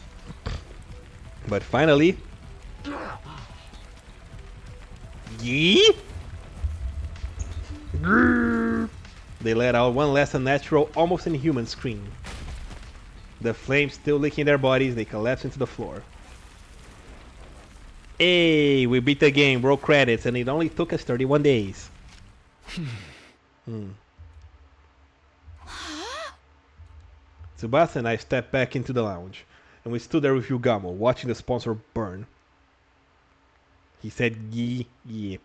But finally... Yee! They let out one last unnatural, almost inhuman scream. The flames still licking their bodies, they collapsed into the floor. Hey, we beat the game, roll credits, and it only took us 31 days. Tsubasa and I stepped back into the lounge, and we stood there with Yugamu, watching the sponsor burn. He said "Gee, yeah."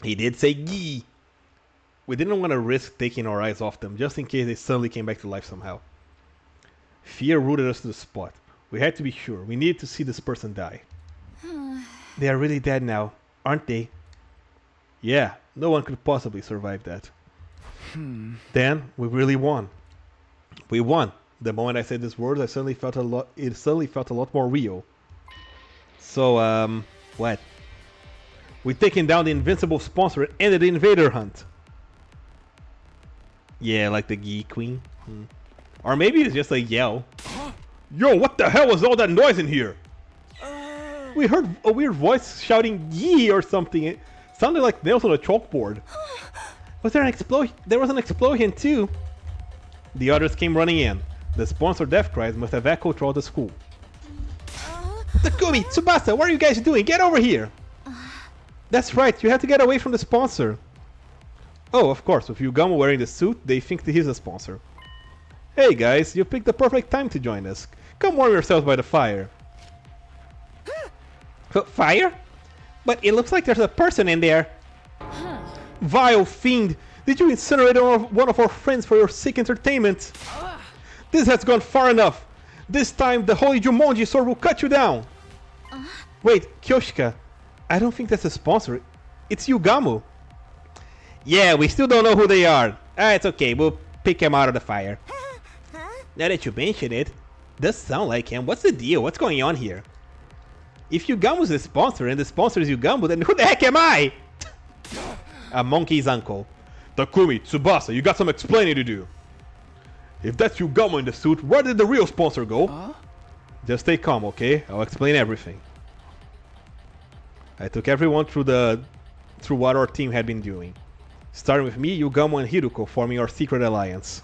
He did say "Gee." We didn't want to risk taking our eyes off them, just in case they suddenly came back to life somehow. Fear rooted us to the spot. We had to be sure. We needed to see this person die. They are really dead now, aren't they? Yeah, no one could possibly survive that. Then, we really won. We won. The moment I said these words, it suddenly felt a lot more real. So, what? We've taken down the invincible sponsor and ended the invader hunt. Yeah, like the Gee Queen. Or maybe it's just a yell. Yo, what the hell was all that noise in here? We heard a weird voice shouting "Yee" or something. It sounded like nails on a chalkboard. Was there an explosion? There was an explosion too. The others came running in. The sponsor death cries must have echoed throughout the school. Takumi, Tsubasa, what are you guys doing? Get over here! That's right, you have to get away from the sponsor. Oh, of course, with Yugamu wearing the suit, they think that he's the sponsor. Hey guys, you picked the perfect time to join us. Come warm yourselves by the fire. Fire? But it looks like there's a person in there. Vile fiend! Did you incinerate one of our friends for your sick entertainment? This has gone far enough. This time the holy Jumonji sword will cut you down. Wait, Kyoshika. I don't think that's a sponsor. It's Yugamu. Yeah, we still don't know who they are. It's okay, we'll pick him out of the fire. Now that you mention it, does sound like him. What's the deal? What's going on here? If Yugamu's the sponsor and the sponsor is Yugamu, then who the heck am I? A monkey's uncle. Takumi, Tsubasa, you got some explaining to do. If that's Yugamu in the suit, where did the real sponsor go? Just stay calm, okay? I'll explain everything. I took everyone through what our team had been doing. Starting with me, Yugamu and HIRUKO forming our secret alliance.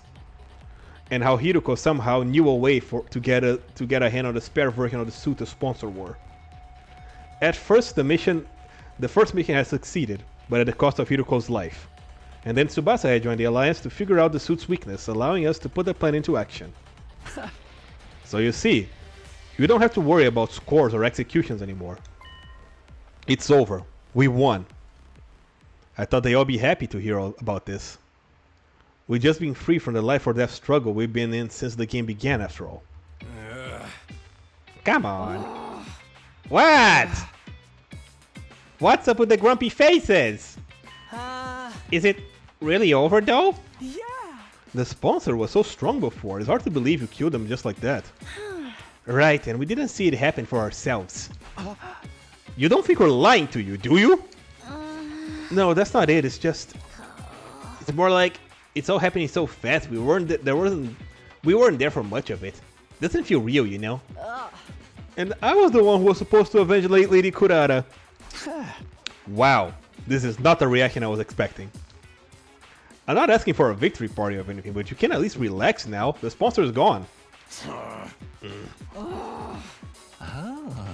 And how HIRUKO somehow knew a way to get a hand on the spare version of the suit the sponsor wore. At first, the first mission had succeeded, but at the cost of HIRUKO's life. And then Tsubasa had joined the alliance to figure out the suit's weakness, allowing us to put the plan into action. So you see, you don't have to worry about scores or executions anymore. It's over. We won. I thought they'd all be happy to hear about this. We've just been free from the life or death struggle we've been in since the game began, after all. Come on. What? What's up with the grumpy faces? Is it really over though? Yeah. The sponsor was so strong before, it's hard to believe you killed him just like that. Right, and we didn't see it happen for ourselves. You don't think we're lying to you, do you? No, that's not it. It's just, it's more like it's all happening so fast. We weren't there for much of it. Doesn't feel real, you know. And I was the one who was supposed to avenge Lady Kurata. Wow, this is not the reaction I was expecting. I'm not asking for a victory party or anything, but you can at least relax now. The sponsor is gone.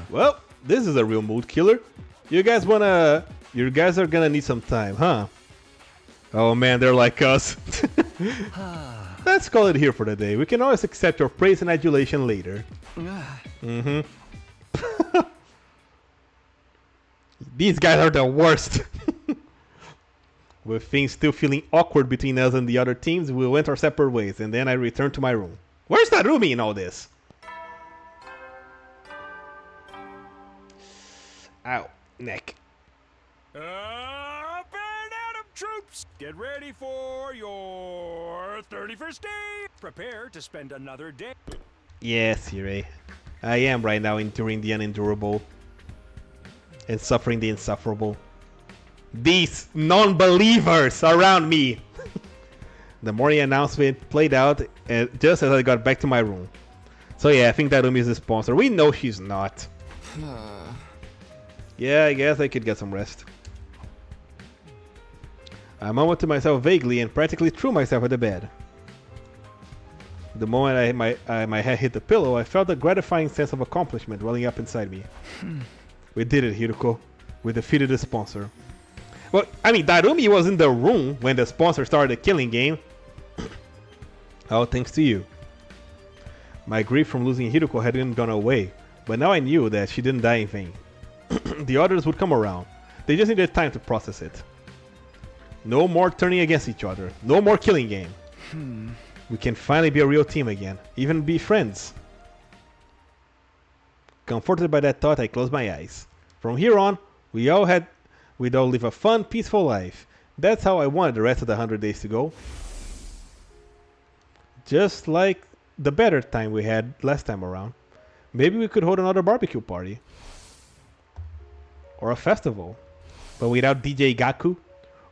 Well, this is a real mood killer. You guys are gonna need some time, huh? Oh man, they're like us. Let's call it here for the day. We can always accept your praise and adulation later. These guys are the worst. With things still feeling awkward between us and the other teams, we went our separate ways, and then I returned to my room. Where's Narumi in all this? Ow, neck. Up and Adam troops! Get ready for your 31st day! Prepare to spend another day. Yes, Hire. I am right now enduring the unendurable and suffering the insufferable. These non-believers around me! The morning announcement played out just as I got back to my room. So yeah, I think Narumi is the sponsor. We know she's not. Yeah, I guess I could get some rest. I mumbled to myself vaguely and practically threw myself at the bed. The moment my head hit the pillow, I felt a gratifying sense of accomplishment welling up inside me. We did it, HIRUKO. We defeated the sponsor. Well, I mean, Narumi was in the room when the sponsor started the killing game. All thanks to you. My grief from losing HIRUKO hadn't gone away, but now I knew that she didn't die in vain. The others would come around. They just needed time to process it. No more turning against each other. No more killing game. We can finally be a real team again. Even be friends. Comforted by that thought, I closed my eyes. From here on, we'd all live a fun, peaceful life. That's how I wanted the rest of the 100 days to go. Just like the better time we had last time around. Maybe we could hold another barbecue party. Or a festival. But without DJ Gaku.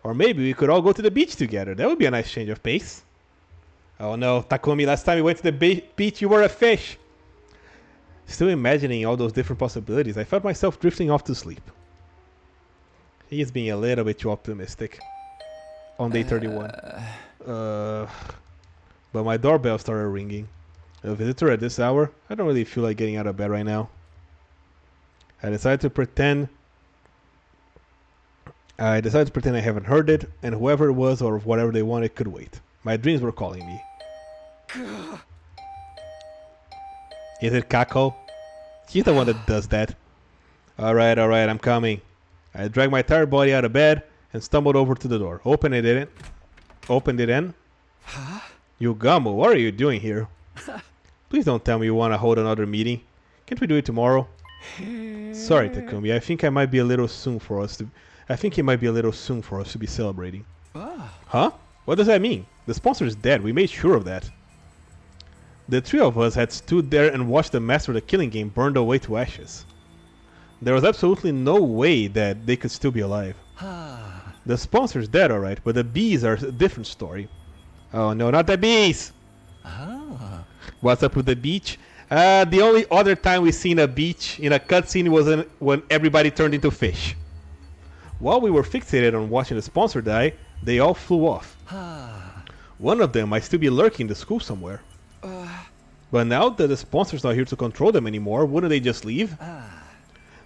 Or maybe we could all go to the beach together. That would be a nice change of pace. Oh no, Takumi, last time we went to the beach you were a fish. Still imagining all those different possibilities, I felt myself drifting off to sleep. He is being a little bit too optimistic. On day 31. But my doorbell started ringing. A visitor at this hour? I don't really feel like getting out of bed right now. I decided to pretend I haven't heard it, and whoever it was or whatever they wanted could wait. My dreams were calling me. Is it Kako? He's the one that does that. Alright, I'm coming. I dragged my tired body out of bed and stumbled over to the door. Opened it in. Huh? Yugamu, what are you doing here? Please don't tell me you want to hold another meeting. Can't we do it tomorrow? Sorry, Takumi. I think it might be a little soon for us to be celebrating. Huh? What does that mean? The sponsor is dead. We made sure of that. The three of us had stood there and watched the master of the killing game burned away to ashes. There was absolutely no way that they could still be alive. The sponsor's dead, alright, but the bees are a different story. Oh no, not the bees! What's up with the beach? The only other time we seen a beach in a cutscene was when everybody turned into fish. While we were fixated on watching the sponsor die, they all flew off. One of them might still be lurking in the school somewhere. But now that the sponsor's not here to control them anymore, wouldn't they just leave?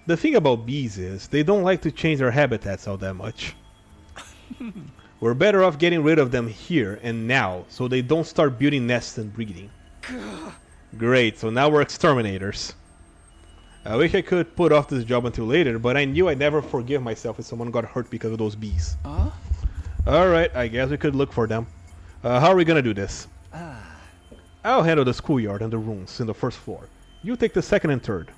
The thing about bees is, they don't like to change their habitats all that much. We're better off getting rid of them here and now, so they don't start building nests and breeding. Great, so now we're exterminators. I wish I could put off this job until later, but I knew I'd never forgive myself if someone got hurt because of those bees. Alright, I guess we could look for them. How are we gonna do this? I'll handle the schoolyard and the rooms in the first floor. You take the second and third.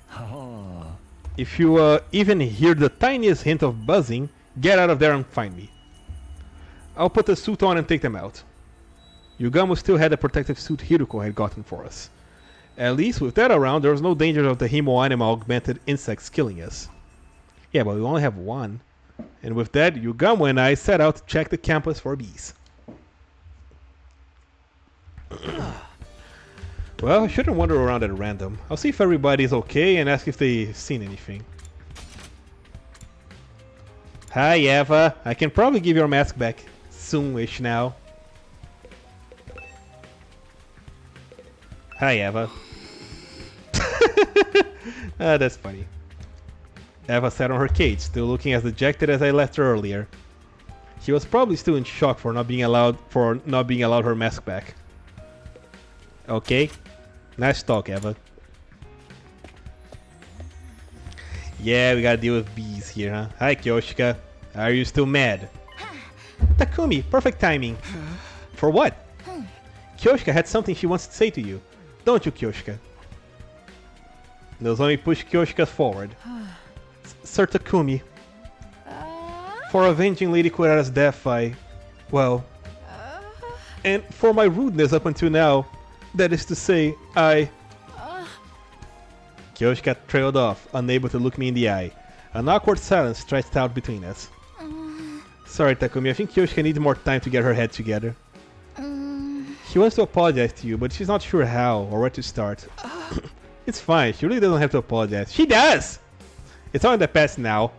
If you even hear the tiniest hint of buzzing, get out of there and find me. I'll put the suit on and take them out. Yugamu still had the protective suit HIRUKO had gotten for us. At least with that around, there was no danger of the hemo-anima augmented insects killing us. Yeah, but we only have one. And with that, Yugamu and I set out to check the campus for bees. Well, I shouldn't wander around at random. I'll see if everybody's okay and ask if they've seen anything. Hi, Eva. I can probably give your mask back soon-ish now. Hi, Eva. That's funny. Eva sat on her cage, still looking as dejected as I left her earlier. She was probably still in shock for not being allowed her mask back. Okay. Nice talk, Eva. Yeah, we gotta deal with bees here, huh? Hi, Kyoshika. Are you still mad? Takumi, perfect timing. For what? Kyoshika had something she wants to say to you. Don't you, Kyoshika? Nozomi pushed Kyoshika forward. Sir Takumi. For avenging Lady Kurara's death, well... And for my rudeness up until now, that is to say, Kyoshika trailed off, unable to look me in the eye. An awkward silence stretched out between us. Sorry, Takumi, I think Kyoshika needs more time to get her head together. She wants to apologize to you, but she's not sure how or where to start. It's fine, she really doesn't have to apologize. She does! It's all in the past now.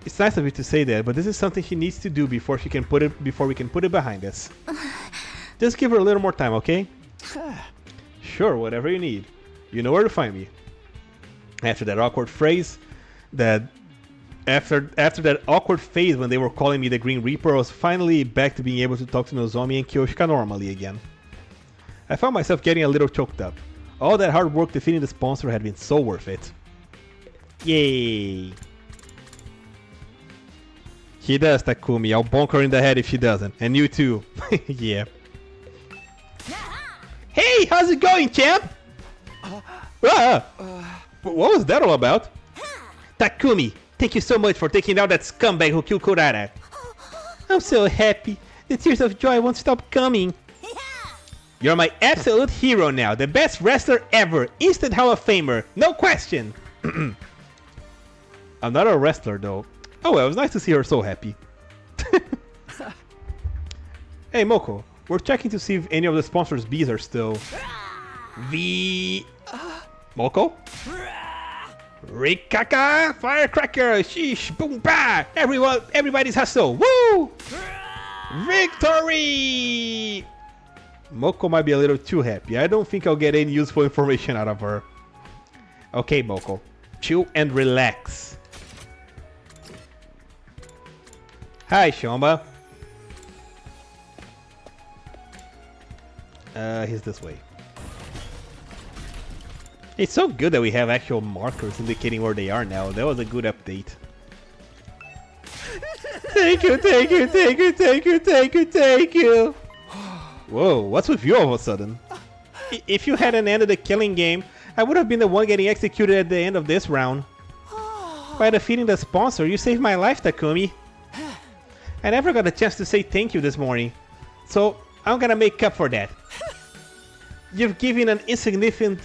It's nice of you to say that, but this is something she needs to do before we can put it behind us. Just give her a little more time, okay? Sure, whatever you need. You know where to find me. After that awkward phase, after that awkward phase when they were calling me the Green Reaper, I was finally back to being able to talk to Nozomi and Kyoshika normally again. I found myself getting a little choked up. All that hard work defeating the sponsor had been so worth it. Yay! He does, Takumi. I'll bonk her in the head if she doesn't. And you too. Yeah. Hey, how's it going, champ? What was that all about? Takumi, thank you so much for taking down that scumbag who killed Kurara. I'm so happy. The tears of joy won't stop coming. You're my absolute hero now. The best wrestler ever. Instant Hall of Famer. No question. I'm not a wrestler though. Oh well, it was nice to see her so happy. Hey Moko, we're checking to see if any of the sponsors' bees are still... Moko? Rikaka! Firecracker! Sheesh! Boom! Bah! Everybody's hustle! Woo! Victory! Moko might be a little too happy. I don't think I'll get any useful information out of her. Okay, Moko. Chill and relax. Hi, Shomba. He's this way. It's so good that we have actual markers indicating where they are now. That was a good update. Thank you, thank you, thank you, thank you, thank you, thank you. Whoa, what's with you all of a sudden? If you hadn't ended the killing game, I would have been the one getting executed at the end of this round. By defeating the sponsor, you saved my life, Takumi. I never got a chance to say thank you this morning, so I'm gonna make up for that. You've given an insignificant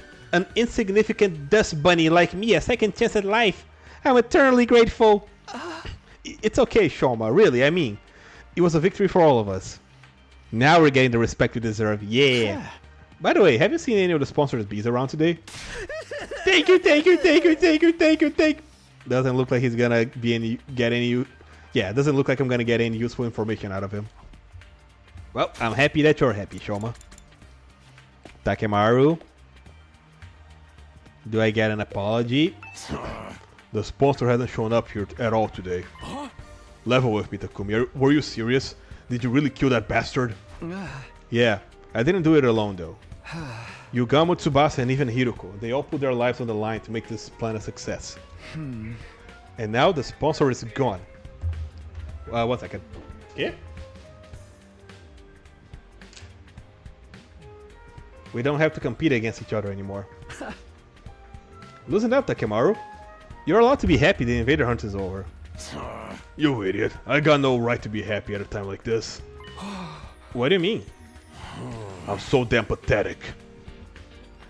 dust bunny like me a second chance at life. I'm eternally grateful. It's okay, Shoma, really, I mean, it was a victory for all of us. Now we're getting the respect we deserve, yeah. By the way, have you seen any of the sponsored bees around today? Thank you. Doesn't look like he's gonna get any. Yeah, doesn't look like I'm gonna get any useful information out of him. Well, I'm happy that you're happy, Shoma. Takemaru, do I get an apology? The sponsor hasn't shown up here at all today. Level with me, Takumi. Were you serious? Did you really kill that bastard? Yeah, I didn't do it alone though. Yugamu, Tsubasa, and even Hiruko, they all put their lives on the line to make this plan a success. And now the sponsor is gone. 1 second. Yeah? We don't have to compete against each other anymore. Loosen up, Takemaru. You're allowed to be happy the invader hunt is over. You idiot. I got no right to be happy at a time like this. What do you mean? I'm so damn pathetic.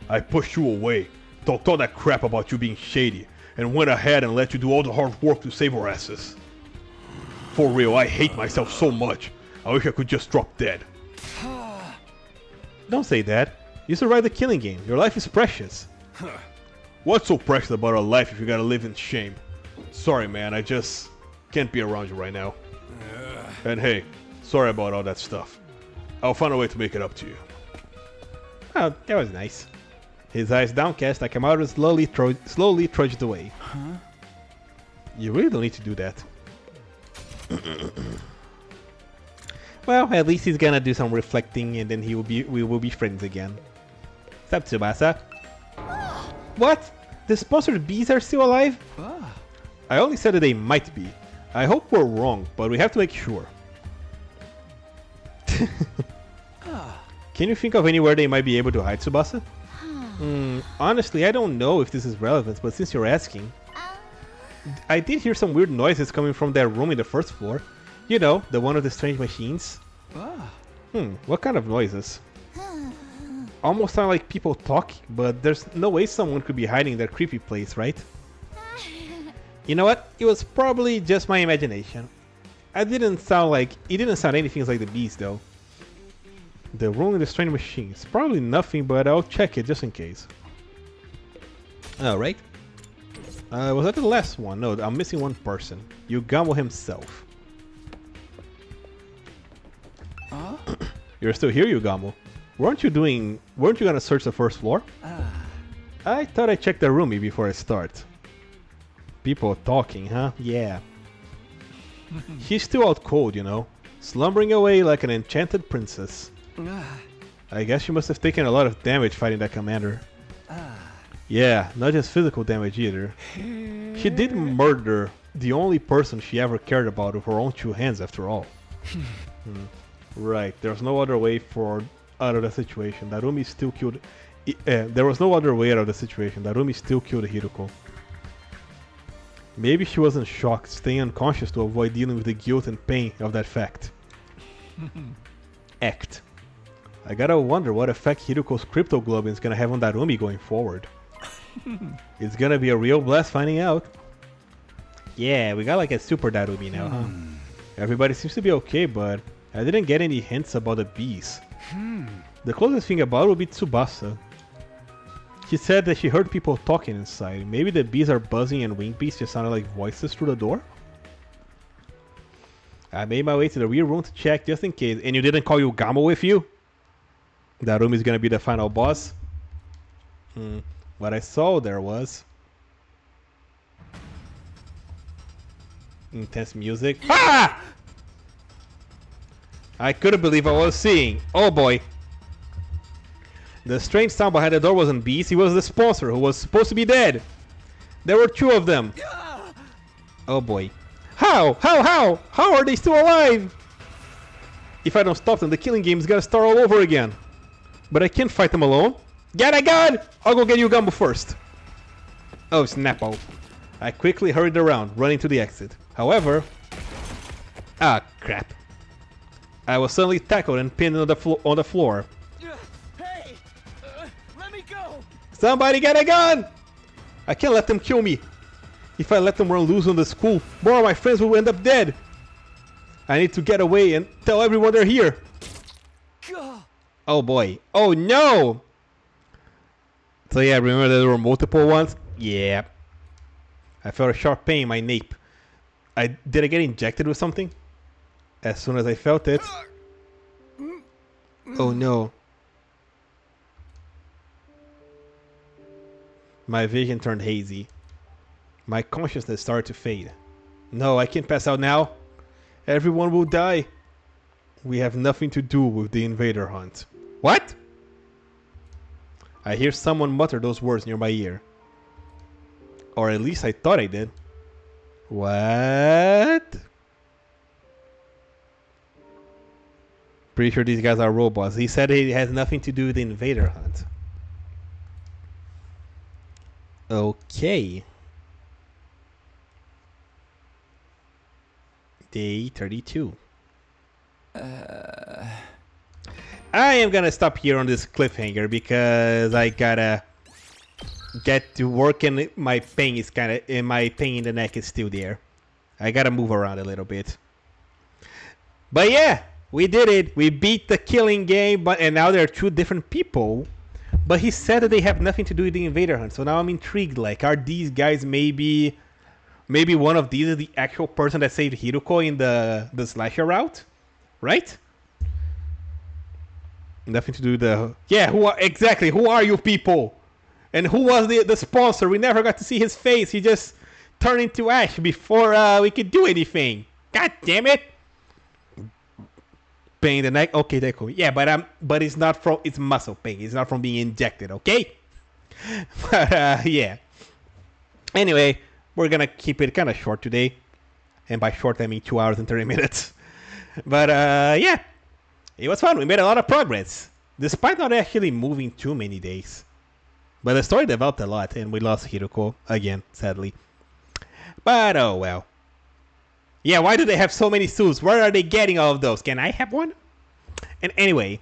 I pushed you away, talked all that crap about you being shady, and went ahead and let you do all the hard work to save our asses. For real, I hate myself so much. I wish I could just drop dead. Don't say that. You survived the killing game. Your life is precious. What's so precious about a life if you gotta live in shame? Sorry, man, I just can't be around you right now. And hey, sorry about all that stuff. I'll find a way to make it up to you. Oh, that was nice. His eyes downcast, Takemaru slowly trudged away. You really don't need to do that. Well, at least he's gonna do some reflecting and then we will be friends again. What's up, Tsubasa? What? The sponsored bees are still alive? I only said that they might be. I hope we're wrong, but we have to make sure. Can you think of anywhere they might be able to hide, Tsubasa? Honestly, I don't know if this is relevant, but since you're asking... I did hear some weird noises coming from that room in the first floor. You know, the one of the strange machines. What kind of noises? Almost sound like people talking, but there's no way someone could be hiding in that creepy place, right? You know what? It was probably just my imagination. It didn't sound anything like the bees, though. The room in the strange machines. Probably nothing, but I'll check it just in case. Alright. Was that the last one? No, I'm missing one person. Yugamu himself. You're still here, Yugamu. Weren't you gonna search the first floor? I thought I checked the room before I start. People talking, huh? Yeah. She's still out cold, you know. Slumbering away like an enchanted princess. I guess she must have taken a lot of damage fighting that commander. Yeah, not just physical damage either. She did murder the only person she ever cared about with her own 2 hands after all. Right, there's no other way out of the situation. Narumi still killed... there was no other way out of the situation. Narumi still killed Hiruko. Maybe she was in shock, staying unconscious to avoid dealing with the guilt and pain of that fact. I gotta wonder what effect Hiruko's cryptoglobin is gonna have on Narumi going forward. It's gonna be a real blast finding out. Yeah, we got like a super Narumi now, huh? Everybody seems to be okay, but I didn't get any hints about the bees. The closest thing about it would be Tsubasa. She said that she heard people talking inside. Maybe the bees are buzzing and wing beats just sounded like voices through the door? I made my way to the rear room to check just in case. And you didn't call Yugamu with you? That room is gonna be the final boss? What I saw there was... intense music. Ah! I couldn't believe what I was seeing. Oh boy. The strange sound behind the door wasn't bees, he was the sponsor who was supposed to be dead. There were 2 of them. Oh boy. How? How are they still alive? If I don't stop them, the killing game is gonna start all over again. But I can't fight them alone. Get a gun! I'll go get Yugamu first. Oh, snappo. I quickly hurried around, running to the exit. However... Ah, crap. I was suddenly tackled and pinned on the floor. Hey! Let me go! Somebody get a gun! I can't let them kill me. If I let them run loose on the school, more of my friends will end up dead. I need to get away and tell everyone they're here. Oh boy. Oh no! So yeah, remember there were multiple ones? Yeah. I felt a sharp pain in my nape. Did I get injected with something? As soon as I felt it... Oh no. My vision turned hazy. My consciousness started to fade. No, I can't pass out now. Everyone will die. We have nothing to do with the invader hunt. What? I hear someone mutter those words near my ear. Or at least I thought I did. What? Pretty sure these guys are robots. He said it has nothing to do with the invader hunt. Okay. Day 32. I am gonna stop here on this cliffhanger because I gotta get to work and my pain is my pain in the neck is still there. I gotta move around a little bit. But yeah, we did it. We beat the killing game, and now there are two different people. But he said that they have nothing to do with the invader hunt. So now I'm intrigued. Like, are these guys maybe one of these is the actual person that saved Hiruko in the slasher route, right? Nothing to do with the... Yeah, who are you people? And who was the sponsor? We never got to see his face. He just turned into ash before we could do anything. God damn it! Pain in the neck. Okay, that's cool. Yeah, but it's not from... It's muscle pain. It's not from being injected, okay? But, yeah. Anyway, we're gonna keep it kind of short today. And by short, I mean 2 hours and 30 minutes. But, yeah. It was fun. We made a lot of progress. Despite not actually moving too many days. But the story developed a lot, and we lost Hiruko again, sadly. But oh well. Yeah, why do they have so many suits? Where are they getting all of those? Can I have one? And anyway,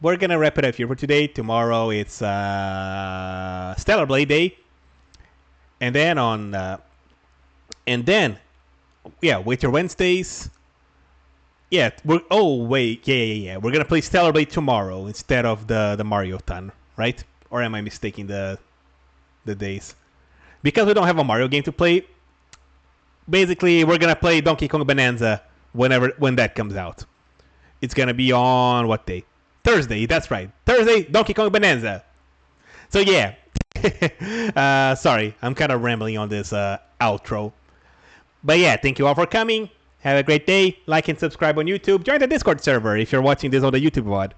we're gonna wrap it up here for today. Tomorrow it's Stellar Blade Day, and then Winter Wednesdays. Yeah, we're gonna play Stellar Blade tomorrow instead of the Mario ton, right? Or am I mistaking the days? Because we don't have a Mario game to play, basically we're gonna play Donkey Kong Bonanza when that comes out. It's gonna be on what day? Thursday, that's right. Thursday, Donkey Kong Bonanza. So yeah. Sorry, I'm kind of rambling on this outro. But yeah, thank you all for coming. Have a great day. Like and subscribe on YouTube. Join the Discord server if you're watching this on the YouTube VOD.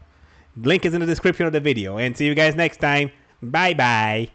Link is in the description of the video. And see you guys next time. Bye bye.